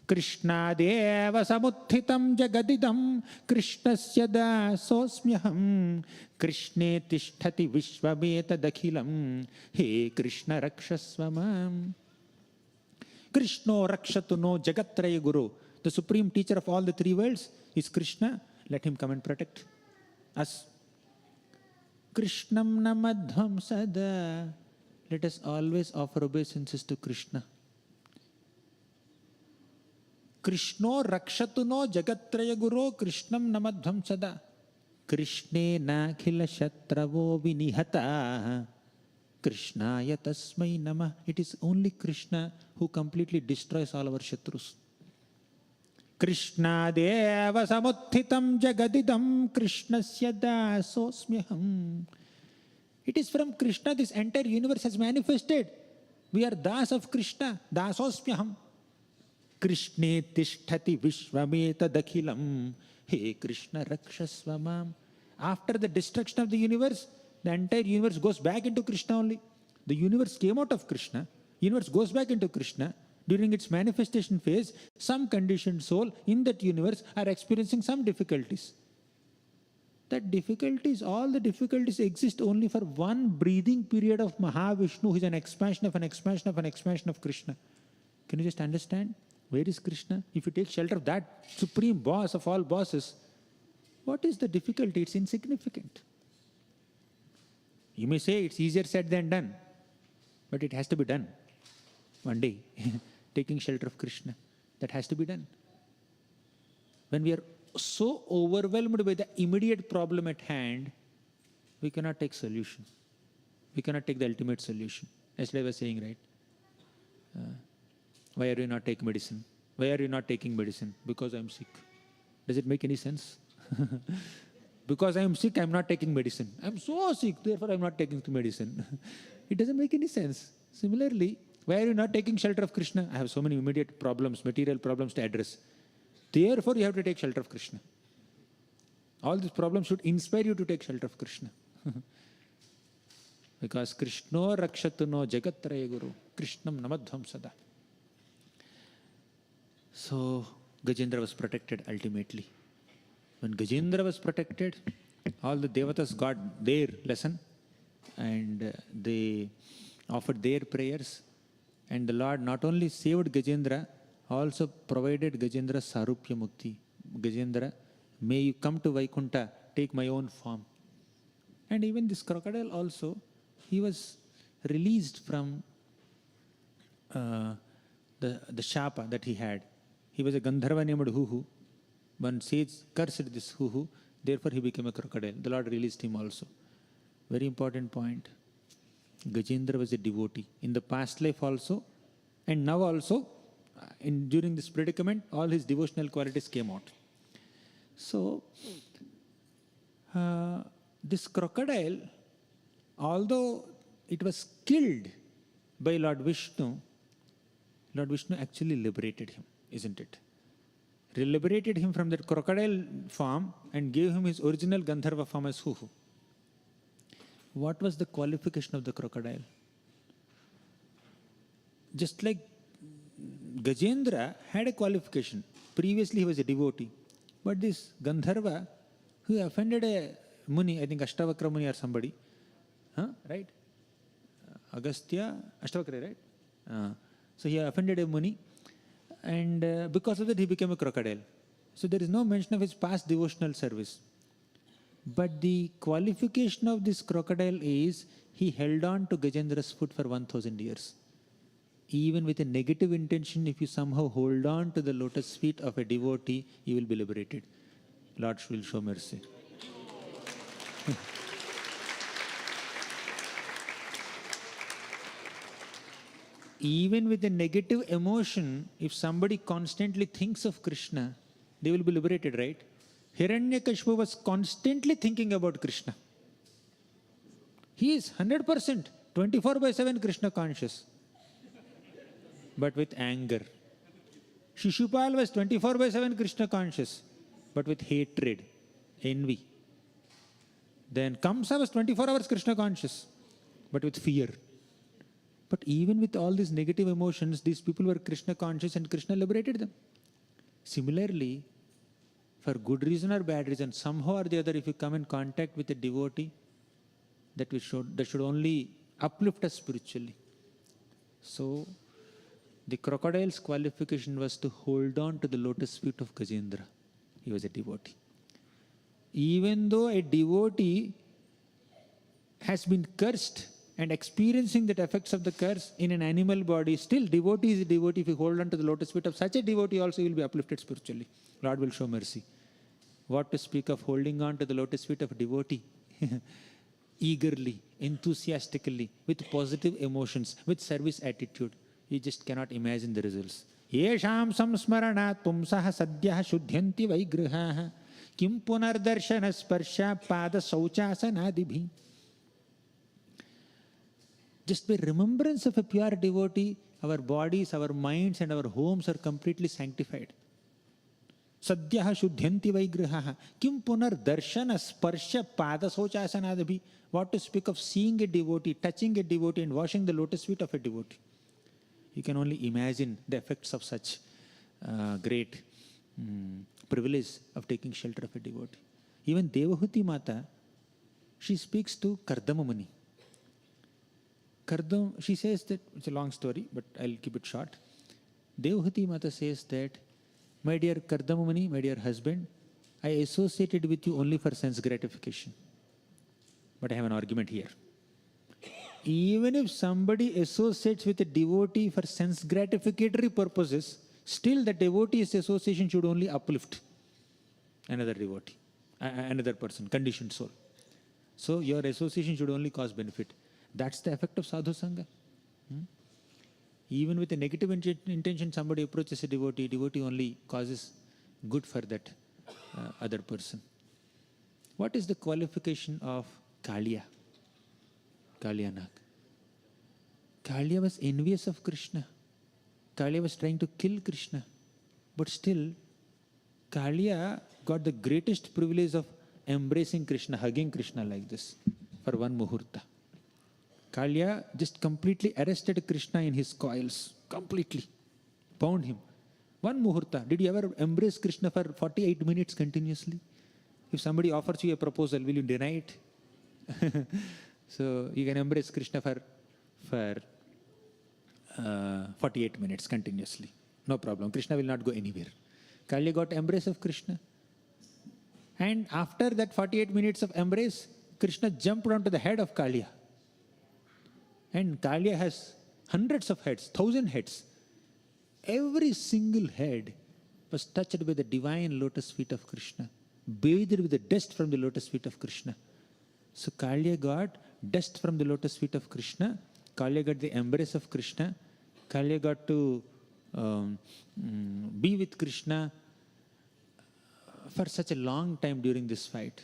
Krishnadeva samuthitam jagadidam Krishnasya dasosmyaham Krishne tishtati vishvameta dakhilam He Krishna rakshasvamam. Krishno rakshatu no jagatraya guru. The supreme teacher of all the three worlds is Krishna. Let him come and protect us. Krishnam namadhvam sada. Let us always offer obeisances to Krishna. Krishno rakshatu no jagatraya guru Krishnam namadhvam sada. Krishne nakhila shatravo vinihata. Krishnaya tasmai namah. It is only Krishna who completely destroys all our shatrus. Krishna deva samuthitam jagadidam Krishnasya dasosmyaham. It is from Krishna this entire universe has manifested. We are das of Krishna. Dasosmyaham. Krishne tishtati vishvameta dakhilam. Hey Krishna rakshasva mam. After the destruction of the universe, the entire universe goes back into Krishna only. The universe came out of Krishna. Universe goes back into Krishna. During its manifestation phase, some conditioned soul in that universe are experiencing some difficulties. That difficulties, all the difficulties exist only for one breathing period of Mahavishnu, who is an expansion of an expansion of an expansion of Krishna. Can you just understand? Where is Krishna? If you take shelter of that supreme boss of all bosses, what is the difficulty? It's insignificant. You may say it's easier said than done, but it has to be done. One day, taking shelter of Krishna, that has to be done. When we are so overwhelmed by the immediate problem at hand, we cannot take solution. We cannot take the ultimate solution. Yesterday I was saying, right? Why are you not taking medicine? Why are you not taking medicine? Because I am sick. Does it make any sense? Because I am sick, I am not taking medicine. I am so sick, therefore I am not taking medicine. It doesn't make any sense. Similarly, why are you not taking shelter of Krishna? I have so many immediate problems, material problems to address. Therefore, you have to take shelter of Krishna. All these problems should inspire you to take shelter of Krishna. Because Krishno rakshatuno jagatraya guru. Krishnam namadhvam sada. So, Gajendra was protected ultimately. When Gajendra was protected, all the devatas got their lesson and they offered their prayers. And the Lord not only saved Gajendra, also provided Gajendra Sarupya Mukti. Gajendra, may you come to Vaikuntha, take my own form. And even this crocodile also, he was released from the shapa that he had. He was a Gandharva named Huhu. One sage cursed this Huhu, therefore he became a crocodile. The Lord released him also. Very important point. Gajendra was a devotee. In the past life also, and now also, during this predicament, all his devotional qualities came out. So, this crocodile, although it was killed by Lord Vishnu actually liberated him, isn't it? Liberated him from that crocodile form and gave him his original Gandharva form as Huhu. What was the qualification of the crocodile? Just like Gajendra had a qualification. Previously he was a devotee. But this Gandharva, who offended a Muni, I think Ashtavakra Muni or somebody, right? Agastya, Ashtavakra, right? So he offended a Muni, and because of that he became a crocodile. So there is no mention of his past devotional service. But the qualification of this crocodile is he held on to Gajendra's foot for 1000 years. Even with a negative intention, if you somehow hold on to the lotus feet of a devotee, you will be liberated. Lord will show mercy. Even with a negative emotion, if somebody constantly thinks of Krishna, they will be liberated, right? Hiranyakashipu was constantly thinking about Krishna. He is 100%, 24/7 Krishna conscious. But with anger. Shishupal was 24/7 Krishna conscious, but with hatred, envy. Then Kamsa was 24 hours Krishna conscious, but with fear. But even with all these negative emotions, these people were Krishna conscious and Krishna liberated them. Similarly, for good reason or bad reason, somehow or the other, if you come in contact with a devotee, that should only uplift us spiritually. So, the crocodile's qualification was to hold on to the lotus feet of Gajendra. He was a devotee. Even though a devotee has been cursed and experiencing the effects of the curse in an animal body, still devotee is a devotee. If you hold on to the lotus feet of such a devotee also, you will be uplifted spiritually. Lord will show mercy. What to speak of holding on to the lotus feet of a devotee? Eagerly, enthusiastically, with positive emotions, with service attitude. You just cannot imagine the results. Yesham samsmaranat pumsaha sadyah shuddhyanti vaigrahaha kim punardarshana sparsha pada sauchasanadibhi. Just by remembrance of a pure devotee, our bodies, our minds, and our homes are completely sanctified. Sadhyaha shuddhyanti vaigrahaha. Kim punar darshana sparsha padasochasanadabhi. What to speak of seeing a devotee, touching a devotee, and washing the lotus feet of a devotee. You can only imagine the effects of such great privilege of taking shelter of a devotee. Even Devahuti Mata, she speaks to Kardama Muni. She says that, it's a long story, but I'll keep it short. Devahuti Mata says that, my dear Kardama Muni, my dear husband, I associated with you only for sense gratification. But I have an argument here. Even if somebody associates with a devotee for sense gratificatory purposes, still the devotee's association should only uplift another devotee, another person, conditioned soul. So your association should only cause benefit. That's the effect of sadhu sangha. Even with a negative intention, somebody approaches a devotee only causes good for that other person. What is the qualification of Kaliya? Kalyanak. Kaliya was envious of Krishna. Kaliya was trying to kill Krishna. But still, Kaliya got the greatest privilege of embracing Krishna, hugging Krishna like this for one muhurta. Kaliya just completely arrested Krishna in his coils. Completely. Bound him. One muhurta. Did you ever embrace Krishna for 48 minutes continuously? If somebody offers you a proposal, will you deny it? So you can embrace Krishna for 48 minutes continuously. No problem. Krishna will not go anywhere. Kaliya got embrace of Krishna. And after that 48 minutes of embrace, Krishna jumped onto the head of Kaliya. And Kaliya has hundreds of heads, 1,000 heads. Every single head was touched by the divine lotus feet of Krishna, bathed with the dust from the lotus feet of Krishna. So Kaliya got dust from the lotus feet of Krishna. Kaliya got the embrace of Krishna. Kaliya got to be with Krishna for such a long time during this fight.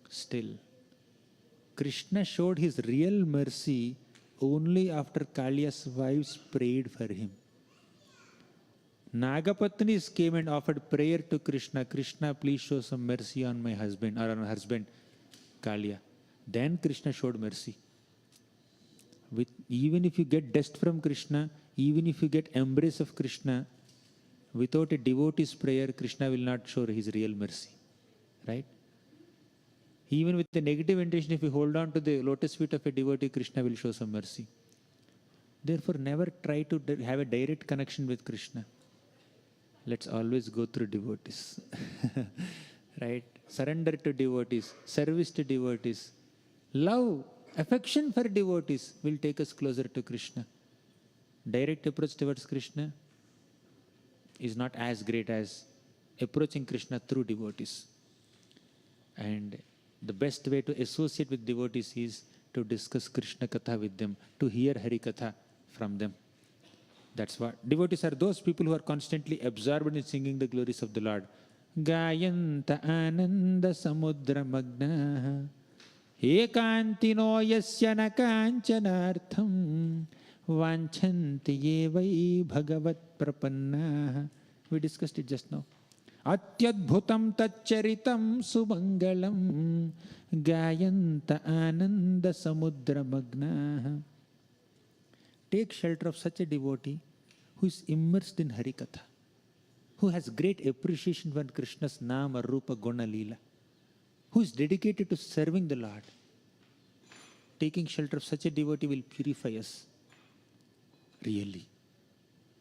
Still, Krishna showed his real mercy only after Kaliya's wives prayed for him. Nagapatnis came and offered prayer to Krishna. Krishna, please show some mercy on my husband, or on her husband, Kaliya. Then Krishna showed mercy. Even if you get dust from Krishna, even if you get embrace of Krishna, without a devotee's prayer, Krishna will not show his real mercy. Right? Even with the negative intention, if you hold on to the lotus feet of a devotee, Krishna will show some mercy. Therefore, never try to have a direct connection with Krishna. Let's always go through devotees. Right? Surrender to devotees, service to devotees. Love, affection for devotees will take us closer to Krishna. Direct approach towards Krishna is not as great as approaching Krishna through devotees. And the best way to associate with devotees is to discuss Krishna Katha with them, to hear Hari Katha from them. That's what devotees are, those people who are constantly absorbed in singing the glories of the Lord. Gayanta ananda samudra magna ekantino yasya na kanchanartham vanchanti yevai bhagavat prapanna. We discussed it just now. Atyadbhutam tacharitam sumangalam gayanta ananda samudra magna. Take shelter of such a devotee who is immersed in Harikatha, who has great appreciation for Krishna's Nama, Rupa, Guna, Leela, who is dedicated to serving the Lord. Taking shelter of such a devotee will purify us, really.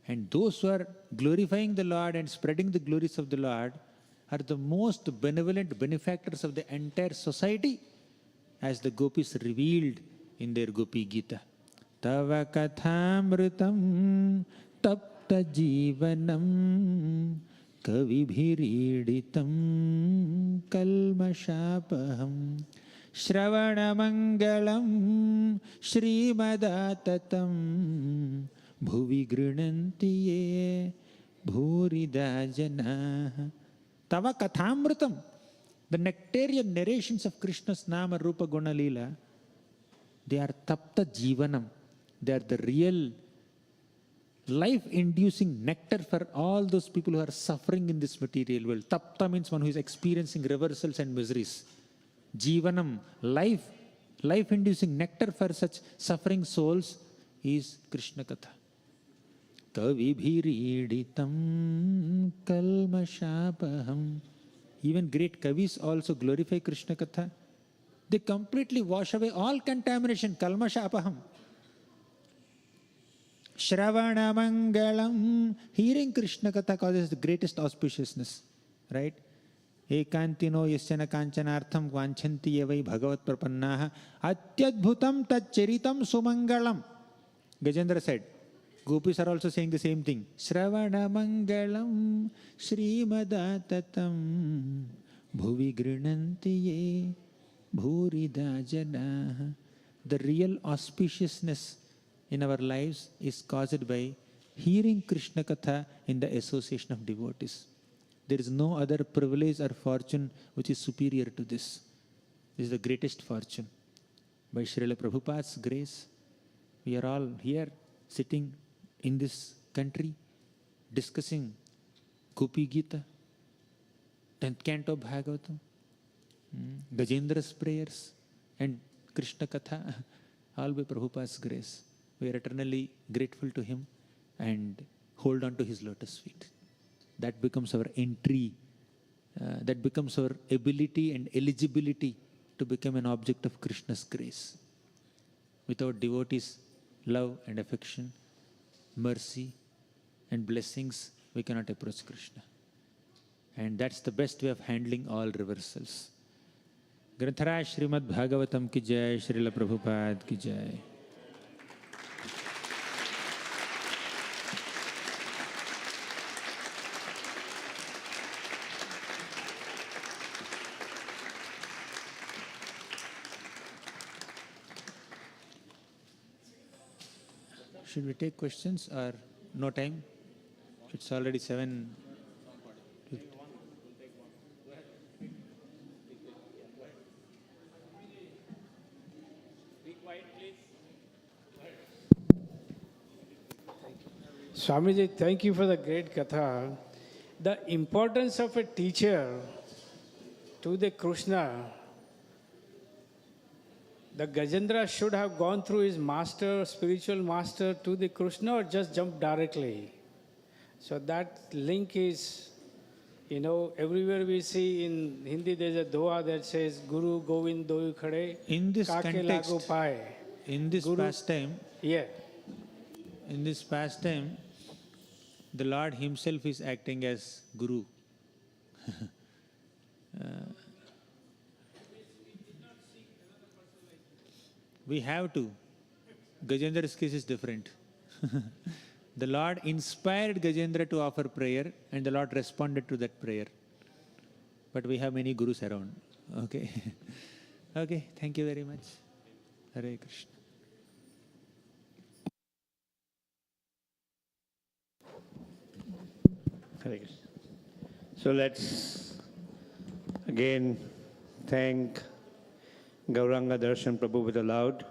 And those who are glorifying the Lord and spreading the glories of the Lord are the most benevolent benefactors of the entire society, as the gopis revealed in their Gopi Gita. Tava kathamritam tapta jivanam kavibhiriditam kalmashapaham shravanamangalam shrimadatam bhuvi grinanti ye bhurida janaha. Tava kathamritam, the nectarian narrations of Krishna's Nama, Rupa, Guna, Leela, they are tapta jivanam. They are the real life-inducing nectar for all those people who are suffering in this material world. Tapta means one who is experiencing reversals and miseries. Jivanam, life-inducing nectar for such suffering souls is Krishna Katha. Kavibhiriditam kalmashapaham. Even great kavis also glorify Krishna Katha. They completely wash away all contamination, kalmashapaham. Shravana Mangalam. Hearing Krishna Katha causes the greatest auspiciousness. Right? Ekantino yasyana kanchanartham vanchanti yavai bhagavat prapannaha atyadbhutam tacharitam sumangalam. Gajendra said. Gopis are also saying the same thing. Shravana Mangalam Srimadatam Bhuvi Grinanti Ye Bhurida Jana. The real auspiciousness in our lives is caused by hearing Krishna Katha in the association of devotees. There is no other privilege or fortune which is superior to this. This is the greatest fortune. By Srila Prabhupada's grace, we are all here sitting in this country discussing Gopi Gita, 10th canto Bhagavatam, Gajendra's prayers, and Krishna Katha, all by Prabhupada's grace. We are eternally grateful to him and hold on to his lotus feet. That becomes our entry, that becomes our ability and eligibility to become an object of Krishna's grace. Without devotees' love and affection, mercy and blessings, we cannot approach Krishna. And that's the best way of handling all reversals. Granthara Srimad Bhagavatam ki jai, Srila Prabhupada ki jai. Should we take questions or no time? It's already 7. Swamiji, thank you for the great Katha. The importance of a teacher to the Krishna. The Gajendra should have gone through his master, spiritual master to the Krishna or just jump directly. So that link is, everywhere we see in Hindi there's a doha that says Guru Govind Doi Khade. In this Kake context, lagu paye. in this Guru- pastime, Yeah. the Lord himself is acting as Guru. We have to. Gajendra's case is different. The Lord inspired Gajendra to offer prayer and the Lord responded to that prayer. But we have many gurus around. Okay. Okay, thank you very much. Hare Krishna. Hare Krishna. So let's again thank Gauranga Darshan Prabhu with a loud